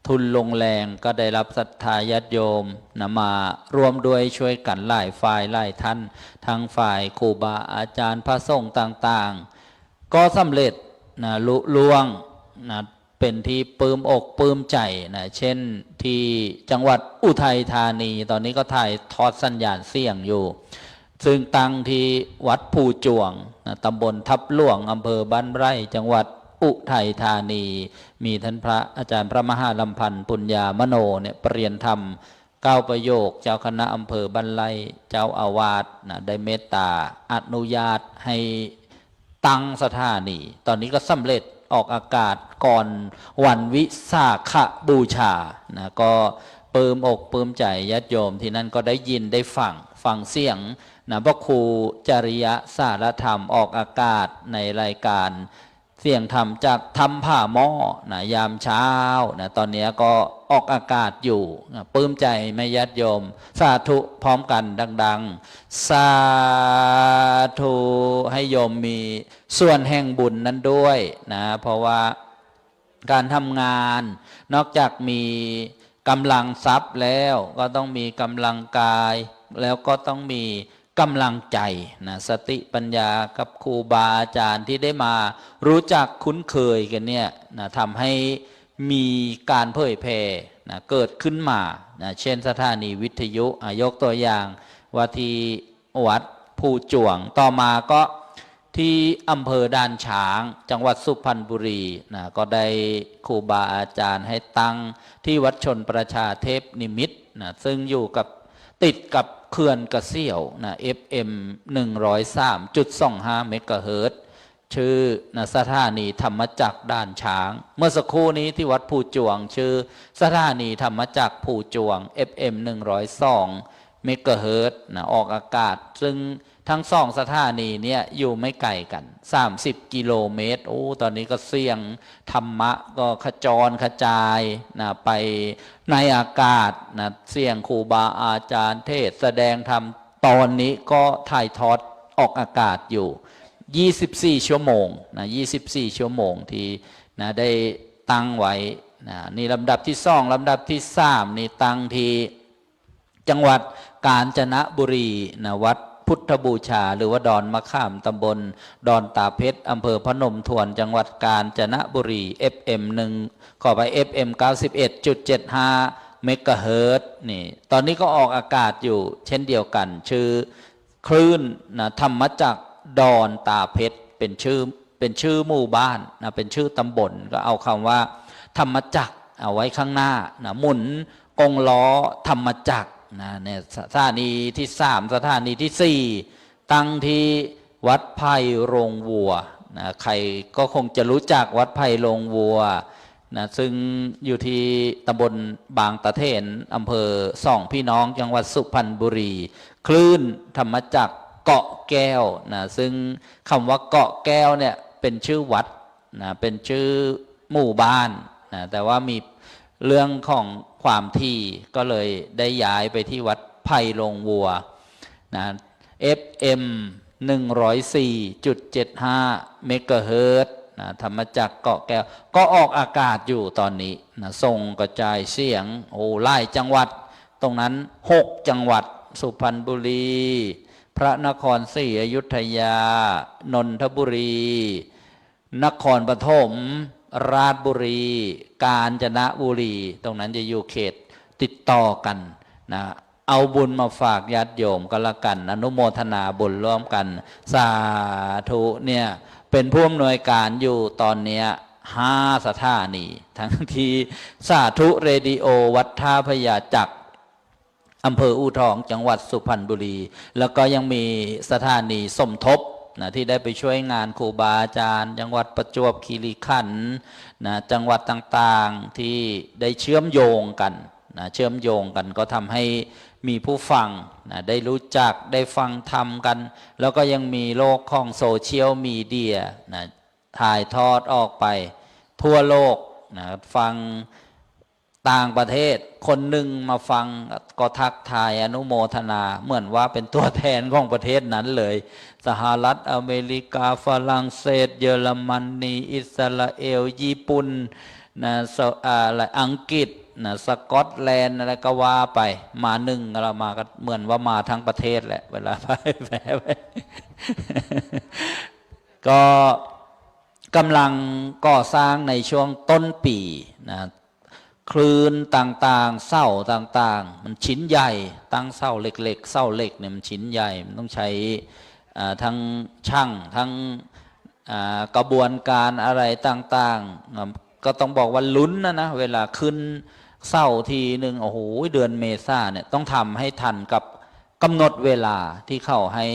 ทุนลงแรงก็ได้รับศรัทธาญาติโยมนะมารวมด้วยช่วยกันหลายฝ่ายหลายท่านทั้งฝ่ายครูบาอาจารย์พระสงฆ์ต่างๆก็สำเร็จนะลุล่วงนะเป็นที่ปลื้มอกปลื้มใจนะเช่นที่จังหวัดอุทัยธานีตอนนี้ก็ถ่ายทอดสัญญาณเสียงอยู่ซึ่งตั้งที่วัดภูจวงนะตำบลทับหลวงอำเภอบ้านไร่จังหวัดอุทัยธานีมีท่านพระอาจารย์พระมหาลำพันธ์ปุญญามโนเนี่ยปรริยนธรรม9 ประโยคเจ้าคณะอำเภอบ้านไร่เจ้าอาวาสนะได้เมตตาอนุญาตให้ตั้งสถานีตอนนี้ก็สำเร็จออกอากาศก่อนวันวิสาขบูชานะก็ปลื้มอกปลื้มใจญาติโยมที่นั่นก็ได้ยินได้ฟังเสียงนะพระครูจริยสารธรรมออกอากาศในรายการเสียงธรรมจากธรรมผ่าหม้อนะยามเช้านะตอนนี้ก็ออกอากาศอยู่นะปลื้มใจแม่ญาติโยมสาธุพร้อมกันดังๆสาธุให้โยมมีส่วนแห่งบุญนั้นด้วยนะเพราะว่าการทำงานนอกจากมีกำลังทรัพย์แล้วก็ต้องมีกำลังกายแล้วก็ต้องมีกำลังใจนะสติปัญญากับครูบาอาจารย์ที่ได้มารู้จักคุ้นเคยกันเนี่ยนะทำให้มีการเผยแผ่นะเกิดขึ้นมานะเช่นสถานีวิทยุยกตัวอย่างว่าที่วัดภูจวงต่อมาก็ ที่อำเภอด่านช้างจังหวัดสุพรรณบุรีนะก็ได้ครูบาอาจารย์ให้ตั้งที่วัดชนประชาเทพนิมิตรนะซึ่งอยู่กับติดกับเขื่อนกระเสี่ยวนะ FM 103.25 เมกะเฮิรตซ์ชื่อนะสถานีธรรมจักรด่านช้างเมื่อสักครู่นี้ที่วัดภูจวงชื่อสถานีธรรมจักรภูจวง FM 102 เมกะเฮิรตซ์นะออกอากาศซึ่งทั้งสองสถานีเนี่ยอยู่ไม่ไกลกัน30 กิโลเมตรโอ้ตอนนี้ก็เสียงธรรมะก็ขจรกระจายนะไปในอากาศนะเสียงครูบาอาจารย์เทศแสดงธรรมตอนนี้ก็ถ่ายทอดออกอากาศอยู่24 ชั่วโมงนะ24 ชั่วโมงที่นะได้ตั้งไว้นะนี่ลำดับที่2ลำดับที่3นี่ตั้งที่จังหวัดกาญจนบุรีนะวัดพุทธบูชาหรือว่าดอนมะขามตำบลดอนตาเพชรอำเภอพนมทวนจังหวัดกาญจนบุรี FM 1ขอไป FM 91.75 เมกะเฮิรตซ์นี่ตอนนี้ก็ออกอากาศอยู่เช่นเดียวกันชื่อคลื่นนะธรรมจักรดอนตาเพชรเป็นชื่อหมู่บ้านนะเป็นชื่อตำบลก็เอาคำว่าธรรมจักรเอาไว้ข้างหน้านะหมุนกงล้อธรรมจักรนะเนี่ยสถานีที่3สถานีที่4ตั้งที่วัดไผ่โรงวัวนะใครก็คงจะรู้จักวัดไผ่โรงวัวนะซึ่งอยู่ที่ตำบลบางตะเถนอำเภอสองพี่น้องจังหวัดสุพรรณบุรีคลื่นธรรมจักรเกาะแก้วนะซึ่งคำว่าเกาะแก้วเนี่ยเป็นชื่อวัดนะเป็นชื่อหมู่บ้านนะแต่ว่ามีเรื่องของความที่ก็เลยได้ย้ายไปที่วัดไผ่โรงวัวนะ FM 104.75 เมกะเฮิรตซ์นะธรรมจักรเกาะแก้วก็ออกอากาศอยู่ตอนนี้นะส่งกระจายเสียงโอ้ไล่จังหวัดตรงนั้น6จังหวัดสุพรรณบุรีพระนครศรีอยุธยานนทบุรีนครปฐมราชบุรีกาญจนบุรีตรงนั้นจะอยู่เขตติดต่อกันนะเอาบุญมาฝากญาติโยมก็แล้วกันอนุโมทนาบุญร่วมกันสาธุเนี่ยเป็นผู้อำนวยการอยู่ตอนเนี้ย5 สถานีทั้งที่สาธุเรดิโอวัดท่าพญาจักรอำเภออู่ทองจังหวัดสุพรรณบุรีแล้วก็ยังมีสถานีสมทบนะที่ได้ไปช่วยงานครูบาอาจารย์จังหวัดประจวบคีรีขันธ์นะจังหวัดต่างๆที่ได้เชื่อมโยงกันนะเชื่อมโยงกันก็ทำให้มีผู้ฟังนะได้รู้จักได้ฟังธรรมกันแล้วก็ยังมีโลกของโซเชียลมีเดียนะถ่ายทอดออกไปทั่วโลกนะฟังต่างประเทศคนหนึ่งมาฟังก็ทักทายอนุโมทนาเหมือนว่าเป็นตัวแทนของประเทศนั้นเลยสหรัฐอเมริกาฝรั่งเศสเยอรมนีอิสราเอลญี่ปุ่นนะอะไรอังกฤษนะสกอตแลนด์อะไรก็ว่าไปมาหนึ่งเรามาก็เหมือนว่ามาทั้งประเทศแหละเวลาไปแพ้ไป ก็กำลังก่อสร้างในช่วงต้นปีนะคลื่นต่างๆเสาต่างๆมันชิ้นใหญ่ตั้งเสาเล็กๆเสาเหล็กเนี่ยมันชิ้นใหญ่มันต้องใช้ทั้งช่างทั้งกระบวนการอะไรต่างๆก็ต้องบอกว่าลุ้นนะเวลาขึ้นเสาทีหนึ่งโอ้โหเดือนเมษาเนี่ยต้องทำให้ทันกับกำหนดเวลาที่เขาให้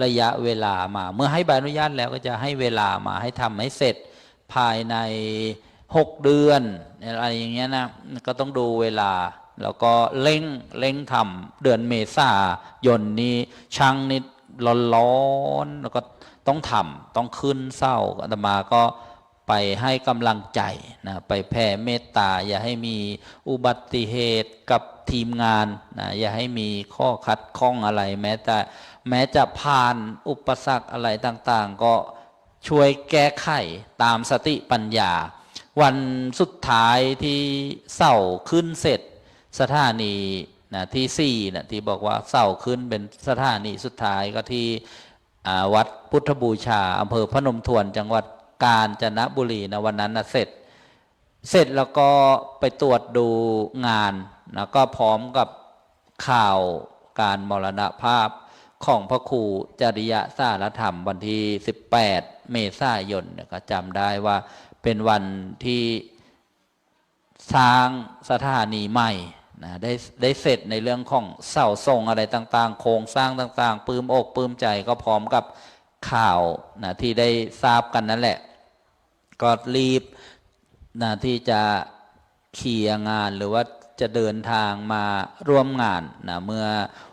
ระยะเวลามาเมื่อให้ใบอนุญาตแล้วก็จะให้เวลามาให้ทำให้เสร็จภายใน6 เดือนอะไรอย่างเงี้ยนะก็ต้องดูเวลาแล้วก็เร่งทำเดือนเมษายนนี้ช่างนิดร้อนแล้วก็ต้องทำต้องขึ้นเศร้าอาตมาก็ไปให้กำลังใจนะไปแผ่เมตตาอย่าให้มีอุบัติเหตุกับทีมงานนะอย่าให้มีข้อขัดข้องอะไรแม้จะผ่านอุปสรรคอะไรต่างๆก็ช่วยแก้ไขตามสติปัญญาวันสุดท้ายที่เสาขึ้นเสร็จสถานีนะที่4นะที่บอกว่าเสาขึ้นเป็นสถานีสุดท้ายก็ที่วัดพุทธบูชาอำเภอพนมทวนจังหวัดกาญจนบุรีนะวันนั้นนะเสร็จแล้วก็ไปตรวจดูงานแล้วก็พร้อมกับข่าวการมรณภาพ ของพระครูจริยสารธรรมวันที่18 เมษายนเนี่ยก็จำได้ว่าเป็นวันที่สร้างสถานีใหม่นะได้เสร็จในเรื่องของเสาทรงอะไรต่างๆโครงสร้างต่างๆปลื้มอกปลื้มใจก็พร้อมกับข่าวนะที่ได้ทราบกันนั่นแหละก็รีบนะที่จะเคลียร์งานหรือว่าจะเดินทางมาร่วมงานนะเมื่อ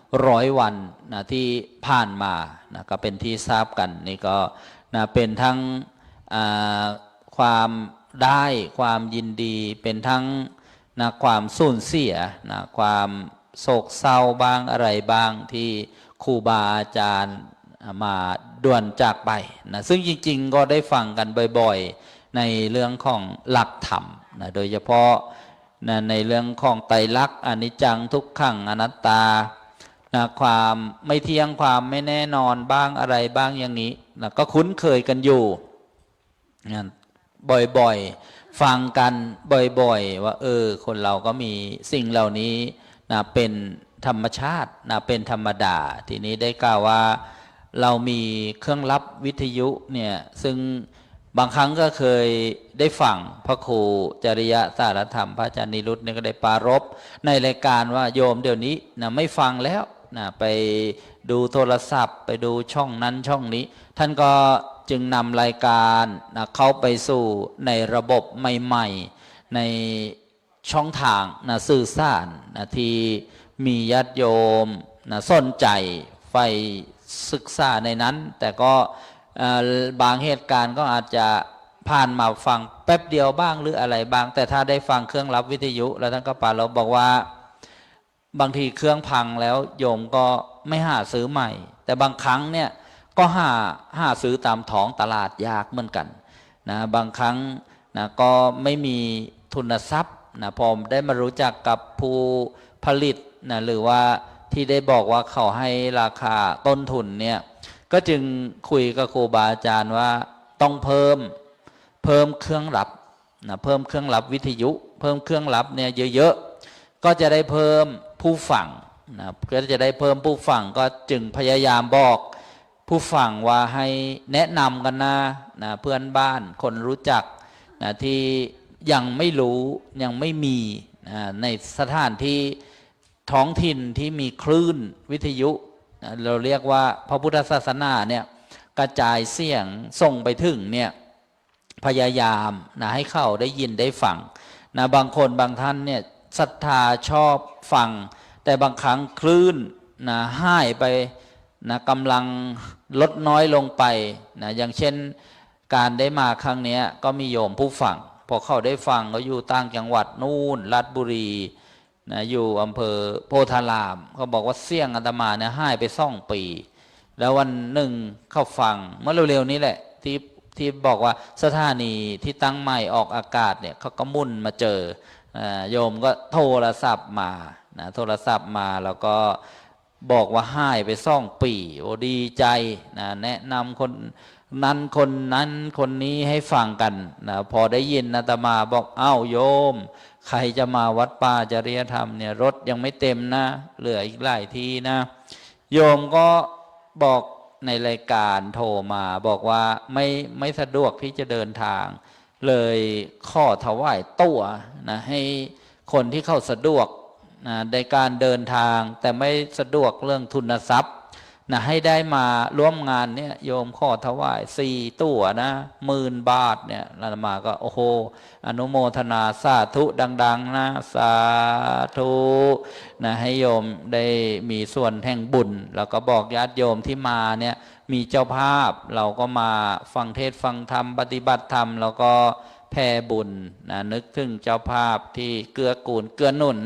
100 วันนะที่ผ่านมานะก็เป็นที่ทราบกันนี่ก็นะเป็นทั้งความได้ความยินดีเป็นทั้งนะความสูญเสียนะความโศกเศร้าบ้างอะไรบ้างที่ครูบาอาจารย์มาด่วนจากไปนะซึ่งจริงๆก็ได้ฟังกันบ่อยๆในเรื่องของหลักธรรมนะโดยเฉพาะนะในเรื่องของไตรลักษณ์อนิจจังทุกขังอนัตตานะความไม่เที่ยงความไม่แน่นอนบ้างอะไรบ้างอย่างนี้นะก็คุ้นเคยกันอยู่นะบ่อยๆฟังกันบ่อยๆว่าคนเราก็มีสิ่งเหล่านี้นะเป็นธรรมชาตินะเป็นธรรมดาทีนี้ได้กล่าวว่าเรามีเครื่องรับวิทยุเนี่ยซึ่งบางครั้งก็เคยได้ฟังพระครูจริยสารธรรมพระอาจารย์นิรุตเนี่ยก็ได้ปรารภในรายการว่าโยมเดี๋ยวนี้นะไม่ฟังแล้วนะไปดูโทรศัพท์ไปดูช่องนั้นช่องนี้ท่านก็จึงนำรายการนะเข้าไปสู่ในระบบใหม่ๆในช่องทางนะสื่อสารนะที่มีญาติโยมนะสนใจใฝ่ศึกษาในนั้นแต่ก็บางเหตุการณ์ก็อาจจะผ่านมาฟังแป๊บเดียวบ้างหรืออะไรบ้างแต่ถ้าได้ฟังเครื่องรับวิทยุแล้วท่านก็ปรารภบอกว่าบางทีเครื่องพังแล้วโยมก็ไม่หาซื้อใหม่แต่บางครั้งเนี่ยก็หาซื้อตามท้องตลาดยากเหมือนกันนะบางครั้งนะก็ไม่มีทุนทรัพย์นะพอได้มารู้จักกับผู้ผลิตนะหรือว่าที่ได้บอกว่าเขาให้ราคาต้นทุนเนี่ยก็จึงคุยกับครูบาอาจารย์ว่าต้องเพิ่มเครื่องรับนะเพิ่มเครื่องรับวิทยุเพิ่มเครื่องรับเนี่ยเยอะๆก็จะได้เพิ่มผู้ฟังนะก็จะได้เพิ่มผู้ฟังก็จึงพยายามบอกผู้ฟังว่าให้แนะนำกันนะเพื่อนบ้านคนรู้จักนะที่ยังไม่รู้ยังไม่มีนะในสถานที่ท้องถิ่นที่มีคลื่นวิทยุเราเรียกว่าพระพุทธศาสนาเนี่ยกระจายเสียงส่งไปถึงเนี่ยพยายามนะให้เขาได้ยินได้ฟังนะบางคนบางท่านเนี่ยศรัทธาชอบฟังแต่บางครั้งคลื่นนะหายไปนะกำลังลดน้อยลงไปนะอย่างเช่นการได้มาครั้งนี้ก็มีโยมผู้ฟังพอเขาได้ฟังเขาอยู่ต่างจังหวัดนู่นราชบุรีนะอยู่อำเภอโพธารามเขาบอกว่าเสียงอาตมาเนี่ยหายไป2 ปีแล้ววันหนึ่งเขาฟังเมื่อเร็วๆนี้แหละที่บอกว่าสถานีที่ตั้งใหม่ออกอากาศเนี่ยเขาก็มุ่นมาเจอโยมก็โทรศัพท์มานะโทรศัพท์มาแล้วก็บอกว่าหายไป2 ปีโอ้ดีใจนะแนะนำคนนั้นคนนี้ให้ฟังกันนะพอได้ยินอาตมาบอกอ้าวโยมใครจะมาวัดป่าจริยธรรมเนี่ยรถยังไม่เต็มนะเหลืออีกหลายทีนะโยมก็บอกในรายการโทรมาบอกว่าไม่สะดวกที่จะเดินทางเลยข้อถวายตั๋วนะให้คนที่เข้าสะดวกนะในการเดินทางแต่ไม่สะดวกเรื่องทุนทรัพย์นะให้ได้มาร่วมงานเนี่ยโยมข้อถวาย4 ตั๋วนะ10,000 บาทเนี่ยอาตมาก็โอ้โหอนุโมทนาสาธุดังๆนะสาธุนะให้โยมได้มีส่วนแห่งบุญแล้วก็บอกญาติโยมที่มาเนี่ยมีเจ้าภาพเราก็มาฟังเทศฟังธรรมปฏิบัติธรรมแล้วก็แผ่บุญนะนึกถึงเจ้าภาพที่เกื้อกูลเกื้อหนุน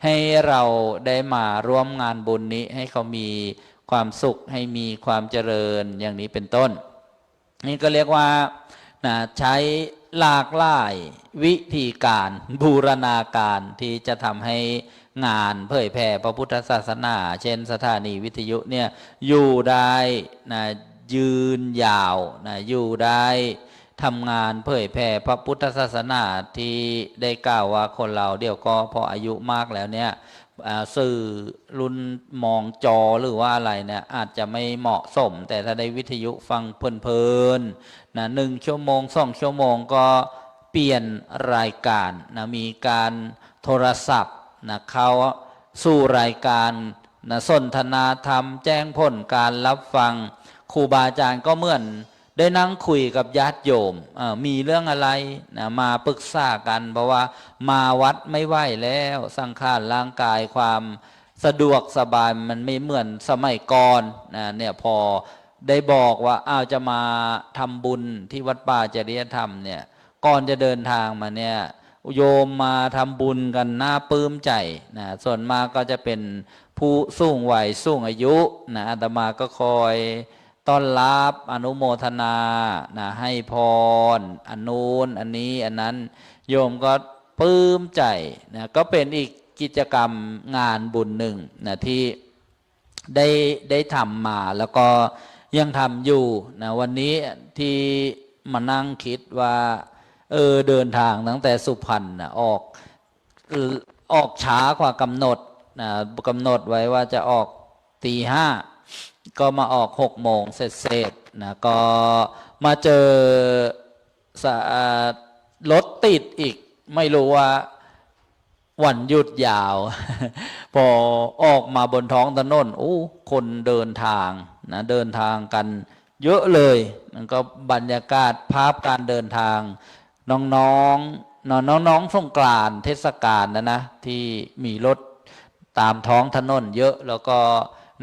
ให้เราได้มาร่วมงานบุญนี้ให้เขามีความสุขให้มีความเจริญอย่างนี้เป็นต้นนี่ก็เรียกว่านะใช้หลากหลายวิธีการบูรณาการที่จะทำให้งานเผยแผ่พระพุทธศาสนาเช่นสถานีวิทยุเนี่ยอยู่ได้นะยืนยาวนะอยู่ได้ทำงานเผยแผ่พระพุทธศาสนาที่ได้กล่าวว่าคนเราเดี๋ยวก็พออายุมากแล้วเนี่ย สื่อรุ่นมองจอหรือว่าอะไรเนี่ยอาจจะไม่เหมาะสม แต่ถ้าได้วิทยุฟังเพลินๆนะ1 ชั่วโมง 2 ชั่วโมงก็เปลี่ยนรายการนะมีการโทรศัพท์นะเข้าสู่รายการนะสนทนาธรรมแจ้งผลการรับฟังครูบาอาจารย์ก็เหมือนได้นั่งคุยกับญาติโยมมีเรื่องอะไรนะมาปรึกษากันเพราะว่ามาวัดไม่ไหวแล้วสังขารร่างกายความสะดวกสบายมันไม่เหมือนสมัยก่อนนะเนี่ยพอได้บอกว่าจะมาทำบุญที่วัดป่าจริยธรรมเนี่ยก่อนจะเดินทางมาเนี่ยโยมมาทำบุญกันน่าปลื้มใจนะส่วนมากก็จะเป็นผู้สูงวัยสูงอายุนะอาตมาก็คอยต้อนรับอนุโมทนานะให้พรอันนู้นอันนี้อันนั้นโยมก็ปลื้มใจนะก็เป็นอีกกิจกรรมงานบุญหนึ่งนะที่ได้ทำมาแล้วก็ยังทำอยู่นะวันนี้ที่มานั่งคิดว่าเดินทางตั้งแต่สุพรรณนะออกช้ากว่ากำหนดนะกำหนดไว้ว่าจะออกตี 5ก็มาออก6 โมงเสร็จนะก็มาเจอรถติดอีกไม่รู้ว่าวันหยุดยาว พอออกมาบนท้องถนนคนเดินทางนะเดินทางกันเยอะเลยมันก็บรรยากาศภาพการเดินทางน้องสงกรานต์เทศกาลนะที่มีรถตามท้องถนนเยอะแล้วก็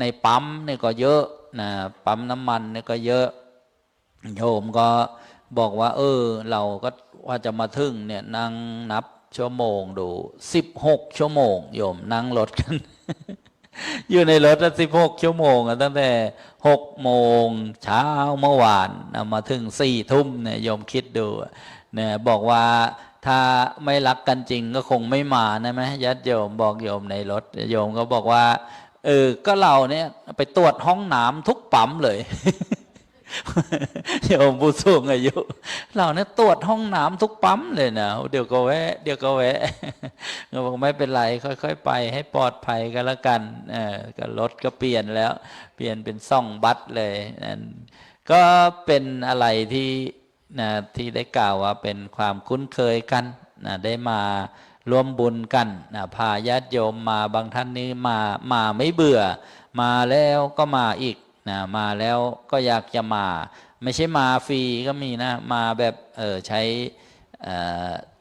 ในปั๊มนี่ก็เยอะนะปั๊มน้ำมันนี่ก็เยอะโยมก็บอกว่าเราก็ว่าจะมาถึงเนี่ยนั่งนับชั่วโมงดู16 ชั่วโมงโยมนั่งรถกัน อยู่ในรถ16 ชั่วโมงตั้งแต่6 โมงเช้าเมื่อวานมาถึง4 ทุ่มเนี่ยโยมคิดดูเนี่ยบอกว่าถ้าไม่รักกันจริงก็คงไม่มานะไหมญาติโยมบอกโยมในรถโยมก็บอกว่าก็เราเนี่ยไปตรวจห้องน้ำทุกปั๊มเลย โยมผู้สูงอายุเราเนี่ยตรวจห้องน้ำทุกปั๊มเลยนะเดี๋ยวก็แวะก็บอกไม่เป็นไรค่อยๆไปให้ปลอดภัยก็แล้วกันก็รถก็เปลี่ยนแล้วเปลี่ยนเป็น2 บัสเลยก็เป็นอะไรที่ที่ได้กล่าวว่าเป็นความคุ้นเคยกันได้มาร่วมบุญกันพาญาติโยมมาบางท่านนี้มาไม่เบื่อมาแล้วก็มาอีกมาแล้วก็อยากจะมาไม่ใช่มาฟรีก็มีนะมาแบบใช้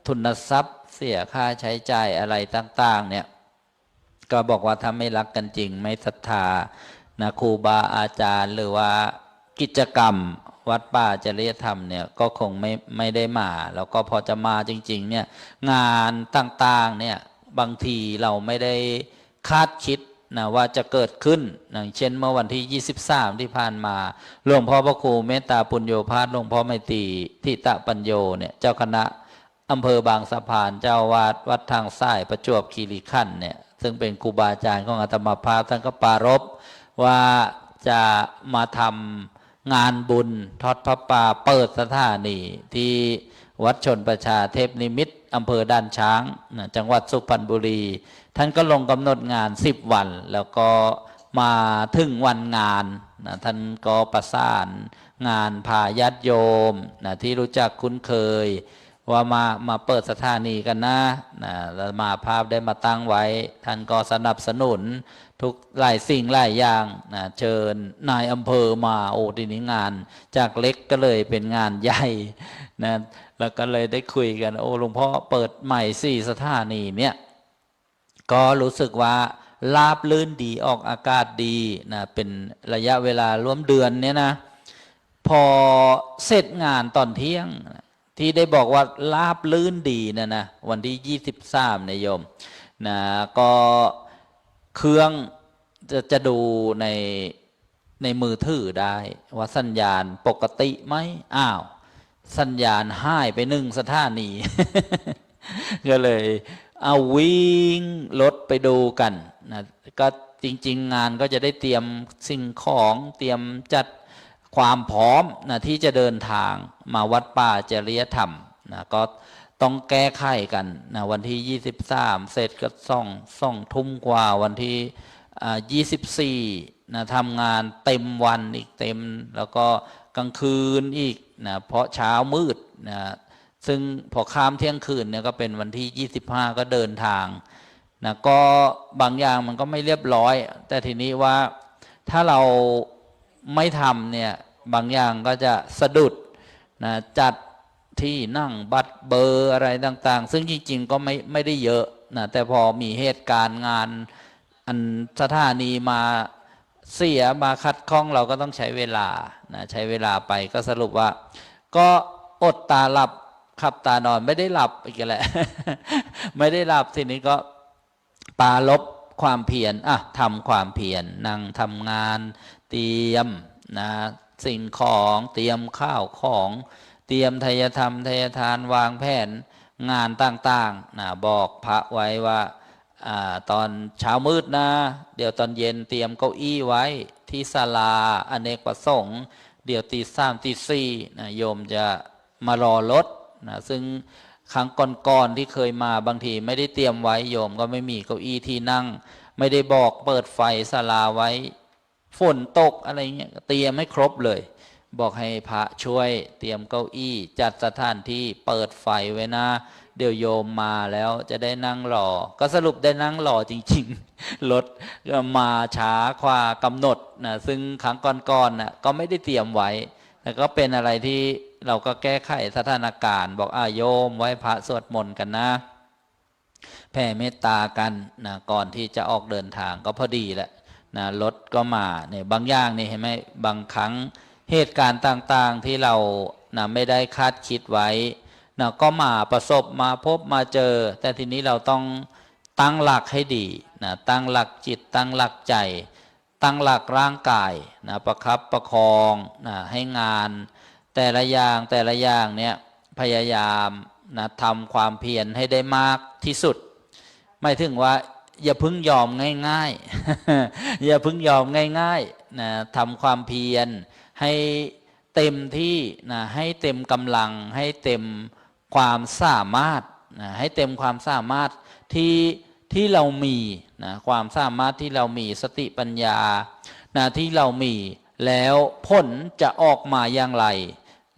ทุนทรัพย์เสียค่าใช้จ่ายอะไรต่างๆเนี่ยก็บอกว่าถ้าไม่รักกันจริงไม่ศรัทธาครูบาอาจารย์หรือว่ากิจกรรมวัดป่าจริยธรรมเนี่ยก็คงไม่ได้มาแล้วก็พอจะมาจริงๆเนี่ยงานต่างๆเนี่ยบางทีเราไม่ได้คาดคิดว่าจะเกิดขึ้นอย่างเช่นเมื่อวันที่23ที่ผ่านมาหลวงพ่อพระครูเมตตาปุญโญภาสหลวงพ่อไมตรีทิตะปัญโยเนี่ยเจ้าคณะอำเภอบางสะพานเจ้าวาดวัดทางซ้ายประจวบคีรีขันธ์เนี่ยซึ่งเป็นครูบาอาจารย์ของอาตมาภาพท่านก็ปรารภว่าจะมาทำงานบุญทอดพระป่าเปิดสถานีที่วัดชนประชาเทพนิมิตรอำเภอด่านช้างจังหวัดสุพรรณบุรีท่านก็ลงกำหนดงาน10 วันแล้วก็มาถึงวันงานท่านก็ประสานงานพาญาติโยมที่รู้จักคุ้นเคยว่ามาเปิดสถานีกันแล้วมาภาพได้มาตั้งไว้ท่านก็สนับสนุนทุกหลายสิ่งหลายอย่างเชิญนายอำเภอมาทีนี้งานจากเล็กก็เลยเป็นงานใหญ่แล้วก็เลยได้คุยกันหลวงพ่อเปิดใหม่4 สถานีเนี่ยก็รู้สึกว่าราบลื่นดีออกอากาศดีเป็นระยะเวลาร่วมเดือนเนี่ยนะพอเสร็จงานตอนเที่ยงที่ได้บอกว่าราบลื่นดีนะวันที่23เนี่ยโยมก็เครื่องจะดูในมือถือได้ว่าสัญญาณปกติไหมสัญญาณหายไป1 สถานี ก็เลยเอาวิ่งรถไปดูกันก็จริงๆงานก็จะได้เตรียมสิ่งของเตรียมจัดความพร้อมที่จะเดินทางมาวัดป่าจริยธรรมก็ ต้องแก้ไขกันนะวันที่23เสร็จก็2 ทุ่มกว่าวันที่24นะทำงานเต็มวันอีกเต็มแล้วก็กลางคืนอีกนะเพราะเช้ามืดนะซึ่งพอข้ามเที่ยงคืนเนี่ยก็เป็นวันที่25ก็เดินทางนะก็บางอย่างมันก็ไม่เรียบร้อยแต่ทีนี้ว่าถ้าเราไม่ทำเนี่ยบางอย่างก็จะสะดุดนะจัดที่นั่งบัตรเบอร์อะไรต่างๆซึ่งจริงๆก็ไม่ได้เยอะนะแต่พอมีเหตุการณ์งานอันสถานีมาเสียมาขัดข้องเราก็ต้องใช้เวลานะใช้เวลาไปก็สรุปว่าก็อดตาหลับขับตานอนไม่ได้หลับอีกแล้ว ไม่ได้หลับทีนี้ก็ปาลบความเพียรทำความเพียรนั่งทำงานเตรียมนะสิ่งของเตรียมข้าวของเตรียมไทยธรรมไทยทานวางแผนงานต่างๆนะบอกพระไว้ว่าตอนเช้ามืดนะเดี๋ยวตอนเย็นเตรียมเก้าอี้ไว้ที่ศาลาอเนกประสงค์เดี๋ยวตี 3 ตี 4นะโยมจะมารอรถนะซึ่งครั้งก่อนๆที่เคยมาบางทีไม่ได้เตรียมไว้โยมก็ไม่มีเก้าอี้ที่นั่งไม่ได้บอกเปิดไฟศาลาไว้ฝนตกอะไรเงี้ยเตรียมไม่ครบเลยบอกให้พระช่วยเตรียมเก้าอี้จัดสถานที่เปิดไฟไว้นะเดี๋ยวโยมมาแล้วจะได้นั่งรอก็สรุปได้นั่งรอจริงๆรถมาช้ากว่ากำหนดนะซึ่งครั้งก่อนๆนะก็ไม่ได้เตรียมไว้แต่ก็เป็นอะไรที่เราก็แก้ไขสถานการณ์บอกโยมไว้พระสวดมนต์กันนะแผ่เมตตากันนะก่อนที่จะออกเดินทางก็พอดีแหละนะรถก็มาเนี่ยบางอย่างนี่เห็นไหมบางครั้งเหตุการณ์ต่างๆที่เรานะไม่ได้คาดคิดไว้นะก็มาประสบมาพบมาเจอแต่ทีนี้เราต้องตั้งหลักให้ดีนะตั้งหลักจิตตั้งหลักใจตั้งหลักร่างกายนะประคับประคองนะให้งานแต่ละอย่างเนี่ยพยายามนะทำความเพียรให้ได้มากที่สุดไม่ถึงว่าอย่าพึ่งยอมง่ายๆ อย่าพึ่งยอมง่ายๆนะทำความเพียรให้เต็มที่นะให้เต็มกำลังให้เต็มความสามารถนะให้เต็มความสามารถที่เรามีนะความสามารถที่เรามีสติปัญญานะที่เรามีแล้วผลจะออกมาอย่างไร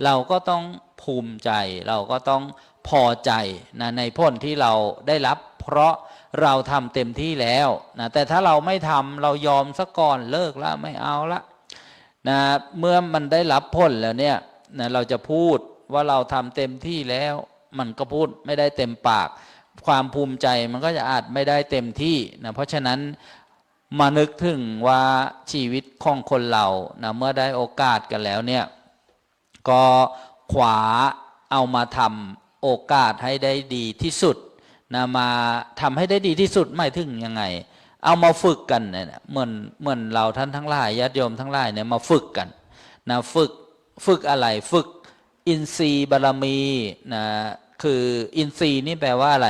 เราก็ต้องภูมิใจเราก็ต้องพอใจนะในผลที่เราได้รับเพราะเราทำเต็มที่แล้วนะแต่ถ้าเราไม่ทำเรายอมซะก่อนเลิกแล้วไม่เอาละนะเมื่อมันได้รับผลแล้วเนี่ยนะเราจะพูดว่าเราทำเต็มที่แล้วมันก็พูดไม่ได้เต็มปากความภูมิใจมันก็จะอาจไม่ได้เต็มที่นะเพราะฉะนั้นมานึกถึงว่าชีวิตของคนเรานะเมื่อได้โอกาสกันแล้วเนี่ยก็ขวาเอามาทำโอกาสให้ได้ดีที่สุดนะมาทำให้ได้ดีที่สุดไม่ถึงยังไงเอามาฝึกกันเนี่ยเหมือนเราท่านทั้งหลายญาติโยมทั้งหลายเนี่ยมาฝึกกันนะฝึกอะไรฝึกอินทรีย์บารมีนะคืออินทรีย์นี่แปลว่าอะไร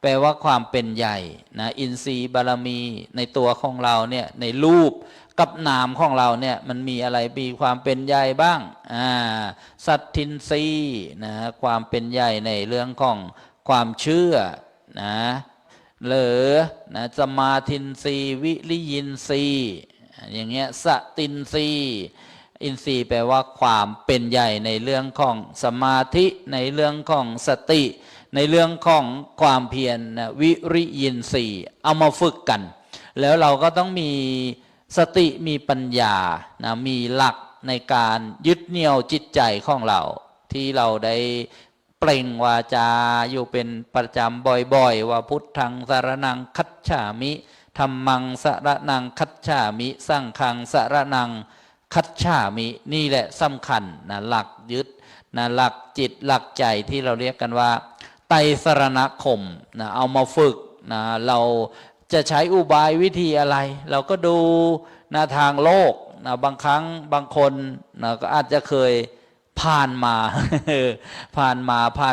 แปลว่าความเป็นใหญ่นะอินทรีย์บารมีในตัวของเราเนี่ยในรูปกับนามของเราเนี่ยมันมีอะไรมีความเป็นใหญ่บ้างสัตทินทรีย์นะความเป็นใหญ่ในเรื่องของความเชื่อนะหรือนะสมาธินทรีย์วิริยินทรีย์อย่างเงี้ยสตินทรีย์อินทรีย์แปลว่าความเป็นใหญ่ในเรื่องของสมาธิในเรื่องของสติในเรื่องของความเพียรนะวิริยินทรีย์เอามาฝึกกันแล้วเราก็ต้องมีสติมีปัญญานะมีหลักในการยึดเหนี่ยวจิตใจของเราที่เราได้เปล่งวาจาอยู่เป็นประจำบ่อยๆว่าพุทธังสรณังคัจฉามิธัมมังสรณังคัจฉามิสังฆังสรณังคัจฉามินี่แหละสำคัญนะหลักยึดนะหลักจิตหลักใจที่เราเรียกกันว่าไตรสรณคมนะเอามาฝึกนะเราจะใช้อุบายวิธีอะไรเราก็ดูนะทางโลกนะบางครั้งบางคนนะก็อาจจะเคยผ่านมา ผ่า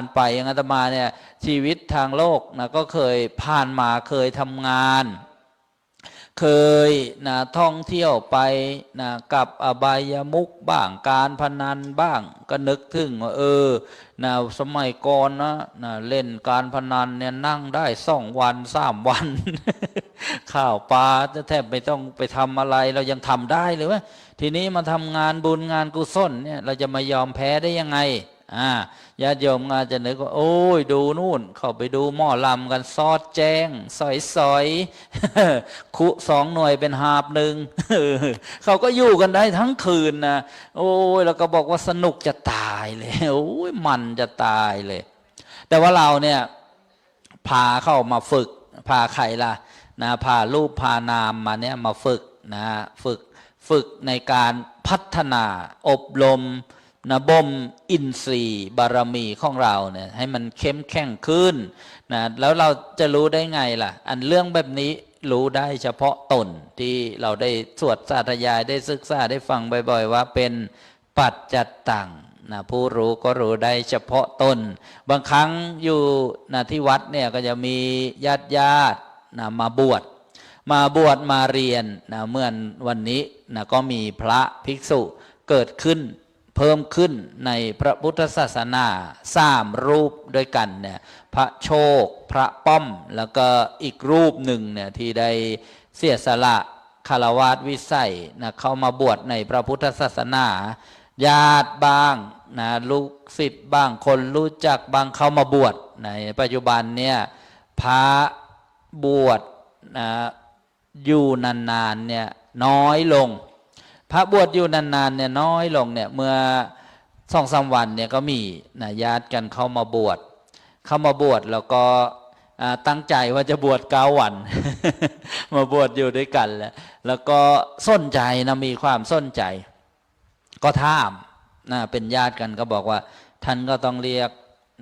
นไปอย่างอาตมาเนี่ยชีวิตทางโลกนะก็เคยผ่านมาเคยทำงาน เคยนะท่องเที่ยวไปนะกับอบายมุขบ้างการพนันบ้างก็นึกถึงว่านะสมัยก่อนนะเล่นการพนันเนี่ยนั่งได้2 วัน3 วัน ข้าวปลาแทบไม่ต้องไปทำอะไรเรายังทำได้เลยวะทีนี้มาทำงานบุญงานกุศลเนี่ยเราจะมายอมแพ้ได้ยังไงญาติโยมอาจจะนึกว่าโอ้ยดูนู่นเข้าไปดูหม้อลำกันซอดแจ้งสอยคุ2 หน่วยเป็นหาบหนึ่ง เขาก็อยู่กันได้ทั้งคืนนะโอ้ยแล้วก็บอกว่าสนุกจะตายเลยโอ้ยมันจะตายเลย แต่ว่าเราเนี่ยพาเข้ามาฝึกพาใครล่ะนะพารูปพานามมาเนี่ยมาฝึกนะฝึกในการพัฒนาอบรมนะบ่มอินทรีย์บารมีของเราเนี่ยให้มันเข้มแข็งขึ้นนะแล้วเราจะรู้ได้ไงล่ะอันเรื่องแบบนี้รู้ได้เฉพาะตนที่เราได้สวดสาธยายได้ศึกษาได้ฟังบ่อยๆว่าเป็นปัจจัตตังนะผู้รู้ก็รู้ได้เฉพาะตนบางครั้งอยู่นะที่วัดเนี่ยก็จะมีญาตินะมาบวชมาเรียนนะเมื่อวันนี้นะก็มีพระภิกษุเกิดขึ้นเพิ่มขึ้นในพระพุทธศาสนา3 รูปด้วยกันเนี่ยพระโชคพระป้อมแล้วก็อีกรูปหนึ่งเนี่ยที่ได้เสียสละคฤหัสถ์วิสัยนะเข้ามาบวชในพระพุทธศาสนาญาติบ้างนะลูกศิษย์บ้างคนรู้จักบ้างเข้ามาบวชในปัจจุบันเนี่ยพระบวชนะอยู่นานๆเนี่ยน้อยลงพระบวชอยู่นานๆเนี่ยน้อยลงเนี่ยเมื่อ2-3 วันเนี่ยก็มีนะญาติกันเข้ามาบวชแล้วก็ตั้งใจว่าจะบวช9 วัน มาบวชอยู่ด้วยกันแล้วก็สนใจนะมีความสนใจก็ถามนะเป็นญาติกันก็บอกว่าท่านก็ต้องเรียก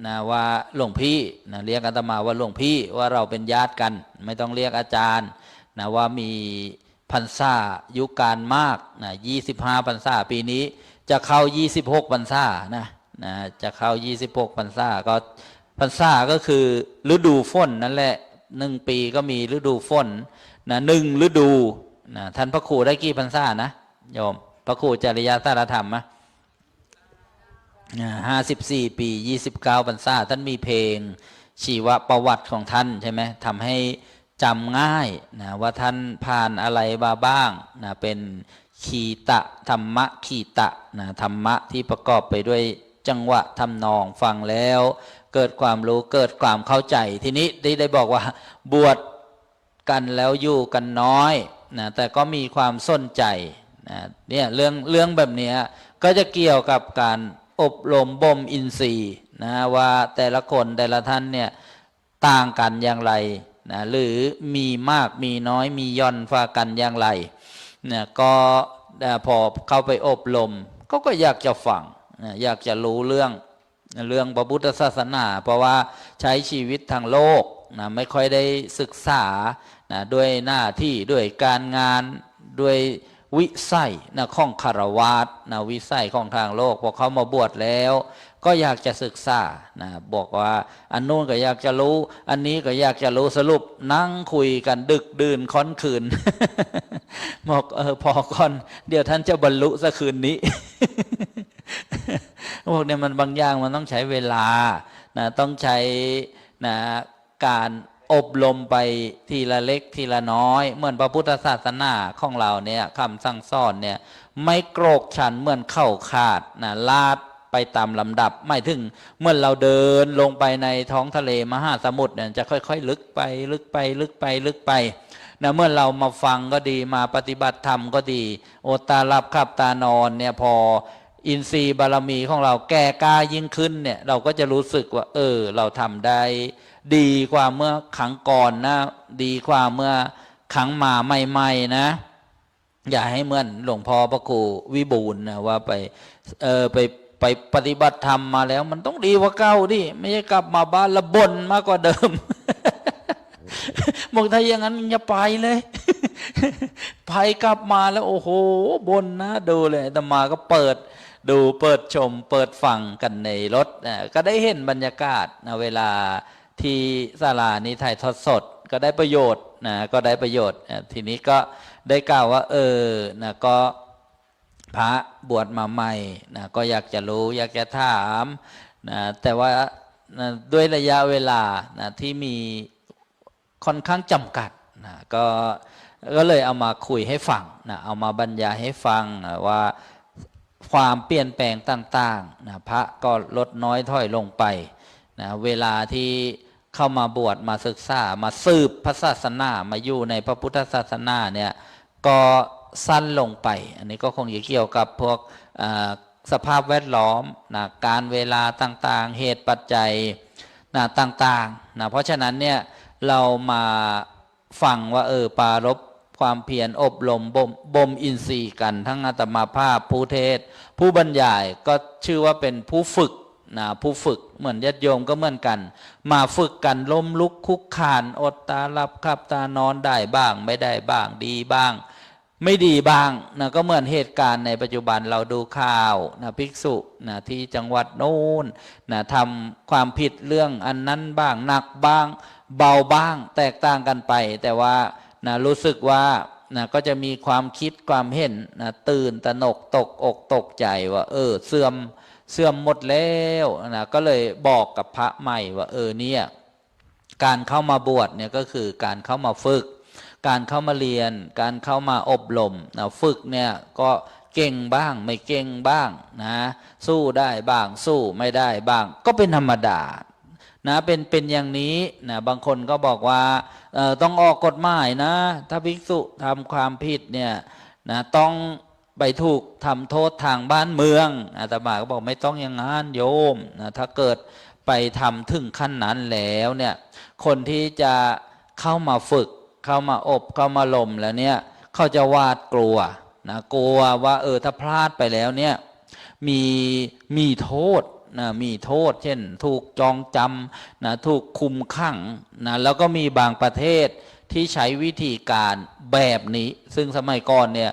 นะว่าหลวงพี่นะเรียกอาตมาว่าหลวงพี่ว่าเราเป็นญาติกันไม่ต้องเรียกอาจารย์นะว่ามีพรรษายุการมากนะ25 พรรษาปีนี้จะเข้า26 พรรษานะจะเข้า26 พรรษาก็พรรษาก็คือฤดูฝนนั่นแหละ1 ปีก็มีฤดูฝนนะ1 ฤดูนะท่านพระครูได้กี่พรรษานะโยมพระครูจริยสารธรรมนะ54 ปี29 พรรษาท่านมีเพลงชีวประวัติของท่านใช่ไหมทำให้จำง่ายนะว่าท่านผ่านอะไรมาบ้างนะเป็นขีตะธรรมะขีตะนะธรรมะที่ประกอบไปด้วยจังหวะทำนองฟังแล้วเกิดความรู้เกิดความเข้าใจทีนี้ได้บอกว่าบวชกันแล้วอยู่กันน้อยนะแต่ก็มีความสนใจนะเนี่ยเรื่องแบบนี้ก็จะเกี่ยวกับการอบรมบ่มอินทรีย์นะว่าแต่ละคนแต่ละท่านเนี่ยต่างกันอย่างไรนะหรือมีมากมีน้อยมีย่อนฟ้ากันอย่างไรเนี่ยก็พอเข้าไปอบรมก็อยากจะฟังนะอยากจะรู้เรื่องพระพุทธศาสนาเพราะว่าใช้ชีวิตทางโลกนะไม่ค่อยได้ศึกษานะด้วยหน้าที่ด้วยการงานด้วยวิสัยนะของคฤหัสถ์นะวิสัยของทางโลกพอเขามาบวชแล้วก็อยากจะศึกษานะบอกว่าอันนู้นก็อยากจะรู้อันนี้ก็อยากจะรู้สรุปนั่งคุยกันดึกดื่นค่อนคืน บอกพอก่อนเดี๋ยวท่านจะบรรลุสักคืนนี้ พวกเนี่ยมันบางอย่างมันต้องใช้เวลานะต้องใช้นะการอบรมไปทีละเล็กทีละน้อยเหมือนพระพุทธศาสนาของเราเนี่ยคำสั่งสอนเนี่ยไม่โกรกฉันเหมือนเข้าขาดนะลาดไปตามลำดับไม่ถึงเมื่อเราเดินลงไปในท้องทะเลมหาสมุทรเนี่ยจะค่อยๆลึกไปนะเมื่อเรามาฟังก็ดีมาปฏิบัติธรรมก็ดีโอตาหลับขับตานอนเนี่ยพออินทรีย์บารมีของเราแก่กล้ายิ่งขึ้นเนี่ยเราก็จะรู้สึกว่าเราทำได้ดีกว่าเมื่อครั้งก่อนนะดีกว่าเมื่อครั้งมาใหม่ๆนะอย่าให้เหมือนหลวงพ่อพระครูวิบูลย์นะว่าไปปฏิบัติธรรมมาแล้วมันต้องดีกว่าเก่าดิไม่ใช่กลับมาบ้านละบ่นมากกว่าเดิม บอกถ้าอย่างนั้นอย่าไปเลย ไปกลับมาแล้วโอ้โหบ่นนะดูเลยอาตมาก็เปิดชมเปิดฟังกันในรถก็ได้เห็นบรรยากาศนะเวลาที่ศาลานี้ถ่ายทอดสดก็ได้ประโยชน์ นะก็ได้ประโยชน์ทีนี้ก็ได้กล่าวว่านะก็พระบวชมาใหม่นะก็อยากจะรู้อยากจะถามนะแต่ว่านะด้วยระยะเวลานะที่มีค่อนข้างจำกัดนะก็เลยเอามาคุยให้ฟังนะเอามาบรรยายให้ฟังนะว่าความเปลี่ยนแปลงต่างๆนะพระก็ลดน้อยถอยลงไปนะเวลาที่เข้ามาบวชมาศึกษามาสืบพระศาสนามาอยู่ในพระพุทธศาสนาเนี่ยก็สั้นลงไปอันนี้ก็คงจะเกี่ยวกับพวกสภาพแวดล้อมนะการเวลาต่างๆเหตุปัจจัยนะต่างๆนะเพราะฉะนั้นเนี่ยเรามาฟังว่าปรารภความเพียรอบรมบ่มอินทรีย์กันทั้งอาตมาภาพผู้เทศผู้บรรยายก็ชื่อว่าเป็นผู้ฝึกนะผู้ฝึกเหมือนญาติโยมก็เหมือนกันมาฝึกกันล้มลุกคุกคานอดตาหลับขับตานอนได้บ้างไม่ได้บ้างดีบ้างไม่ดีบ้างนะก็เหมือนเหตุการณ์ในปัจจุบันเราดูข่าวนะภิกษุนะที่จังหวัดโน้นนะทำความผิดเรื่องอันนั้นบ้างหนักบ้างเบาบ้างแตกต่างกันไปแต่ว่านะรู้สึกว่านะก็จะมีความคิดความเห็นนะตื่นตระหนกตกอกตกใจว่าเสื่อมหมดแล้วนะก็เลยบอกกับพระใหม่ว่าเนี่ยการเข้ามาบวชเนี่ยก็คือการเข้ามาฝึกการเข้ามาเรียนการเข้ามาอบรมนะฝึกเนี่ยก็เก่งบ้างไม่เก่งบ้างนะสู้ได้บ้างสู้ไม่ได้บ้างก็เป็นธรรมดานะเป็นอย่างนี้นะบางคนก็บอกว่าต้องออกกฎหมายนะถ้าภิกษุทำความผิดเนี่ยนะต้องไปถูกทำโทษทางบ้านเมืองอาตมาก็บอกไม่ต้องอย่างนั้นโยมนะถ้าเกิดไปทำถึงขั้นนั้นแล้วเนี่ยคนที่จะเข้ามาฝึกเข้ามาอบเข้ามาลมแล้วเนี่ยเขาจะหวาดกลัวนะกลัวว่าถ้าพลาดไปแล้วเนี่ยมีโทษนะมีโทษเช่นถูกจองจำนะถูกคุมขังนะแล้วก็มีบางประเทศที่ใช้วิธีการแบบนี้ซึ่งสมัยก่อนเนี่ย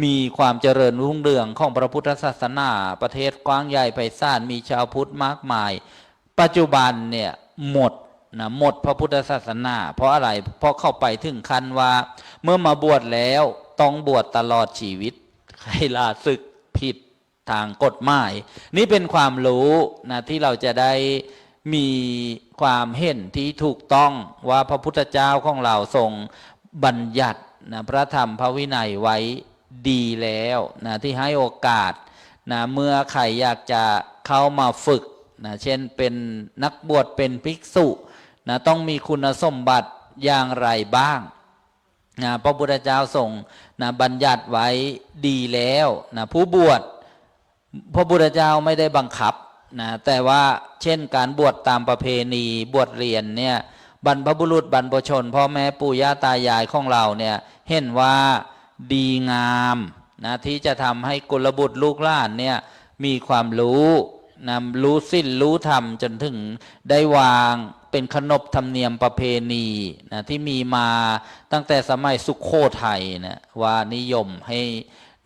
มีความเจริญรุ่งเรืองของพระพุทธศาสนาประเทศกว้างใหญ่ไพศาลมีชาวพุทธมากมายปัจจุบันเนี่ยหมดพระพุทธศาสนาเพราะอะไรเพราะเข้าไปถึงขั้นว่าเมื่อมาบวชแล้วต้องบวชตลอดชีวิตใครลาศึกผิดทางกฎหมายนี่เป็นความรู้นะที่เราจะได้มีความเห็นที่ถูกต้องว่าพระพุทธเจ้าของเราทรงบัญญัตินะพระธรรมพระวินัยไว้ดีแล้วนะที่ให้โอกาสนะเมื่อใครอยากจะเข้ามาฝึกนะเช่นเป็นนักบวชเป็นภิกษุนะต้องมีคุณสมบัติอย่างไรบ้างนะพระพุทธเจ้าทรงนะบัญญัติไว้ดีแล้วนะผู้บวชพระพุทธเจ้าไม่ได้บังคับนะแต่ว่าเช่นการบวชตามประเพณีบวชเรียนเนี่ยบรรพบุรุษบรรพชนพ่อแม่ปู่ย่าตายายของเราเนี่ยเห็นว่าดีงามนะที่จะทำให้กุลบุตรลูกหลานเนี่ยมีความรู้นะรู้ศีลรู้ธรรมจนถึงได้วางเป็นขนบธรรมเนียมประเพณีนะที่มีมาตั้งแต่สมัยสุโขทัยนะว่านิยมให้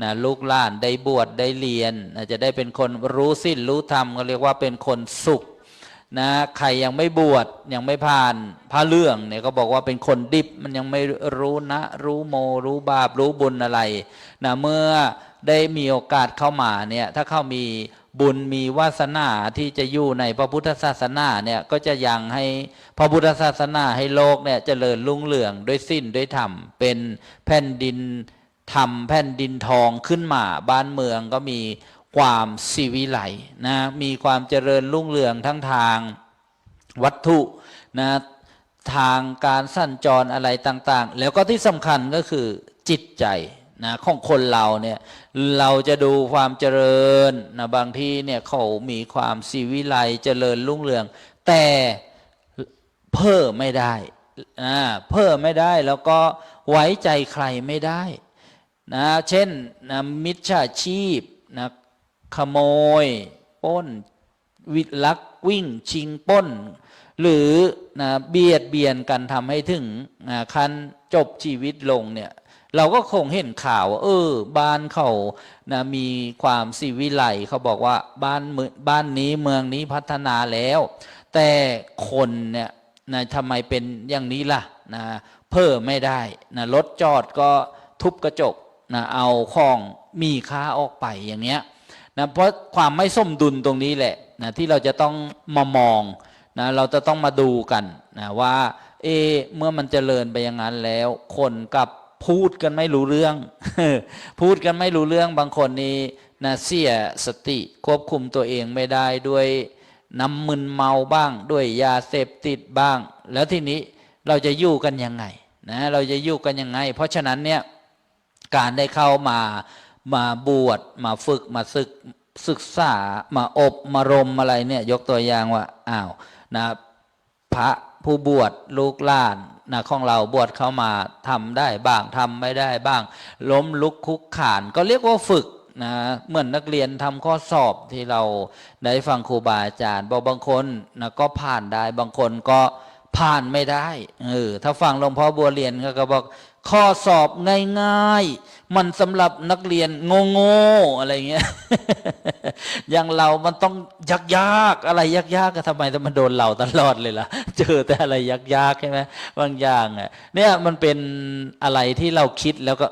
นะลูกหลานได้บวชได้เรียนนะจะได้เป็นคนรู้ศีลรู้ธรรมก็เรียกว่าเป็นคนสุขนะใครยังไม่บวชยังไม่ผ่านพระเรื่องเนี่ยก็บอกว่าเป็นคนดิบมันยังไม่รู้นะรู้โมรู้บาปรู้บุญอะไรนะเมื่อได้มีโอกาสเข้ามาเนี่ยถ้าเขามีบุญมีวาสนาที่จะอยู่ในพระพุทธศาสนาเนี่ยก็จะยังให้พระพุทธศาสนาให้โลกเนี่ยเจริญรุ่งเรืองด้วยศีลด้วยธรรมเป็นแผ่นดินธรรมแผ่นดินทองขึ้นมาบ้านเมืองก็มีความสิวิไลนะมีความเจริญรุ่งเรืองทั้งทางวัตถุนะทางการสัญจรอะไรต่างๆแล้วก็ที่สำคัญก็คือจิตใจนะของคนเราเนี่ยเราจะดูความเจริญนะบางทีเนี่ยเขามีความสิวิไลเจริญรุ่งเรืองแต่เพ้อไม่ได้เพ้อไม่ได้แล้วก็ไว้ใจใครไม่ได้นะเช่นนะมิจฉาชีพนะขโมยปล้นวิลักวิ่งชิงปล้นหรือนะเบียดเบียนกันทำให้ถึงขั้นจบชีวิตลงเนี่ยเราก็คงเห็นข่าวว่าบ้านเขานะมีความสิวิไลเขาบอกว่าบ้านนี้เมืองนี้พัฒนาแล้วแต่คนเนี่ยนะทำไมเป็นอย่างนี้ล่ะนะ เพ้อไม่ได้นะรถจอดก็ทุบกระจกนะเอาของมีค่าออกไปอย่างเงี้ยนะเพราะความไม่สมดุลตรงนี้แหละนะที่เราจะต้องมามองนะเราจะต้องมาดูกันนะว่าเมื่อมันเจริญไปอย่างนั้นแล้วคนกับพูดกันไม่รู้เรื่อง พูดกันไม่รู้เรื่องบางคนนี่นะเสียสติควบคุมตัวเองไม่ได้ด้วยน้ำมึนเมาบ้างด้วยยาเสพติดบ้างแล้วทีนี้เราจะอยู่กันยังไงนะเราจะอยู่กันยังไงเพราะฉะนั้นเนี่ยการได้เข้ามาบวชมาฝึกมาศึกษามาอบมารมอะไรเนี่ยยกตัวอย่างว่านะพระผู้บวชลูกหลานนะของเราบวชเข้ามาทำได้บ้างทำไม่ได้บ้างล้มลุกคุกขานก็เรียกว่าฝึกนะเหมือนนักเรียนทำข้อสอบที่เราได้ฟังครูบาอาจารย์บอกบางคนนะก็ผ่านได้บางคนก็ผ่านไม่ได้ถ้าฟังหลวงพ่อบัวเรียนก็บอกข้อสอบง่ายๆมันสำหรับนักเรียนโง่ๆอะไรเงี้ย อย่างเรามันต้องยากๆอะไรยากๆก็ทำไมมันโดนเราตลอดเลยล่ะเจอแต่อะไรยากๆใช่ไหมบางอย่างเนี่ยมันเป็นอะไรที่เราคิดแล้วก็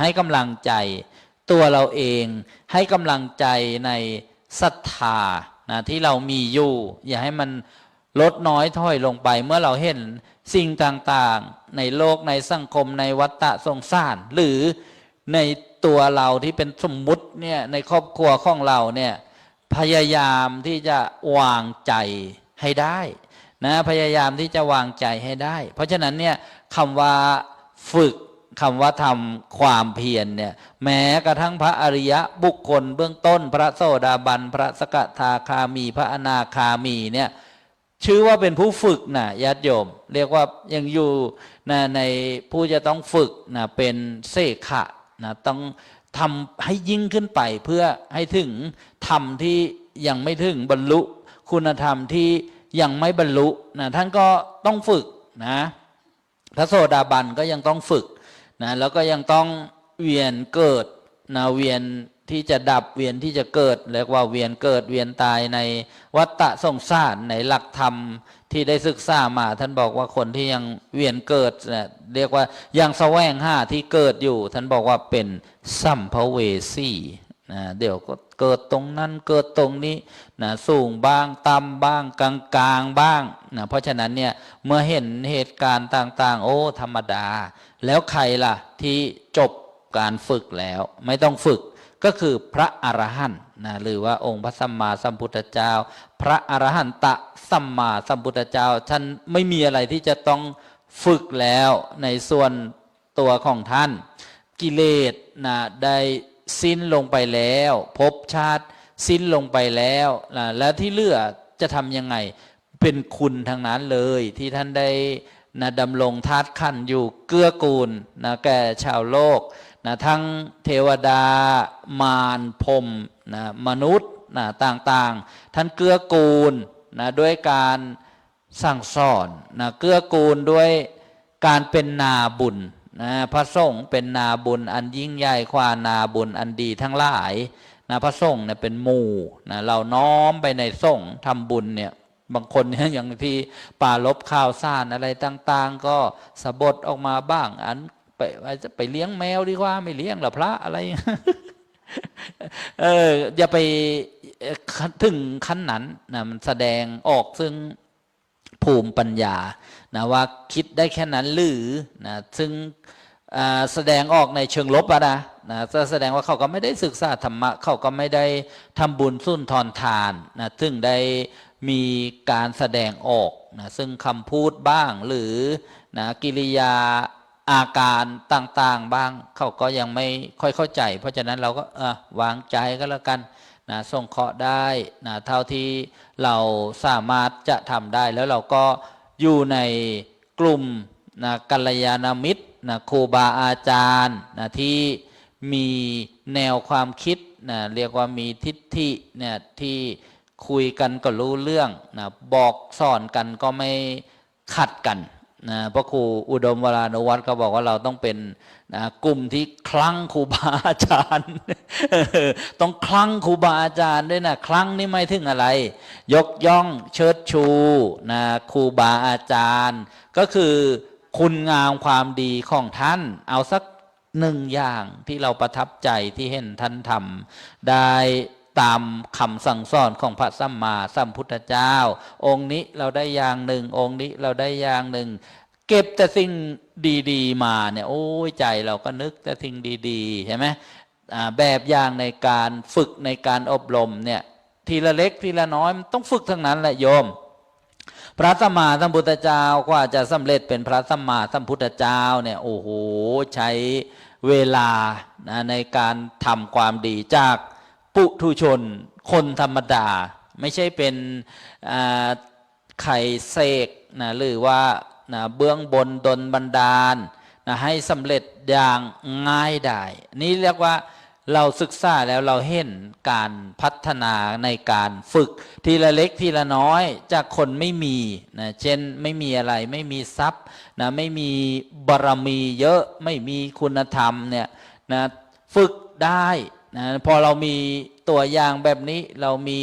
ให้กำลังใจตัวเราเองให้กำลังใจในศรัทธานะที่เรามีอยู่อย่าให้มันลดน้อยถอยลงไปเมื่อเราเห็นสิ่งต่างๆในโลกในสังคมในวัฏสงสารหรือในตัวเราที่เป็นสมมุติเนี่ยในครอบครัวของเราเนี่ยพยายามที่จะวางใจให้ได้นะพยายามที่จะวางใจให้ได้เพราะฉะนั้นเนี่ยคำว่าฝึกคำว่าทำความเพียรเนี่ยแม้กระทั่งพระอริยะบุคคลเบื้องต้นพระโสดาบันพระสกทาคามีพระอนาคามีเนี่ยชื่อว่าเป็นผู้ฝึกนะญาติโยมเรียกว่ายังอยู่ในผู้จะต้องฝึกนะเป็นเสขะนะต้องทำให้ยิ่งขึ้นไปเพื่อให้ถึงธรรมที่ยังไม่ถึงบรรลุคุณธรรมที่ยังไม่บรรลุนะท่านก็ต้องฝึกนะพระโสดาบันก็ยังต้องฝึกนะแล้วก็ยังต้องเวียนเกิดนะเวียนที่จะดับเวียนที่จะเกิดเรียกว่าเวียนเกิดเวียนตายในวัฏสงสารในหลักธรรมที่ได้ศึกษามาท่านบอกว่าคนที่ยังเวียนเกิดเรียกว่ายังแสวงหาที่เกิดอยู่ท่านบอกว่าเป็นสัมภเวสีนะเดี๋ยวก็เกิดตรงนั้นเกิดตรงนี้นะสูงบ้างต่ำบ้างกลางๆบ้างนะเพราะฉะนั้นเนี่ยเมื่อเห็นเหตุการณ์ต่างๆโอ้ธรรมดาแล้วใครล่ะที่จบการฝึกแล้วไม่ต้องฝึกก็คือพระอรหันต์นะหรือว่าองค์พระสัมมาสัมพุทธเจ้าพระอรหันตสัมมาสัมพุทธเจ้าท่านไม่มีอะไรที่จะต้องฝึกแล้วในส่วนตัวของท่านกิเลสนะได้สิ้นลงไปแล้วภพชาติสิ้นลงไปแล้วนะแล้วที่เหลือจะทำยังไงเป็นคุณทั้งนั้นเลยที่ท่านได้นะดำรงธาตุขันธ์อยู่เกื้อกูลนะแก่ชาวโลกนะทั้งเทวดามารพรหมนะมนุษย์นะต่างๆท่านเกื้อกูลนะด้วยการสั่งสอนนะเกื้อกูลด้วยการเป็นนาบุญนะพระสงฆ์เป็นนาบุญอันยิ่งใหญ่กว่านาบุญอันดีทั้งหลายนะพระสงฆ์เนี่ยเป็นหมู่นะเราน้อมไปในสงฆ์ทำบุญเนี่ยบางคนเนี่ยอย่างที่ป่าลบข้าวสารอะไรต่างๆก็สะบดออกมาบ้างอันไปเลี้ยงแมวดีกว่าไม่เลี้ยงหรอพระอะไร อย่าไปถึงขั้นนั้นนะมันแสดงออกซึ่งภูมิปัญญานะว่าคิดได้แค่นั้นหรือนะซึ่งแสดงออกในเชิงลบนะแสดงว่าเขาก็ไม่ได้ศึกษาธรรมะเขาก็ไม่ได้ทำบุญสุนทรทานนะซึ่งได้มีการแสดงออกนะซึ่งคำพูดบ้างหรือนะกิริยาอาการต่างๆบ้างเขาก็ยังไม่ค่อยเข้าใจเพราะฉะนั้นเราก็วางใจก็แล้วกันนะส่งเคราะห์ได้นะเท่าที่เราสามารถจะทำได้แล้วเราก็อยู่ในกลุ่มนะกัลยาณมิตรนะครูบาอาจารย์นะที่มีแนวความคิดนะเรียกว่ามีทิฏฐิเนี่ยที่คุยกันก็รู้เรื่องนะบอกสอนกันก็ไม่ขัดกันนะพระครูอุดมวรานุวัตรเขาบอกว่าเราต้องเป็นนะกลุ่มที่คลั่งครูบาอาจารย์ ต้องคลั่งครูบาอาจารย์ด้วยนะคลั่งนี่ไม่ถึงอะไรยกย่องเชิดชูนะครูบาอาจารย์ก็คือ คุณงามความดีของท่านเอาสักหนึ่งอย่างที่เราประทับใจที่เห็นท่านทำได้ตามคำสั่งสอนของพระสัมมาสัมพุทธเจ้าองค์นี้เราได้อย่างหนึ่งองค์นี้เราได้อย่างหนึ่งเก็บแต่สิ่งดีๆมาเนี่ยโอ้ยใจเราก็นึกแต่สิ่งดีๆใช่ไหมแบบอย่างในการฝึกในการอบรมเนี่ยทีละเล็กทีละน้อยมันต้องฝึกทั้งนั้นแหละโยมพระสัมมาสัมพุทธเจ้ากว่าจะสำเร็จเป็นพระสัมมาสัมพุทธเจ้าเนี่ยโอ้โหใช้เวลาในการทำความดีจากปุถุชนคนธรรมดาไม่ใช่เป็นไข่เสกนะหรือว่าเบื้องบนดลบันดาลให้สำเร็จอย่างง่ายได้นี่เรียกว่าเราศึกษาแล้วเราเห็นการพัฒนาในการฝึกทีละเล็กทีละน้อยจากคนไม่มีนะเช่นไม่มีอะไรไม่มีทรัพย์นะไม่มีบารมีเยอะไม่มีคุณธรรมเนี่ยนะฝึกได้นะพอเรามีตัวอย่างแบบนี้เรามี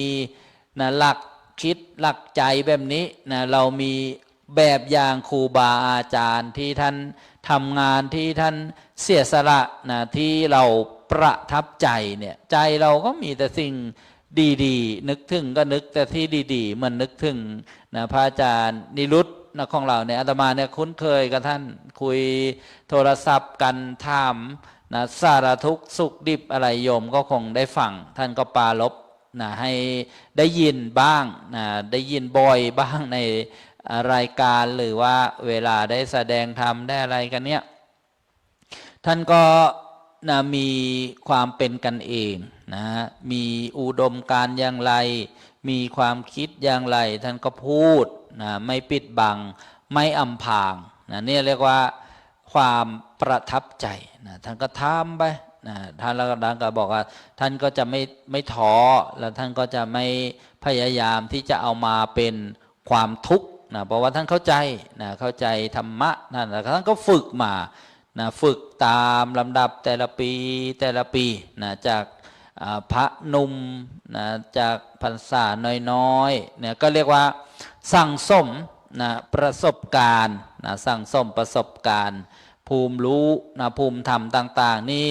นะหลักคิดหลักใจแบบนี้นะเรามีแบบอย่างครูบาอาจารย์ที่ท่านทำงานที่ท่านเสียสละนะที่เราประทับใจเนี่ยใจเราก็มีแต่สิ่งดีๆนึกถึงก็นึกแต่ที่ดีๆเหมือนนึกถึงนะพระอาจารย์นิรุตนะของเราเนี่ยอาตมาเนี่ยคุ้นเคยกับท่านคุยโทรศัพท์กันถามนะสารทุกข์สุขดิบอะไรโยมก็คงได้ฟังท่านก็ปรารภนะให้ได้ยินบ้างนะได้ยินบ่อยบ้างในรายการหรือว่าเวลาได้แสดงธรรมได้อะไรกันเนี่ยท่านก็นะมีความเป็นกันเองนะมีอุดมการณ์อย่างไรมีความคิดอย่างไรท่านก็พูดนะไม่ปิดบังไม่อำพรางนะนี่เรียกว่าความประทับใจนะท่านก็ทำไปนะท่านแล้วก็บอกว่าท่านก็จะไม่ท้อแล้วท่านก็จะไม่พยายามที่จะเอามาเป็นความทุกข์นะเพราะว่าท่านเข้าใจนะเข้าใจธรรมะนั่นแล้วท่านก็ฝึกมานะฝึกตามลำดับแต่ละปีนะจากพระหนุ่มนะจากพรรษาน้อยๆเนี่ยก็เรียกว่าสั่งสมนะประสบการณ์นะสั่งสมประสบการณ์ภูมิรู้นะภูมิธรรมต่างๆนี่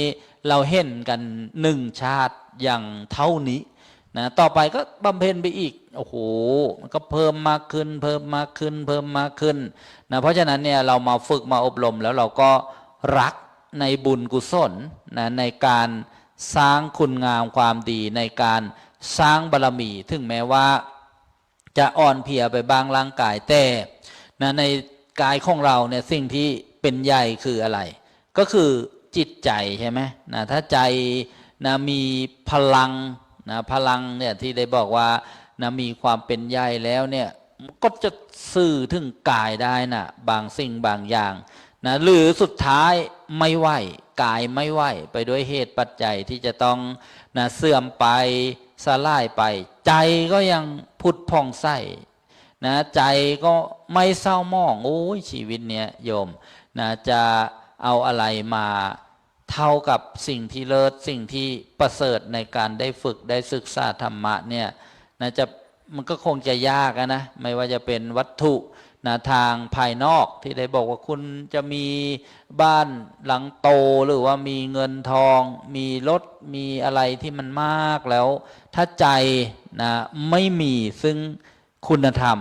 เราเห็นกันหนึ่งชาติอย่างเท่านี้นะต่อไปก็บำเพ็ญไปอีกโอ้โหมันก็เพิ่มมากขึ้นเพิ่มมากขึ้นเพิ่มมากขึ้นนะเพราะฉะนั้นเนี่ยเรามาฝึกมาอบรมแล้วเราก็รักในบุญกุศลนะในการสร้างคุณงามความดีในการสร้างบารมีถึงแม้ว่าจะอ่อนเพลียไปบ้างร่างกายแต่นะในกายของเราเนี่ยสิ่งที่เป็นใหญ่คืออะไรก็คือจิตใจใช่ไหมนะถ้าใจนะมีพลังนะพลังเนี่ยที่ได้บอกว่านะมีความเป็นใหญ่แล้วเนี่ยก็จะสื่อถึงกายได้นะบางสิ่งบางอย่างนะหรือสุดท้ายไม่ไหวกายไม่ไหวไปด้วยเหตุปัจจัยที่จะต้องนะเสื่อมไปสลายไปใจก็ยังพุทธผ่องใสนะใจก็ไม่เศร้าหมองโอ้ยชีวิตเนี้ยโยมนะจะเอาอะไรมาเท่ากับสิ่งที่เลิศสิ่งที่ประเสริฐในการได้ฝึกได้ศึกษาธรรมะเนี่ยนะมันก็คงจะยากนะไม่ว่าจะเป็นวัตถุนะทางภายนอกที่ได้บอกว่าคุณจะมีบ้านหลังโตหรือว่ามีเงินทองมีรถมีอะไรที่มันมากแล้วถ้าใจนะไม่มีซึ่งคุณธรรม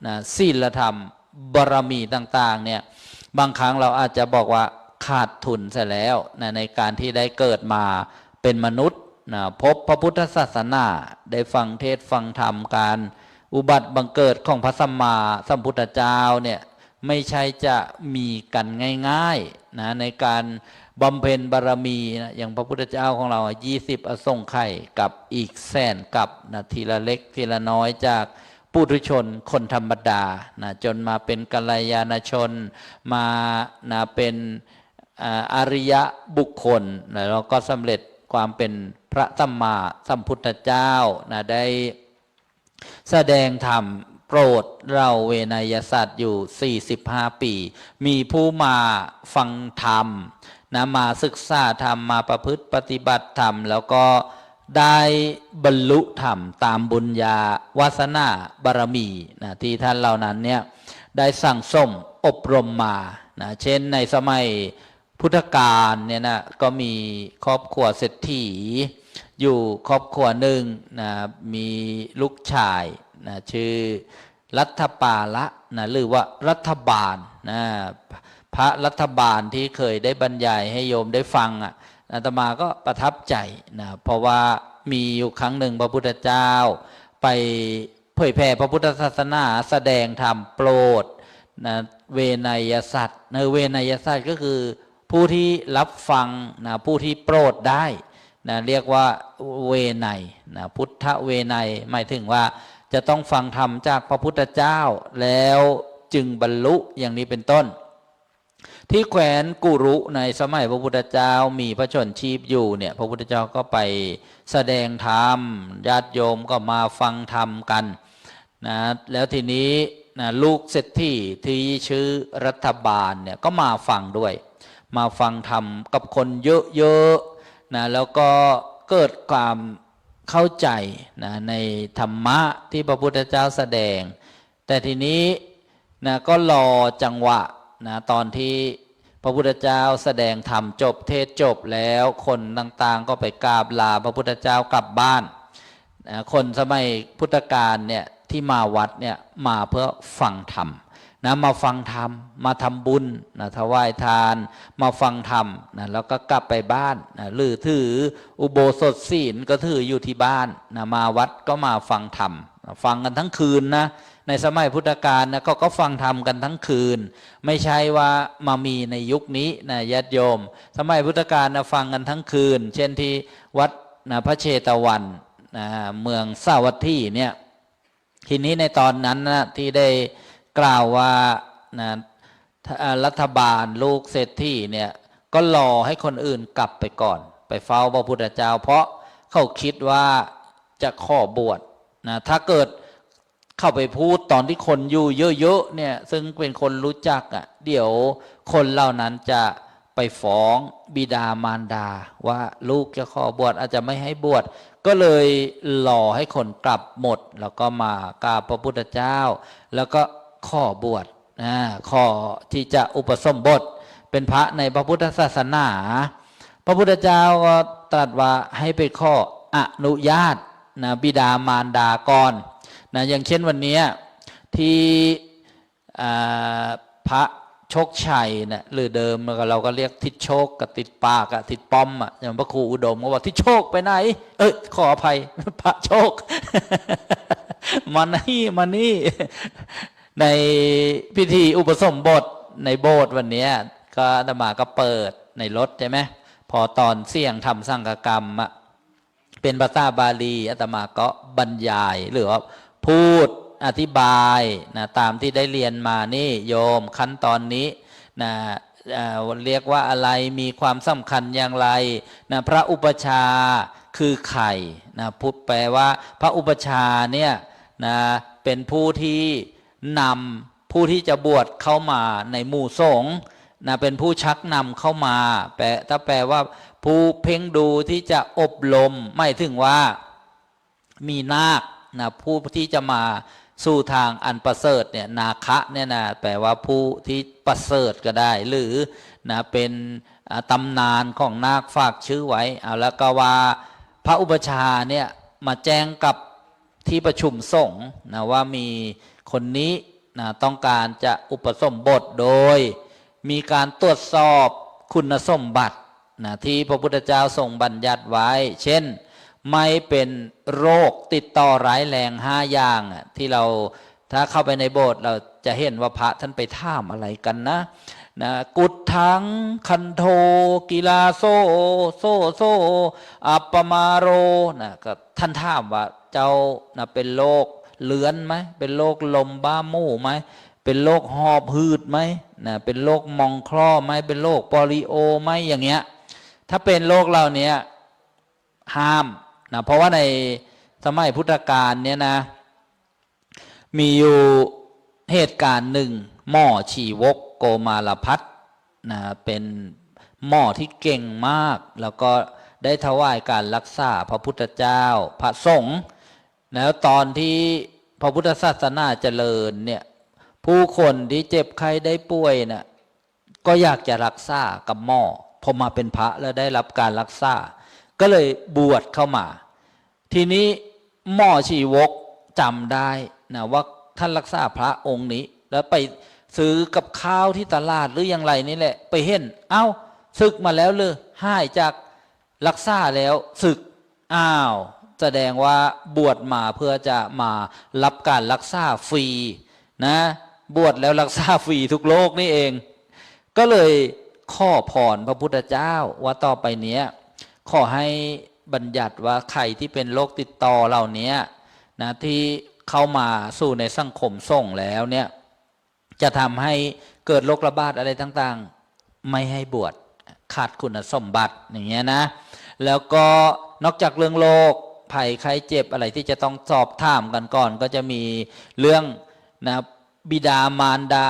นะศีลธรรมบารมีต่างๆเนี่ยบางครั้งเราอาจจะบอกว่าขาดทุนซะแล้วนะในการที่ได้เกิดมาเป็นมนุษย์นะพบพระพุทธศาสนาได้ฟังเทศฟังธรรมการอุบัติบังเกิดของพระสัมมาสัมพุทธเจ้าเนี่ยไม่ใช่จะมีกันง่ายๆนะในการบำเพ็ญบารมีนะอย่างพระพุทธเจ้าของเรา20อสงไขยกับอีกแสนกับนะทีละเล็กทีละน้อยจากปุถุชนคนธรรมดานะจนมาเป็นกัลยาณชนมานะเป็นอริยบุคคลนะแล้วก็สำเร็จความเป็นพระสัมมาสัมพุทธเจ้านะได้แสดงธรรมโปรดเราเวนยสัตว์อยู่45ปีมีผู้มาฟังธรรมนะมาศึกษาธรรมมาประพฤติปฏิบัติธรรมแล้วก็ได้บรรลุธรรมตามบุญญาวาสนาบารมีนะที่ท่านเหล่านั้นเนี่ยได้สั่งสมอบรมมา นะเช่นในสมัยพุทธกาลเนี่ยนะก็มีครอบครัวเศรษฐีอยู่ครอบครัวหนึ่งนะมีลูกชายนะชื่อรัฐปาละนะหรือว่ารัฐบาลนะพระรัฐบาลที่เคยได้บรรยายให้โยมได้ฟังอาตมาก็ประทับใจนะเพราะว่ามีอยู่ครั้งหนึ่งพระพุทธเจ้าไปเผยแผ่พระพุทธศาสนาแสดงธรรมโปรดนะเวนยสัตว์นะเวนยสัตว์ก็คือผู้ที่รับฟังนะผู้ที่โปรดได้นะเรียกว่าเวไนยนะพุทธเวไนยหมายถึงว่าจะต้องฟังธรรมจากพระพุทธเจ้าแล้วจึงบรรลุอย่างนี้เป็นต้นที่แคว้นกุรุในสมัยพระพุทธเจ้ามีพระชนชีพอยู่เนี่ยพระพุทธเจ้าก็ไปแสดงธรรมญาติโยมก็มาฟังธรรมกันนะแล้วทีนี้นะลูกเศรษฐีที่ชื่อรัฐบาลเนี่ยก็มาฟังด้วยมาฟังธรรมกับคนเยอะๆนะแล้วก็เกิดความเข้าใจนะในธรรมะที่พระพุทธเจ้าแสดงแต่ทีนี้นะก็รอจังหวะนะตอนที่พระพุทธเจ้าแสดงธรรมจบเทศจบแล้วคนต่างๆก็ไปกราบลาพระพุทธเจ้ากลับบ้านนะคนสมัยพุทธกาลเนี่ยที่มาวัดเนี่ยมาเพื่อฟังธรรมนะมาฟังธรรมมาทำบุญนะถวายทานมาฟังธรรมนะแล้วก็กลับไปบ้านนะหรือถืออุโบสถศีลก็ถืออยู่ที่บ้านนะมาวัดก็มาฟังธรรมฟังกันทั้งคืนนะในสมัยพุทธกาลนะก็ฟังธรรมกันทั้งคืนไม่ใช่ว่ามามีในยุคนี้นะญาติโยมสมัยพุทธกาลนะฟังกันทั้งคืนเช่นที่วัดนะพระเชตวันนะเมืองสาวัตถีเนี่ยทีนี้ในตอนนั้นนะที่ได้กล่าวว่านะรัฐบาลลูกเศรษฐีเนี่ยก็รอให้คนอื่นกลับไปก่อนไปเฝ้าพระพุทธเจ้าเพราะเขาคิดว่าจะขอบวชนะถ้าเกิดเข้าไปพูดตอนที่คนอยู่เยอะๆเนี่ยซึ่งเป็นคนรู้จักเดี๋ยวคนเหล่านั้นจะไปฟ้องบิดามารดาว่าลูกจะขอบวชอาจจะไม่ให้บวชก็เลยรอให้คนกลับหมดแล้วก็มากราบพระพุทธเจ้าแล้วก็ข้อบวชข้อที่จะอุปสมบทเป็นพระในพระพุทธศาสนาพระพุทธเจ้าก็ตรัสว่าให้ไปข้ออนุญาตนะบิดามารดาก่อนนะอย่างเช่นวันนี้ที่พระโชคชัยนะหรือเดิมเราก็เรียกทิศโชคกับติดปากทิศป้อมอย่างพระครูอุดมก็บอกทิศโชคไปไหนขออภัยพระโชค มานี่ในพิธีอุปสมบทในโบสถ์วันนี้ก็อาตมาก็เปิดในรถใช่ไหมพอตอนเสี่ยงทำสังฆกรรมเป็นภาษาบาลีอาตมาก็บรรยายหรือว่าพูดอธิบายนะตามที่ได้เรียนมานี่โยมขั้นตอนนี้นะเรียกว่าอะไรมีความสำคัญอย่างไรนะพระอุปชาคือใครนะพูดแปลว่าพระอุปชาเนี่ยนะเป็นผู้ที่นำผู้ที่จะบวชเข้ามาในหมู่สงฆ์นะเป็นผู้ชักนำเข้ามาถ้าแปลว่าผู้เพ่งดูที่จะอบรมไม่ถึงว่ามีนาคนะผู้ที่จะมาสู่ทางอันประเสริฐเนี่ยนาคะเนี่ยนะแปลว่าผู้ที่ประเสริฐก็ได้หรือนะเป็นตำนานของนาคฝากชื่อไว้เอาแล้วก็ว่าพระอุปชาเนี่ยมาแจ้งกับที่ประชุมสงฆ์นะว่ามีคนนี้นะต้องการจะอุปสมบทโดยมีการตรวจสอบคุณสมบัตินะที่พระพุทธเจ้าทรงบัญญัติไว้เช่นไม่เป็นโรคติดต่อร้ายแรง5 อย่างที่เราถ้าเข้าไปในโบสถ์เราจะเห็นว่าพระท่านไปถามอะไรกันนะกุฏทังคันโทกีฬาโซอัปปมาโรนะก็ท่านถามว่าเจ้านะเป็นโรคเลื้อนไหมเป็นโรคลมบ้ามู่ไหมเป็นโรคหอบหืดไหมนะเป็นโรคมองคลอไหมเป็นโรคโปลิโอไหมอย่างเงี้ยถ้าเป็นโรคเหล่านี้ห้ามนะเพราะว่าในสมัยพุทธกาลเนี่ยนะมีอยู่เหตุการณ์หนึ่งหม้อชีวกโกมาลพัทนะเป็นหม้อที่เก่งมากแล้วก็ได้ถวายการรักษาพระพุทธเจ้าพระสงฆ์แล้วตอนที่พระพุทธศาสนาเจริญเนี่ยผู้คนที่เจ็บไข้ได้ป่วยนะ ก็อยากจะรักษากับหมอพอมาเป็นพระแล้วได้รับการรักษาก็เลยบวชเข้ามา ทีนี้หมอชีวกจำได้นะว่าท่านรักษาพระองค์นี้แล้วไปซื้อกับข้าวที่ตลาดหรืออย่างไรนี่แหละไปเห็นเอ้าศึกมาแล้วเลยหายจากรักษาแล้วศึกอ้าวแสดงว่าบวชมาเพื่อจะมารับการรักษาฟรีนะบวชแล้วรักษาฟรีทุกโลกนี่เองก็เลยขอพรพระพุทธเจ้าว่าต่อไปเนี้ยขอให้บัญญัติว่าใครที่เป็นโรคติดต่อเหล่านี้นะที่เข้ามาสู่ในสังคมส่งแล้วเนี่ยจะทำให้เกิดโรคระบาดอะไรต่างๆไม่ให้บวชขาดคุณสมบัติอย่างเงี้ยนะแล้วก็นอกจากเรื่องโรคภัยไข้เจ็บอะไรที่จะต้องสอบถามกันก่อนก็จะมีเรื่องนะบิดามารดา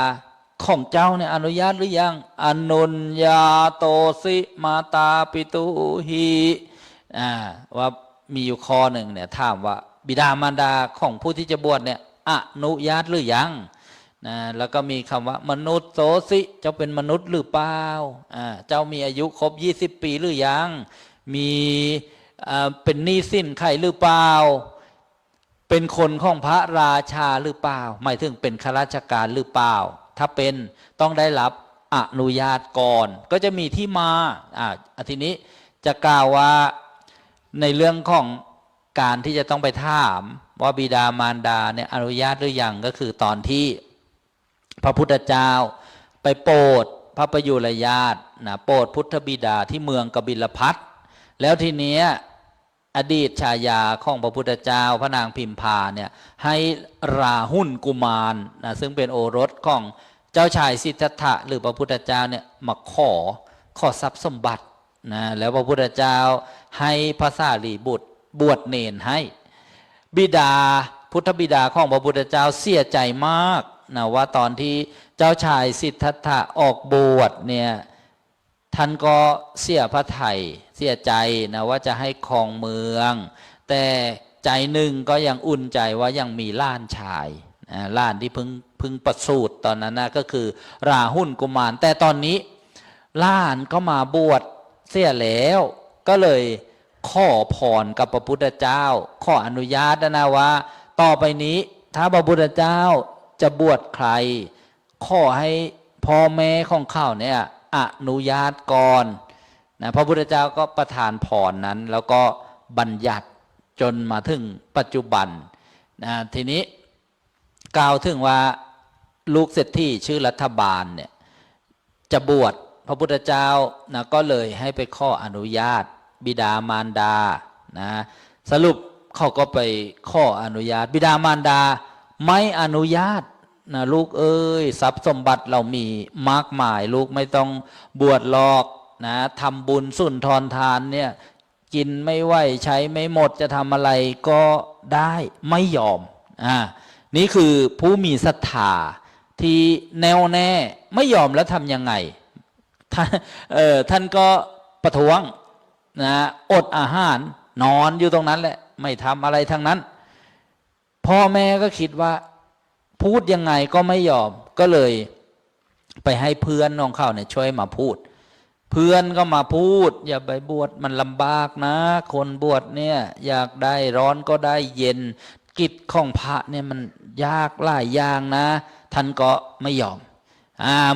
ของเจ้าเนี่ยอนุญาตหรือยังอนุญญาโตสิมาตาปิตุหิว่ามีอยู่ข้อหนึ่งเนี่ยถามว่าบิดามารดาของผู้ที่จะบวชเนี่ยอนุญาตหรือยังนะแล้วก็มีคำว่ามนุษย์โสสิเจ้าเป็นมนุษย์หรือเปล่าเจ้ามีอายุครบ20 ปีหรือยังมีเป็นหนี้สินใครหรือเปล่าเป็นคนของพระราชาหรือเปล่าหมายถึงเป็นข้าราชการหรือเปล่าถ้าเป็นต้องได้รับอนุญาตก่อนก็จะมีที่มาทีนี้จะกล่าวว่าในเรื่องของการที่จะต้องไปถามว่าบิดามารดาเนี่ยอนุญาตหรือยังก็คือตอนที่พระพุทธเจ้าไปโปรดพระประยุรญาตินะโปรดพุทธบิดาที่เมืองกบิลพัสแล้วทีนี้อดีตชายาของพระพุทธเจ้าพระนางพิมพาเนี่ยให้ราหุลกุมารนะซึ่งเป็นโอรสของเจ้าชายสิทธัตถะหรือพระพุทธเจ้าเนี่ยมาขอทรัพย์สมบัตินะแล้วพระพุทธเจ้าให้พระสารีบุตรบวชเนรให้บิดาพุทธบิดาของพระพุทธเจ้าเสียใจมากนะว่าตอนที่เจ้าชายสิทธัตถะออกบวชเนี่ยท่านก็เสียพระทัยเสียใจนะว่าจะให้ครองเมืองแต่ใจหนึ่งก็ยังอุ่นใจว่ายังมีล้านชายล้านที่เพิ่งประสูติตอนนั้นนะก็คือราหุลกุมารแต่ตอนนี้ล้านก็มาบวชเสียแล้วก็เลยขอพรกับพระพุทธเจ้าขออนุญาตนะว่าต่อไปนี้ถ้าพระพุทธเจ้าจะบวชใครขอให้พ่อแม่ของเขาเนี่ยอนุญาตก่อนนะพระพุทธเจ้าก็ประทานพรนั้นแล้วก็บัญญัติจนมาถึงปัจจุบันนะทีนี้กล่าวถึงว่าลูกเศรษฐีชื่อรัฐบาลเนี่ยจะบวชพระพุทธเจ้านะก็เลยให้ไปขออนุญาตบิดามารดานะสรุปเขาก็ไปขออนุญาตบิดามารดาไม่อนุญาตนะลูกเอ้ยทรัพย์สมบัติเรามีมากมายลูกไม่ต้องบวชหรอกนะทำบุญสุนทรทานเนี่ยกินไม่ไหวใช้ไม่หมดจะทำอะไรก็ได้ไม่ยอมนี่คือผู้มีศรัทธาที่แน่วแน่ไม่ยอมแล้วทำยังไงท่านก็ประท้วงนะอดอาหารนอนอยู่ตรงนั้นแหละไม่ทำอะไรทั้งนั้นพ่อแม่ก็คิดว่าพูดยังไงก็ไม่ยอมก็เลยไปให้เพื่อนของเขาเนี่ยช่วยมาพูดเพื่อนก็มาพูดอย่าไปบวชมันลำบากนะคนบวชเนี่ยอยากได้ร้อนก็ได้เย็นกิจของพระเนี่ยมันยากหลายอย่างนะท่านก็ไม่ยอม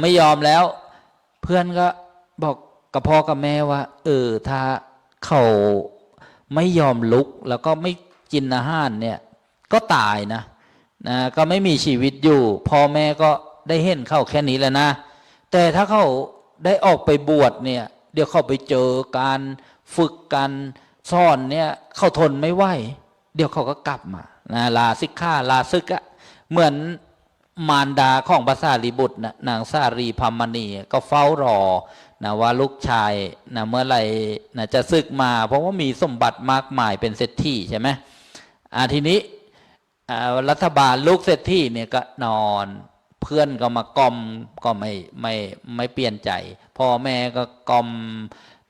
ไม่ยอมแล้วเพื่อนก็บอกกับพ่อกับแม่ว่าถ้าเขาไม่ยอมลุกแล้วก็ไม่กินอาหารเนี่ยก็ตายนะก็ไม่มีชีวิตอยู่พ่อแม่ก็ได้เห็นเข้าแค่นี้แล้วนะแต่ถ้าเขาได้ออกไปบวชเนี่ยเดี๋ยวเขาไปเจอการฝึกการสอนเนี่ยเขาทนไม่ไหวเดี๋ยวเขาก็กลับมาลาสิกขาลาศึกอะเหมือนมารดาของพระสารีบุตรนะนางสารีพรรมณีก็เฝ้ารอนะว่าลูกชายนะเมื่อไหร่นะจะศึกมาเพราะว่ามีสมบัติมากมายเป็นเศรษฐีใช่ไหมทีนี้รัฐบาลลูกเศรษฐีเนี่ยก็นอนเพื่อนก็มากล่อมก็ไม่เปลี่ยนใจพ่อแม่ก็กล่อม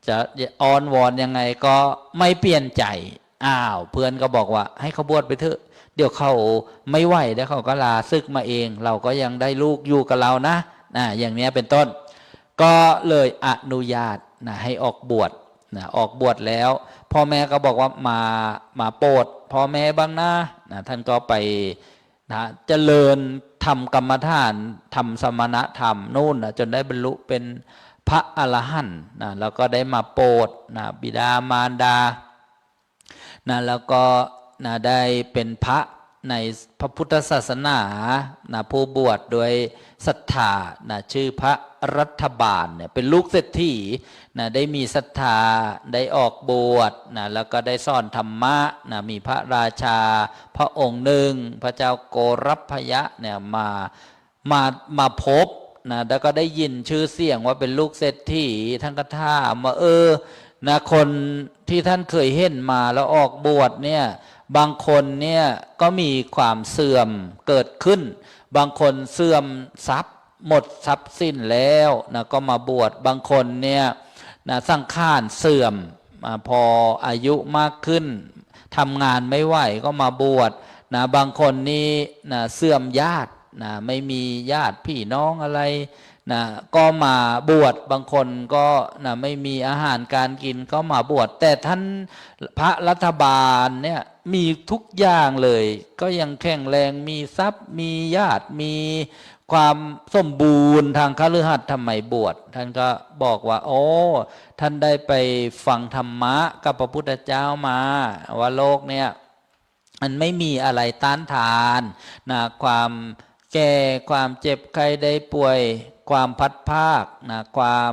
จะอ้อนวอนยังไงก็ไม่เปลี่ยนใจเพื่อนก็บอกว่าให้เขาบวชไปเถอะเดี๋ยวเขาไม่ไหวแล้วเขาก็ลาศึกมาเองเราก็ยังได้ลูกอยู่กับเรานะอย่างนี้เป็นต้น ก็เลยอนุญาตนะให้ออกบวชนะออกบวชแล้วพ่อแม่ก็บอกว่ามาโปรดพ่อแม่บ้างนะท่านก็ไปนะเจริญทำกรรมฐานทำสมณธรรมนู่นนะจนได้บรรลุเป็นพระอรหันต์นะแล้วก็ได้มาโปรดนะบิดามารดานะแล้วก็นะได้เป็นพระในพระพุทธศาสนานะผู้บวชโดยศรัทธานะชื่อพระรัฐบาลเนี่ยเป็นลูกเศรษฐีนะได้มีศรัทธาได้ออกบวชนะแล้วก็ได้สอนธรรมะนะมีพระราชาพระองค์หนึ่งพระเจ้าโกรพยะเนี่ยมาพบนะแล้วก็ได้ยินชื่อเสียงว่าเป็นลูกเศรษฐีท่านก็ถามว่านะคนที่ท่านเคยเห็นมาแล้วออกบวชเนี่ยบางคนเนี่ยก็มีความเสื่อมเกิดขึ้นบางคนเสื่อมทรัพย์หมดทรัพย์สิ้นแล้วนะก็มาบวชบางคนเนี่ยนะสังขารเสื่อมพออายุมากขึ้นทำงานไม่ไหวก็มาบวชนะบางคนนี่นะเสื่อมญาตินะไม่มีญาติพี่น้องอะไรนะก็มาบวชบางคนก็นะไม่มีอาหารการกินก็มาบวชแต่ท่านพระรัฐบาลเนี่ยมีทุกอย่างเลยก็ยังแข็งแรงมีทรัพย์มีญาติมีความสมบูรณ์ทางคฤหัสถ์ทำไมบวชท่านก็บอกว่าโอ้ท่านได้ไปฟังธรรมะกับพระพุทธเจ้ามาว่าโลกเนี่ยมันไม่มีอะไรต้านทานนะความแก่ความเจ็บไข้ได้ป่วยความพัดภาคนะความ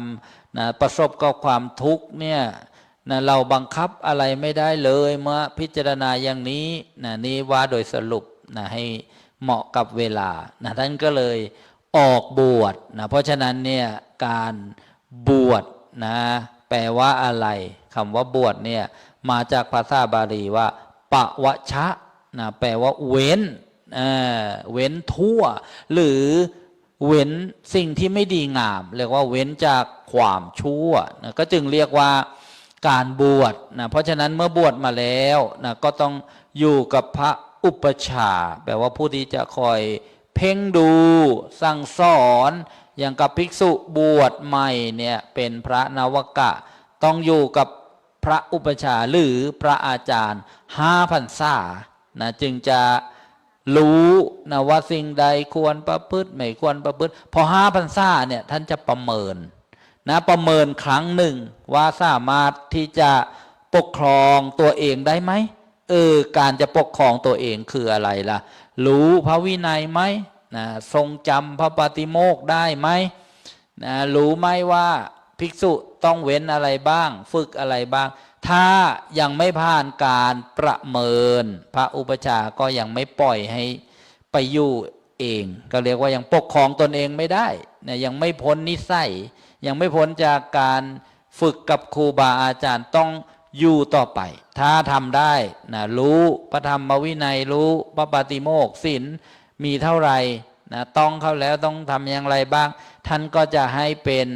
นะประสบกับความทุกข์เนี่ยนะเราบังคับอะไรไม่ได้เลยเมื่อพิจารณาอย่างนี้นะนี่ว่าโดยสรุปนะให้เหมาะกับเวลานะท่านก็เลยออกบวชนะเพราะฉะนั้นเนี่ยการบวชนะแปลว่าอะไรคำว่าบวชเนี่ยมาจากภาษาบาลีว่าปวชะนะแปลว่าเว้นเว้นทั่วหรือเว้นสิ่งที่ไม่ดีงามเรียกว่าเว้นจากความชั่วนะก็จึงเรียกว่าการบวชนะเพราะฉะนั้นเมื่อบวชมาแล้วนะก็ต้องอยู่กับพระอุปชฌาย์แปลว่าผู้ที่จะคอยเพ่งดูสั่งสอนอย่างกับภิกษุบวชใหม่เนี่ยเป็นพระนวกะต้องอยู่กับพระอุปชฌาย์หรือพระอาจารย์5 พรรษานะจึงจะรู้นะว่าสิ่งใดควรประพฤติไม่ควรประพฤติพอ5 พรรษาเนี่ยท่านจะประเมินนะประเมินครั้งหนึ่งว่าสามารถที่จะปกครองตัวเองได้ไหมการจะปกครองตัวเองคืออะไรล่ะรู้พระวินัยไหมนะทรงจำพระปาติโมกข์ได้ไหมนะรู้ไหมว่าภิกษุต้องเว้นอะไรบ้างฝึกอะไรบ้างถ้ายังไม่ผ่านการประเมินพระอุปชฌาย์ก็ยังไม่ปล่อยให้ไปอยู่เองก็เรียกว่ายังปกครองตนเองไม่ได้นะยังไม่พ้นนิสัยยังไม่พ้นจากการฝึกกับครูบาอาจารย์ต้องอยู่ต่อไปถ้าทำได้นะรู้พระธรรมวินัยรู้พระปาติโมกข์ศีลมีเท่าไหร่นะต้องเข้าแล้วต้องทำอย่างไรบ้างท่านก็จะให้เป็น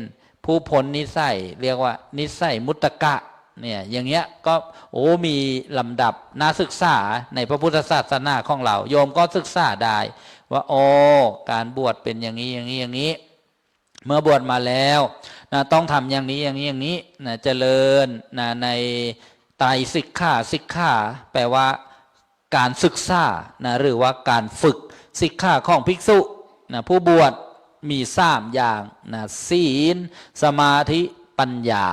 ผู้พ้นนิสัยเรียกว่านิสัยมุตตกะเนี่ยอย่างเงี้ยก็มีลำดับน่าศึกษาในพระพุทธศาสนาของเราโยมก็ศึกษาได้ว่าการบวชเป็นอย่างนี้อย่างนี้อย่างนี้เมื่อบวชมาแล้วนะต้องทำอย่างนี้อย่างนี้อย่างนี้นะเจริญนะในไตรสิกขาแปลว่าการศึกษานะหรือว่าการฝึกสิกขาของภิกษุนะผู้บวชมี3 อย่างนะศีลสมาธิปัญญา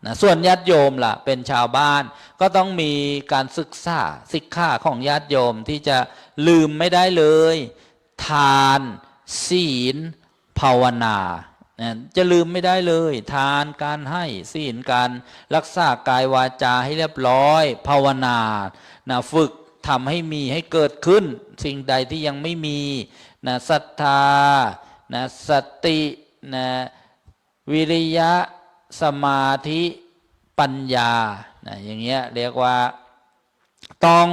นะส่วนญาติโยมล่ะเป็นชาวบ้านก็ต้องมีการศึกษาสิกขาของญาติโยมที่จะลืมไม่ได้เลยทานศีลภาวนาจะลืมไม่ได้เลยทานการให้ศีลการรักษากายวาจาให้เรียบร้อยภาวนานะฝึกทำให้มีให้เกิดขึ้นสิ่งใดที่ยังไม่มีนะศรัทธานะสตินะวิริยะสมาธิปัญญานะอย่างเงี้ยเรียกว่าต้อง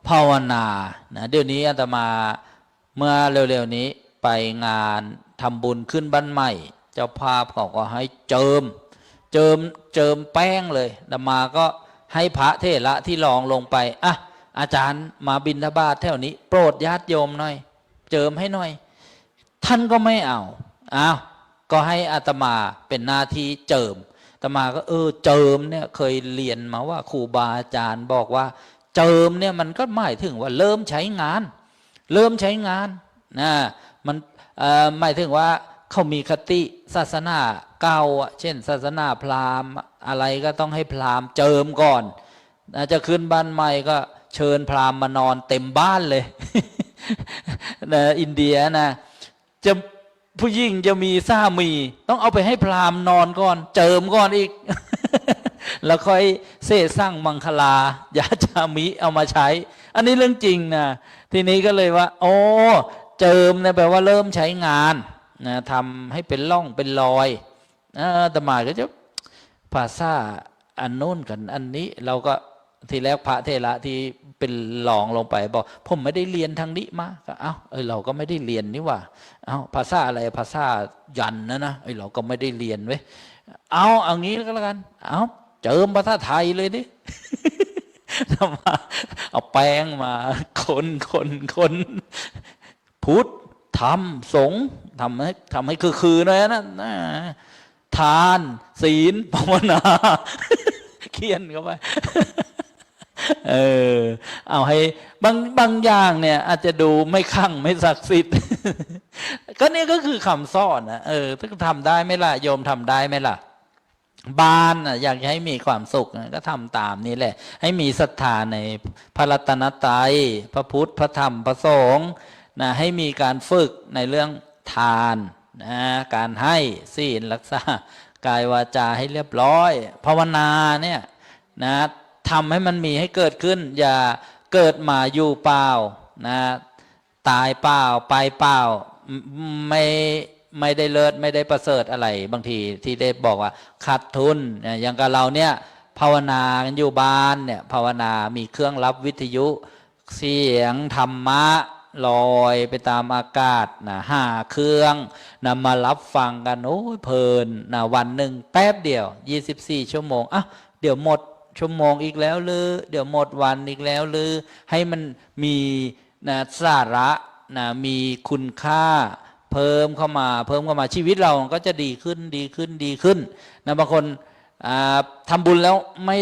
ภาวนานะเดี๋ยวนี้อาตมาเมื่อเร็วๆนี้ไปงานทำบุญขึ้นบ้านใหม่เจ้าภาพเขาก็ให้เจิมแป้งเลยอาตมาก็ให้พระเถระที่รองลงไปอาจารย์มาบิณฑบาตแถวนี้โปรดญาติโยมหน่อยเจิมให้หน่อยท่านก็ไม่เอา ก็ให้อาตมาเป็นหน้าที่เจิมอาตมาก็เจิมเนี่ยเคยเรียนมาว่าครูบาอาจารย์บอกว่าเจิมเนี่ยมันก็หมายถึงว่าเริ่มใช้งานนะมันหมายถึงว่าเขามีคติศาสนาเก่าเช่นศาสนาพราหมณ์อะไรก็ต้องให้พราหมณ์เจิมก่อนจะขึ้นบ้านใหม่ก็เชิญพราหมณ์มานอนเต็มบ้านเลย นะอินเดียนะจะผู้หญิงจะมีสามีต้องเอาไปให้พราหมณ์นอนก่อนเจิมก่อนอีก แล้วค่อยเสสร้างมังคลายาจามิเอามาใช้อันนี้เรื่องจริงนะทีนี้ก็เลยว่าโอ้เจิมเนี่ยแปลว่าเริ่มใช้งานนะทำให้เป็นร่องเป็นรอยแต่หมายก็จะภาษาอันโน้นกันอันนี้เราก็ทีแรกพระเถระที่เป็นหลองลงไปบอกผมไม่ได้เรียนทางนี้มาก็เราก็ไม่ได้เรียนนี่ว่าภาษาอะไรภาษายันนะเราก็ไม่ได้เรียนเว้ยเอางี้ก็แล้วกันเจิมภาษาไทยเลยดิ เอาแป้งมาคนพุทธธรรมสงฆ์ทำให้คือหน่อยนะทานศีลภาวนา เขียนเข้าไป เอาให้บางอย่างเนี่ยอาจจะดูไม่คั่งไม่ศักดิ์สิทธิ์ ก็นี่ก็คือคำสอนนะถ้าทำได้ไหมล่ะโยมทำได้ไหมล่ะบ้านอยากให้มีความสุขก็ทำตามนี้แหละให้มีศรัทธาในพระรัตนตรัยพระพุทธพระธรรมพระสงฆ์นะให้มีการฝึกในเรื่องทานนะการให้ศีลรักษากายวาจาให้เรียบร้อยภาวนาเนี่ยนะทำให้มันมีให้เกิดขึ้นอย่าเกิดมาอยู่เปล่านะตายเปล่าไปเปล่าไม่ได้เลิศไม่ได้ประเสริฐอะไรบางทีที่ได้บอกว่าขาดทุนอย่างกับเราเนี่ยภาวนากันอยู่บ้านเนี่ยภาวนามีเครื่องรับวิทยุเสียงธรรมะลอยไปตามอากาศนะ5 เครื่องนะมารับฟังกันโอ้ยเพลินนะวันหนึ่งแป๊บเดียว24 ชั่วโมงเดี๋ยวหมดชั่วโมงอีกแล้วหรือเดี๋ยวหมดวันอีกแล้วหรือให้มันมีนะสาระนะมีคุณค่าเพิ่มเข้ามาชีวิตเราก็จะดีขึ้นนะบางคนทำบุญแล้วไม่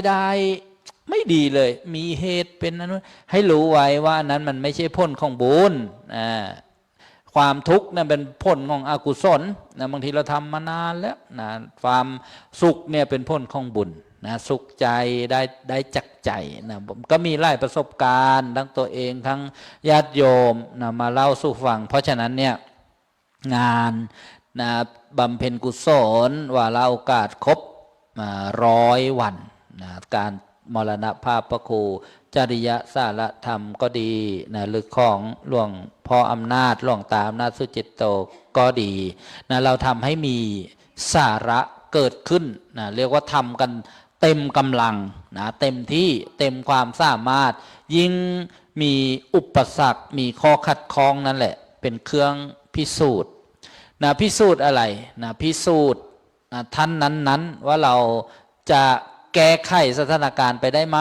ดีเลยมีเหตุเป็นนั้นให้รู้ไว้ว่านั้นมันไม่ใช่ผลของบุญความทุกข์นั้นเป็นผลของอกุศลนะบางทีเราทำมานานแล้วนะความสุขเนี่ยเป็นผลของบุญนะสุขใจได้จักใจนะผมก็มีหลายประสบการณ์ทั้งตัวเองทั้งญาติโยมนะมาเล่าสู่ฟังเพราะฉะนั้นเนี่ยงานนะบำเพ็ญกุศลว่าละโอกาสครบ100 วันนะการมรณภาพพระครูจริยสารธรรมก็ดีนะหรือของหลวงพ่ออำนาจหลวงตาอำนาจสุจิตโตก็ดีนะเราทำให้มีสาระเกิดขึ้นนะเรียกว่าทำกันเต็มกำลังนะเต็มที่เต็มความสามารถยิ่งมีอุปสรรคมีข้อขัดข้องนั่นแหละเป็นเครื่องพิสูจน์นะพิสูจน์อะไรนะพิสูจน์ท่านนั้นว่าเราจะแก้ไขสถานการณ์ไปได้ไหม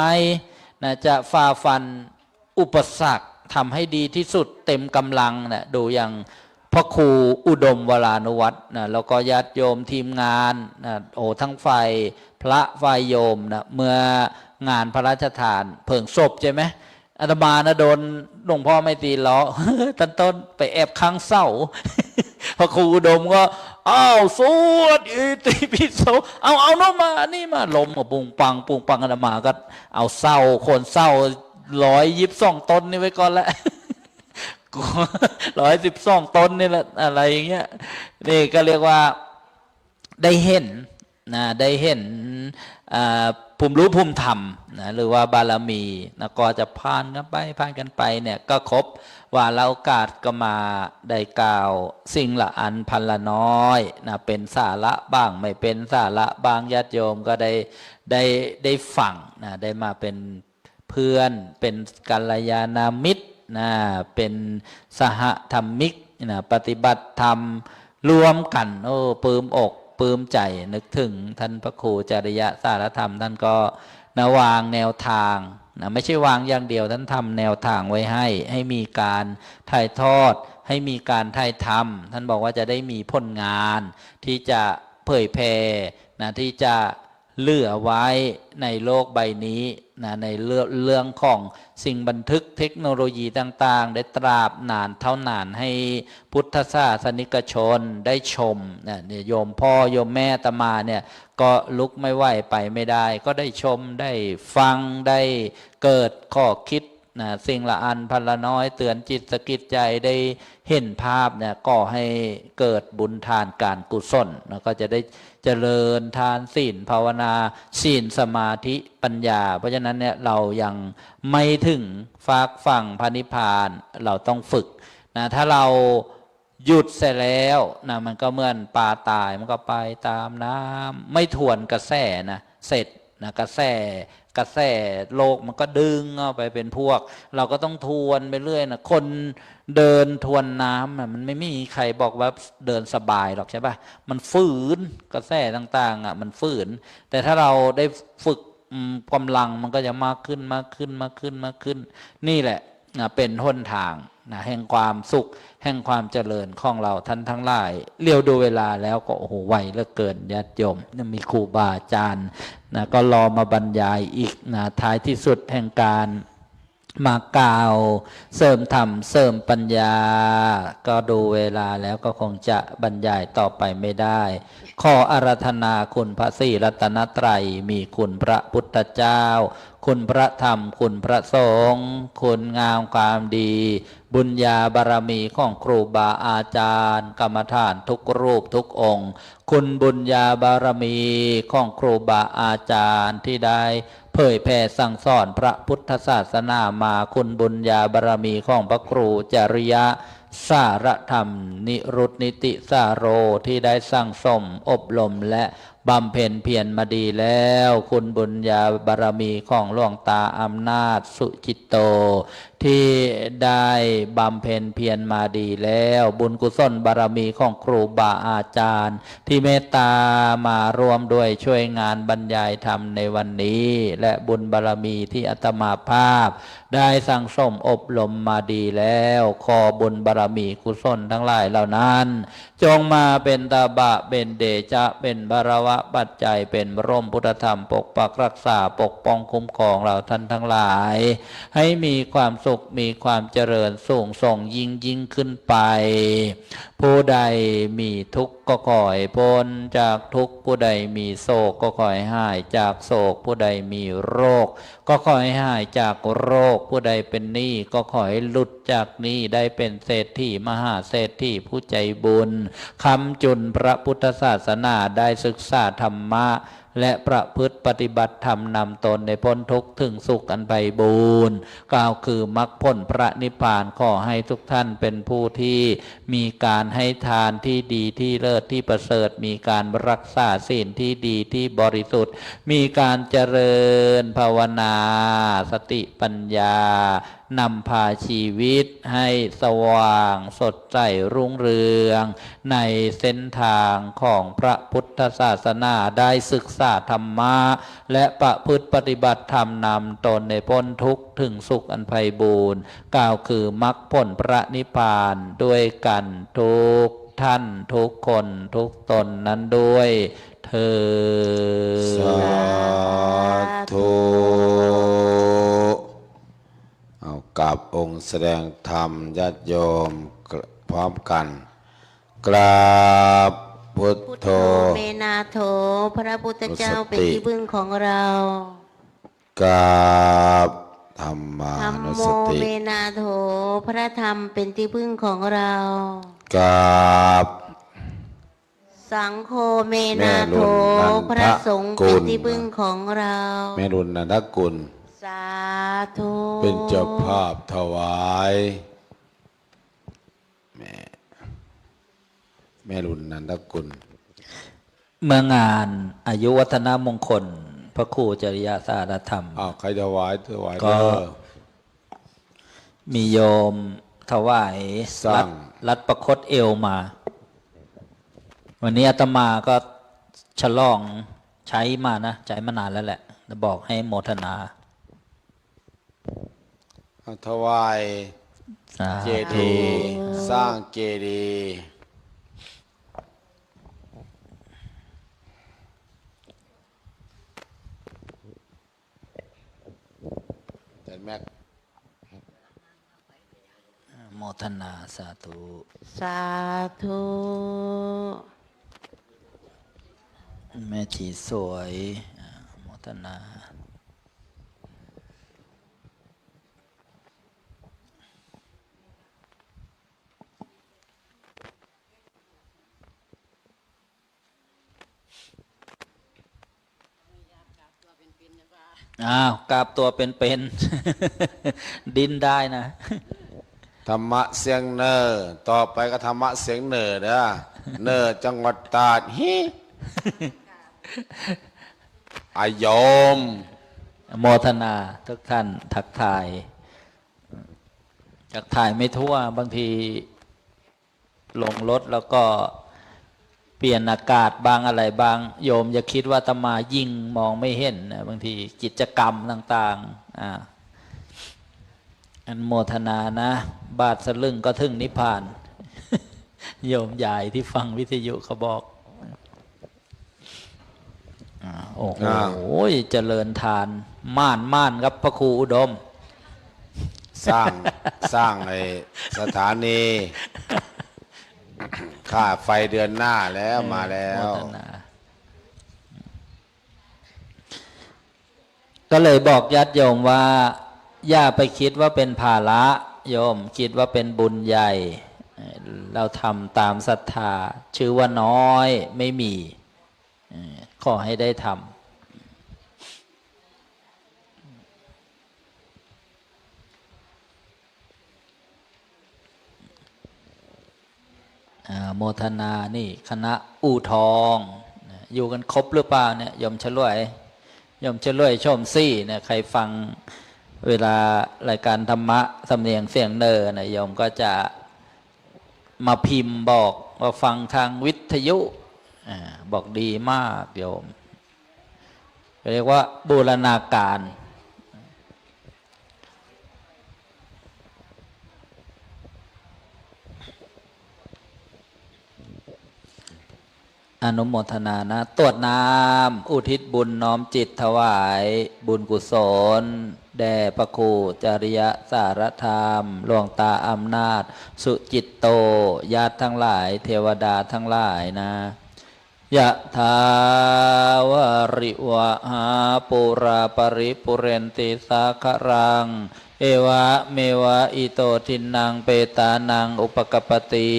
นะจะฝ่าฟันอุปสรรคทำให้ดีที่สุดเต็มกำลังนะดูอย่างพระครูอุดมวรานุวัตรนะแล้วก็ญาติโยมทีมงานนะทั้งฝ่ายพระฝ่ายโยมนะเมื่องานพระราชทานเพลิงศพใช่ไหมอาตมานะโดนหลวงพ่อไม่ตีล้อ ต้นไปแอบข้างเสา พระครูอุดมก็สวดอิติปิโสเอาโน้มานี่มาลมปุงปังอาตมาก็เอาเสาคนเสา122 ต้นนี่ไว้ก่อนแล้ว 112 ต้นนี่แหละอะไรอย่างเงี้ยนี่ก็เรียกว่าได้เห็นนะได้เห็นภูมิรู้ภูมิธรรมนะหรือว่าบารมีนะก็จะผ่านกันไปเนี่ยก็ครบว่าละโอกาสก็มาได้กล่าวสิ่งละอันพันละน้อยนะเป็นสาระบ้างไม่เป็นสาระบ้างญาติโยมก็ได้ฟังนะได้มาเป็นเพื่อนเป็นกัลยาณมิตรนะเป็นสหธรรมิกนะปฏิบัติธรรมรวมกันปลื้มอกปลื้มใจนึกถึงท่านพระครูจริยสารธรรมท่านก็วางแนวทาง นะไม่ใช่วางอย่างเดียวท่านทำแนวทางไว้ให้มีการถ่ายทอดให้มีการถ่ายทำท่านบอกว่าจะได้มีผลงานที่จะเผยแพร่นะที่จะเหลือไว้ในโลกใบนี้นะในเรื่องของสิ่งบันทึกเทคโนโลยีต่างๆได้ตราบนานเท่านานให้พุทธศาสนิกชนได้ชมนะเนี่ยโยมพ่อโยมแม่อาตมาเนี่ยก็ลุกไม่ไหวไปไม่ได้ก็ได้ชมได้ฟังได้เกิดข้อคิดนะสิ่งละอันพันละน้อยเตือนจิตสะกิดใจได้เห็นภาพเนี่ยก่อให้เกิดบุญทานการกุศลแล้วก็จะได้เจริญทานศีลภาวนาศีลสมาธิปัญญาเพราะฉะนั้นเนี่ยเรายังไม่ถึงฝากฝั่งพระนิพพานเราต้องฝึกนะถ้าเราหยุดเสร็จแล้วนะมันก็เหมือนปลาตายมันก็ไปตามน้ำไม่ทวนกระแสนะเสร็จนะกระแสโลกมันก็ดึงเอาไปเป็นพวกเราก็ต้องทวนไปเรื่อยนะคนเดินทวนน้ำมันไม่มีใครบอกว่าเดินสบายหรอกใช่ปะมันฝืนกระแสต่างๆมันฝืนแต่ถ้าเราได้ฝึกกำลังมันก็จะมากขึ้นนี่แหละเป็นหนทางนะแห่งความสุขแห่งความเจริญของเราท่านทั้งหลายเรียวดูเวลาแล้วก็โอ้โหไวเหลือเกินญาติโยมมีครูบาอาจารย์นะก็รอมาบรรยายอีกนะท้ายที่สุดแห่งการมากล่าวเสริมธรรมเสริมปัญญาก็ดูเวลาแล้วก็คงจะบรรยายต่อไปไม่ได้ขออาราธนาคุณพระศรีรัตนตรัยมีคุณพระพุทธเจ้าคุณพระธรรมคุณพระสงฆ์คุณงามความดีบุญญาบารมีของครูบาอาจารย์กรรมฐานทุกรูปทุกองค์คุณบุญญาบารมีของครูบาอาจารย์ที่ได้เผยแผ่สั่งสอนพระพุทธศาสนามาคุณบุญญาบารมีของพระครูจริยะสารธรรมนิรุตนิติสาโรที่ได้สั่งสมอบรมและบำเพ็ญเพียรมาดีแล้วคุณบุญญาบารมีของหลวงตาอำนาจสุจิตโตที่ได้บำเพ็ญเพียรมาดีแล้วบุญกุศลบารมีของครูบาอาจารย์ที่เมตตามารวมด้วยช่วยงานบรรยายธรรมในวันนี้และบุญบารมีที่อาตมาภาพได้สั่งสมอบรมมาดีแล้วขอบุญบารมีกุศลทั้งหลายเหล่านั้นจงมาเป็นตบะเป็นเดชะเป็นบารวะปัจจัยเป็นร่มพุทธธรรมปกปักรักษาปกป้องคุ้มครองเราท่านทั้งหลายให้มีความสุขมีความเจริญสูงส่งยิ่งขึ้นไปผู้ใดมีทุกข์ก็ขอให้พ้นจากทุกข์ผู้ใดมีโศกก็ขอให้หายจากโศกผู้ใดมีโรคก็ขอให้หายจากโรคผู้ใดเป็นหนี้ก็ขอให้หลุดจากหนี้ได้เป็นเศรษฐีมหาเศรษฐีผู้ใจบุญค้ำจุนพระพุทธศาสนาได้ศึกษาธรรมะและประพฤติปฏิบัติธรรมนำตนในพ้นทุกข์ถึงสุขอันไพบูรณ์กล่าวคือมรรคผลพระนิพพานขอให้ทุกท่านเป็นผู้ที่มีการให้ทานที่ดีที่เลิศที่ประเสริฐมีการรักษาศีลที่ดีที่บริสุทธิ์มีการเจริญภาวนาสติปัญญานำพาชีวิตให้สว่างสดใสรุ่งเรืองในเส้นทางของพระพุทธศาสนาได้ศึกษาธรรมะและประพฤติปฏิบัติธรรมนำตนในพ้นทุกข์ถึงสุขอันไพบูรณ์กล่าวคือมรรคผลพระนิพพานด้วยกันทุกท่านทุกคนทุกตนนั้นด้วยเธอสาธุเอากับองค์แสดงธรรมญาติโยมพร้อมกันกราบพุทโธเมนาโถพระพุทธเจ้าเป็นที่พึ่งของเรา กราบธรรมา ธัม นุ โม สติ เมนาโถพระธรรมเป็นที่พึ่งของเรา กราบ สังโฆเมนาโถพระสงฆ์เป็นที่พึ่งของเราแม่รุณนันทกุลสาธุ เป็นเจ้าภาพถวายแม่รุณนันทกุลเมื่องานอายุวัฒนมงคลพระครูจริยสารธรรมใครถวายก็มีโยมถวายรัดประคตเอวมาวันนี้อาตมาก็ฉลองใช้มานะใช้มานานแล้วแหละบอกให้โมทนา ถวาย สา เจ ธุ ดีย์สร้างเจดีย์อาจารย์แม็ก โมทนาสาธุ สาธุ แม่ชีสวยโมทนา อ้าวกราบตัวเป็นๆ ดิ้นได้นะ ธรรมะเสียงเนอต่อไปก็ธรรมะเสียงเนอเด้อเนอจังหวัดตราดฮิอายม โมทนาทุกท่านทักทายไม่ทั่วบางทีลงรถแล้วก็เปลี่ยนอากาศบางอะไรบางโยมอย่าคิดว่าอาตมายิ่งมองไม่เห็นนะบางทีกิจกรรมต่างๆอันโมทนานะบาทสลึงก็ถึงนิพพาน โยมใหญ่ที่ฟังวิทยุเขาบอกโอ้โหเจริญทานม่านครับพระครูอุดม สร้างไอ้สถานีค่าไฟเดือนหน้าแล้วมาแล้ว ก็เลยบอกญาติโยมว่าอย่าไปคิดว่าเป็นภาระโยมคิดว่าเป็นบุญใหญ่เราทำตามศรัทธาชื่อว่าน้อยไม่มีขอให้ได้ทำโมทนานี่คณะอู่ทองอยู่กันครบหรือเปล่าเนี่ยยมฉลวยชมซี่เนี่ยใครฟังเวลารายการธรรมะสำเนียงเสียงเนอเนี่ยโยมก็จะมาพิมพ์บอกว่าฟังทางวิทยุบอกดีมากโยมเรียกว่าบูรณาการอนุโมทนานะตรวจน้ำอุทิศบุญน้อมจิตถวายบุญกุศลแด่พระครูจริยสารธรรมหลวงตาอำนาจสุจิตโตญาติทั้งหลายเทวดาทั้งหลายนะยะถาวาริวะหาปุราปริปุเรนติสาครังเอวะเมวะอิโตทินังเปตานังอุปกปปติ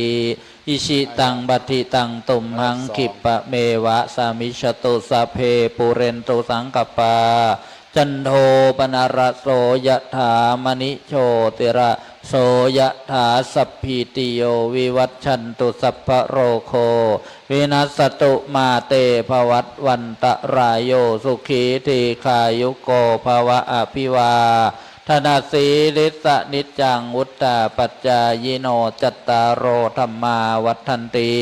อิชิตังบัติตังตุมหังคิปะเมวะสามิชตุสัพเพปุเรนตุสังกปาจันโทปนารโสยะถามณิโชติระโสยะถาสัพพิติโยวิวัชชันตุสัพพะโรโควินัสตุมาเตภวัตวันตรายโยสุขีทีขายุโกภวะอภิวาธนาสีลิสะนิจจังวุตตาปัจจายโนจัตตารโอธรรมาวัฏันติ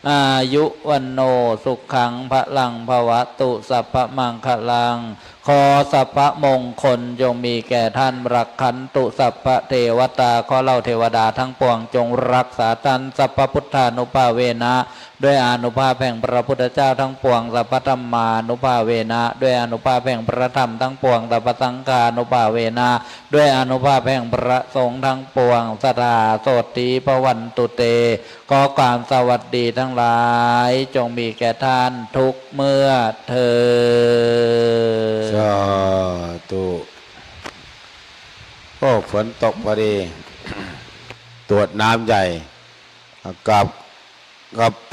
อายุวันโนสุขังพลังภวตุสัพพมังคลังขอสัพพมงคลจงมีแก่ท่านรักขันตุสัพพเทวตาขอเล่าเทวดาทั้งปวงจงรักษาท่านสัพพพุทธานุภาเวนะด้วยอานุภาพแห่งพระพุทธเจ้าทั้งปวงสัพพธรรมานุภาเวนะด้วยอานุภาพแห่งพระธรรมทั้งปวงสัพพสังฆานุภาเวนะด้วยอานุภาพแห่งพระสงฆ์ทั้งปวงสัทธาโสติภวันตุเตขอความสวัสดีทั้งหลายจงมีแก่ท่านทุกเมื่อเถิด สาธุโอ้ฝนตกพอดี ตรวจน้ำใหญ่กับ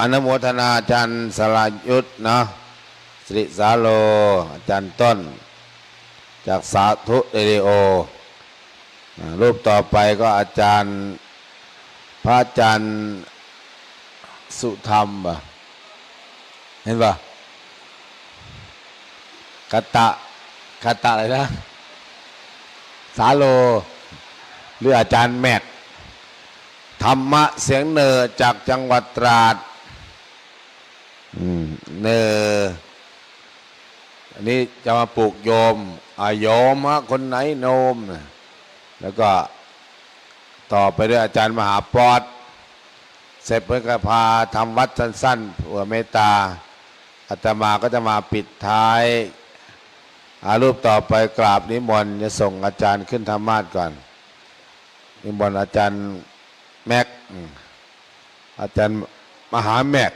อนุโมทนาอาจารย์สรายุทธนะสิริสาโลอาจารย์ต้นจากสาธุเรดิโอรูปต่อไปก็อาจารย์พระอาจารย์สุธรรมเห็นปะคตะอะไรนะสาโลหรืออาจารย์แม็กธรรมะเสียงเนอจากจังหวัดตราดเนออันนี้จะมาปลูกโยมโยมฮะคนไหนโนม แล้วก็ต่อไปด้วยอาจารย์มหาปอดเสร็จเพื่อพาทำวัดสั้นๆเพื่อเมตตาอาตมาก็จะมาปิดท้ายรูปต่อไปกราบนิมนต์จะส่งอาจารย์ขึ้นธรรมาสน์ก่อนนิมนต์อาจารย์แม็กอาจารย์มหาแม็ก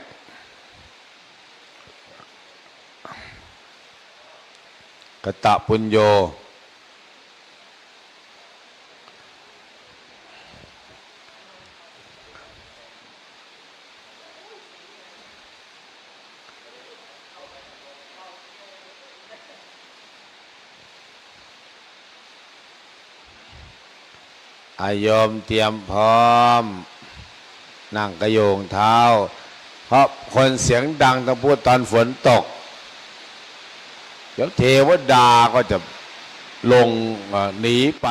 กตปุญโญอายมเตรียมพร้อมนั่งกระโยงเท้าเพราะคนเสียงดังต้องพูดตอนฝนตกเดี๋ยวเทวดาก็จะลงหนีไป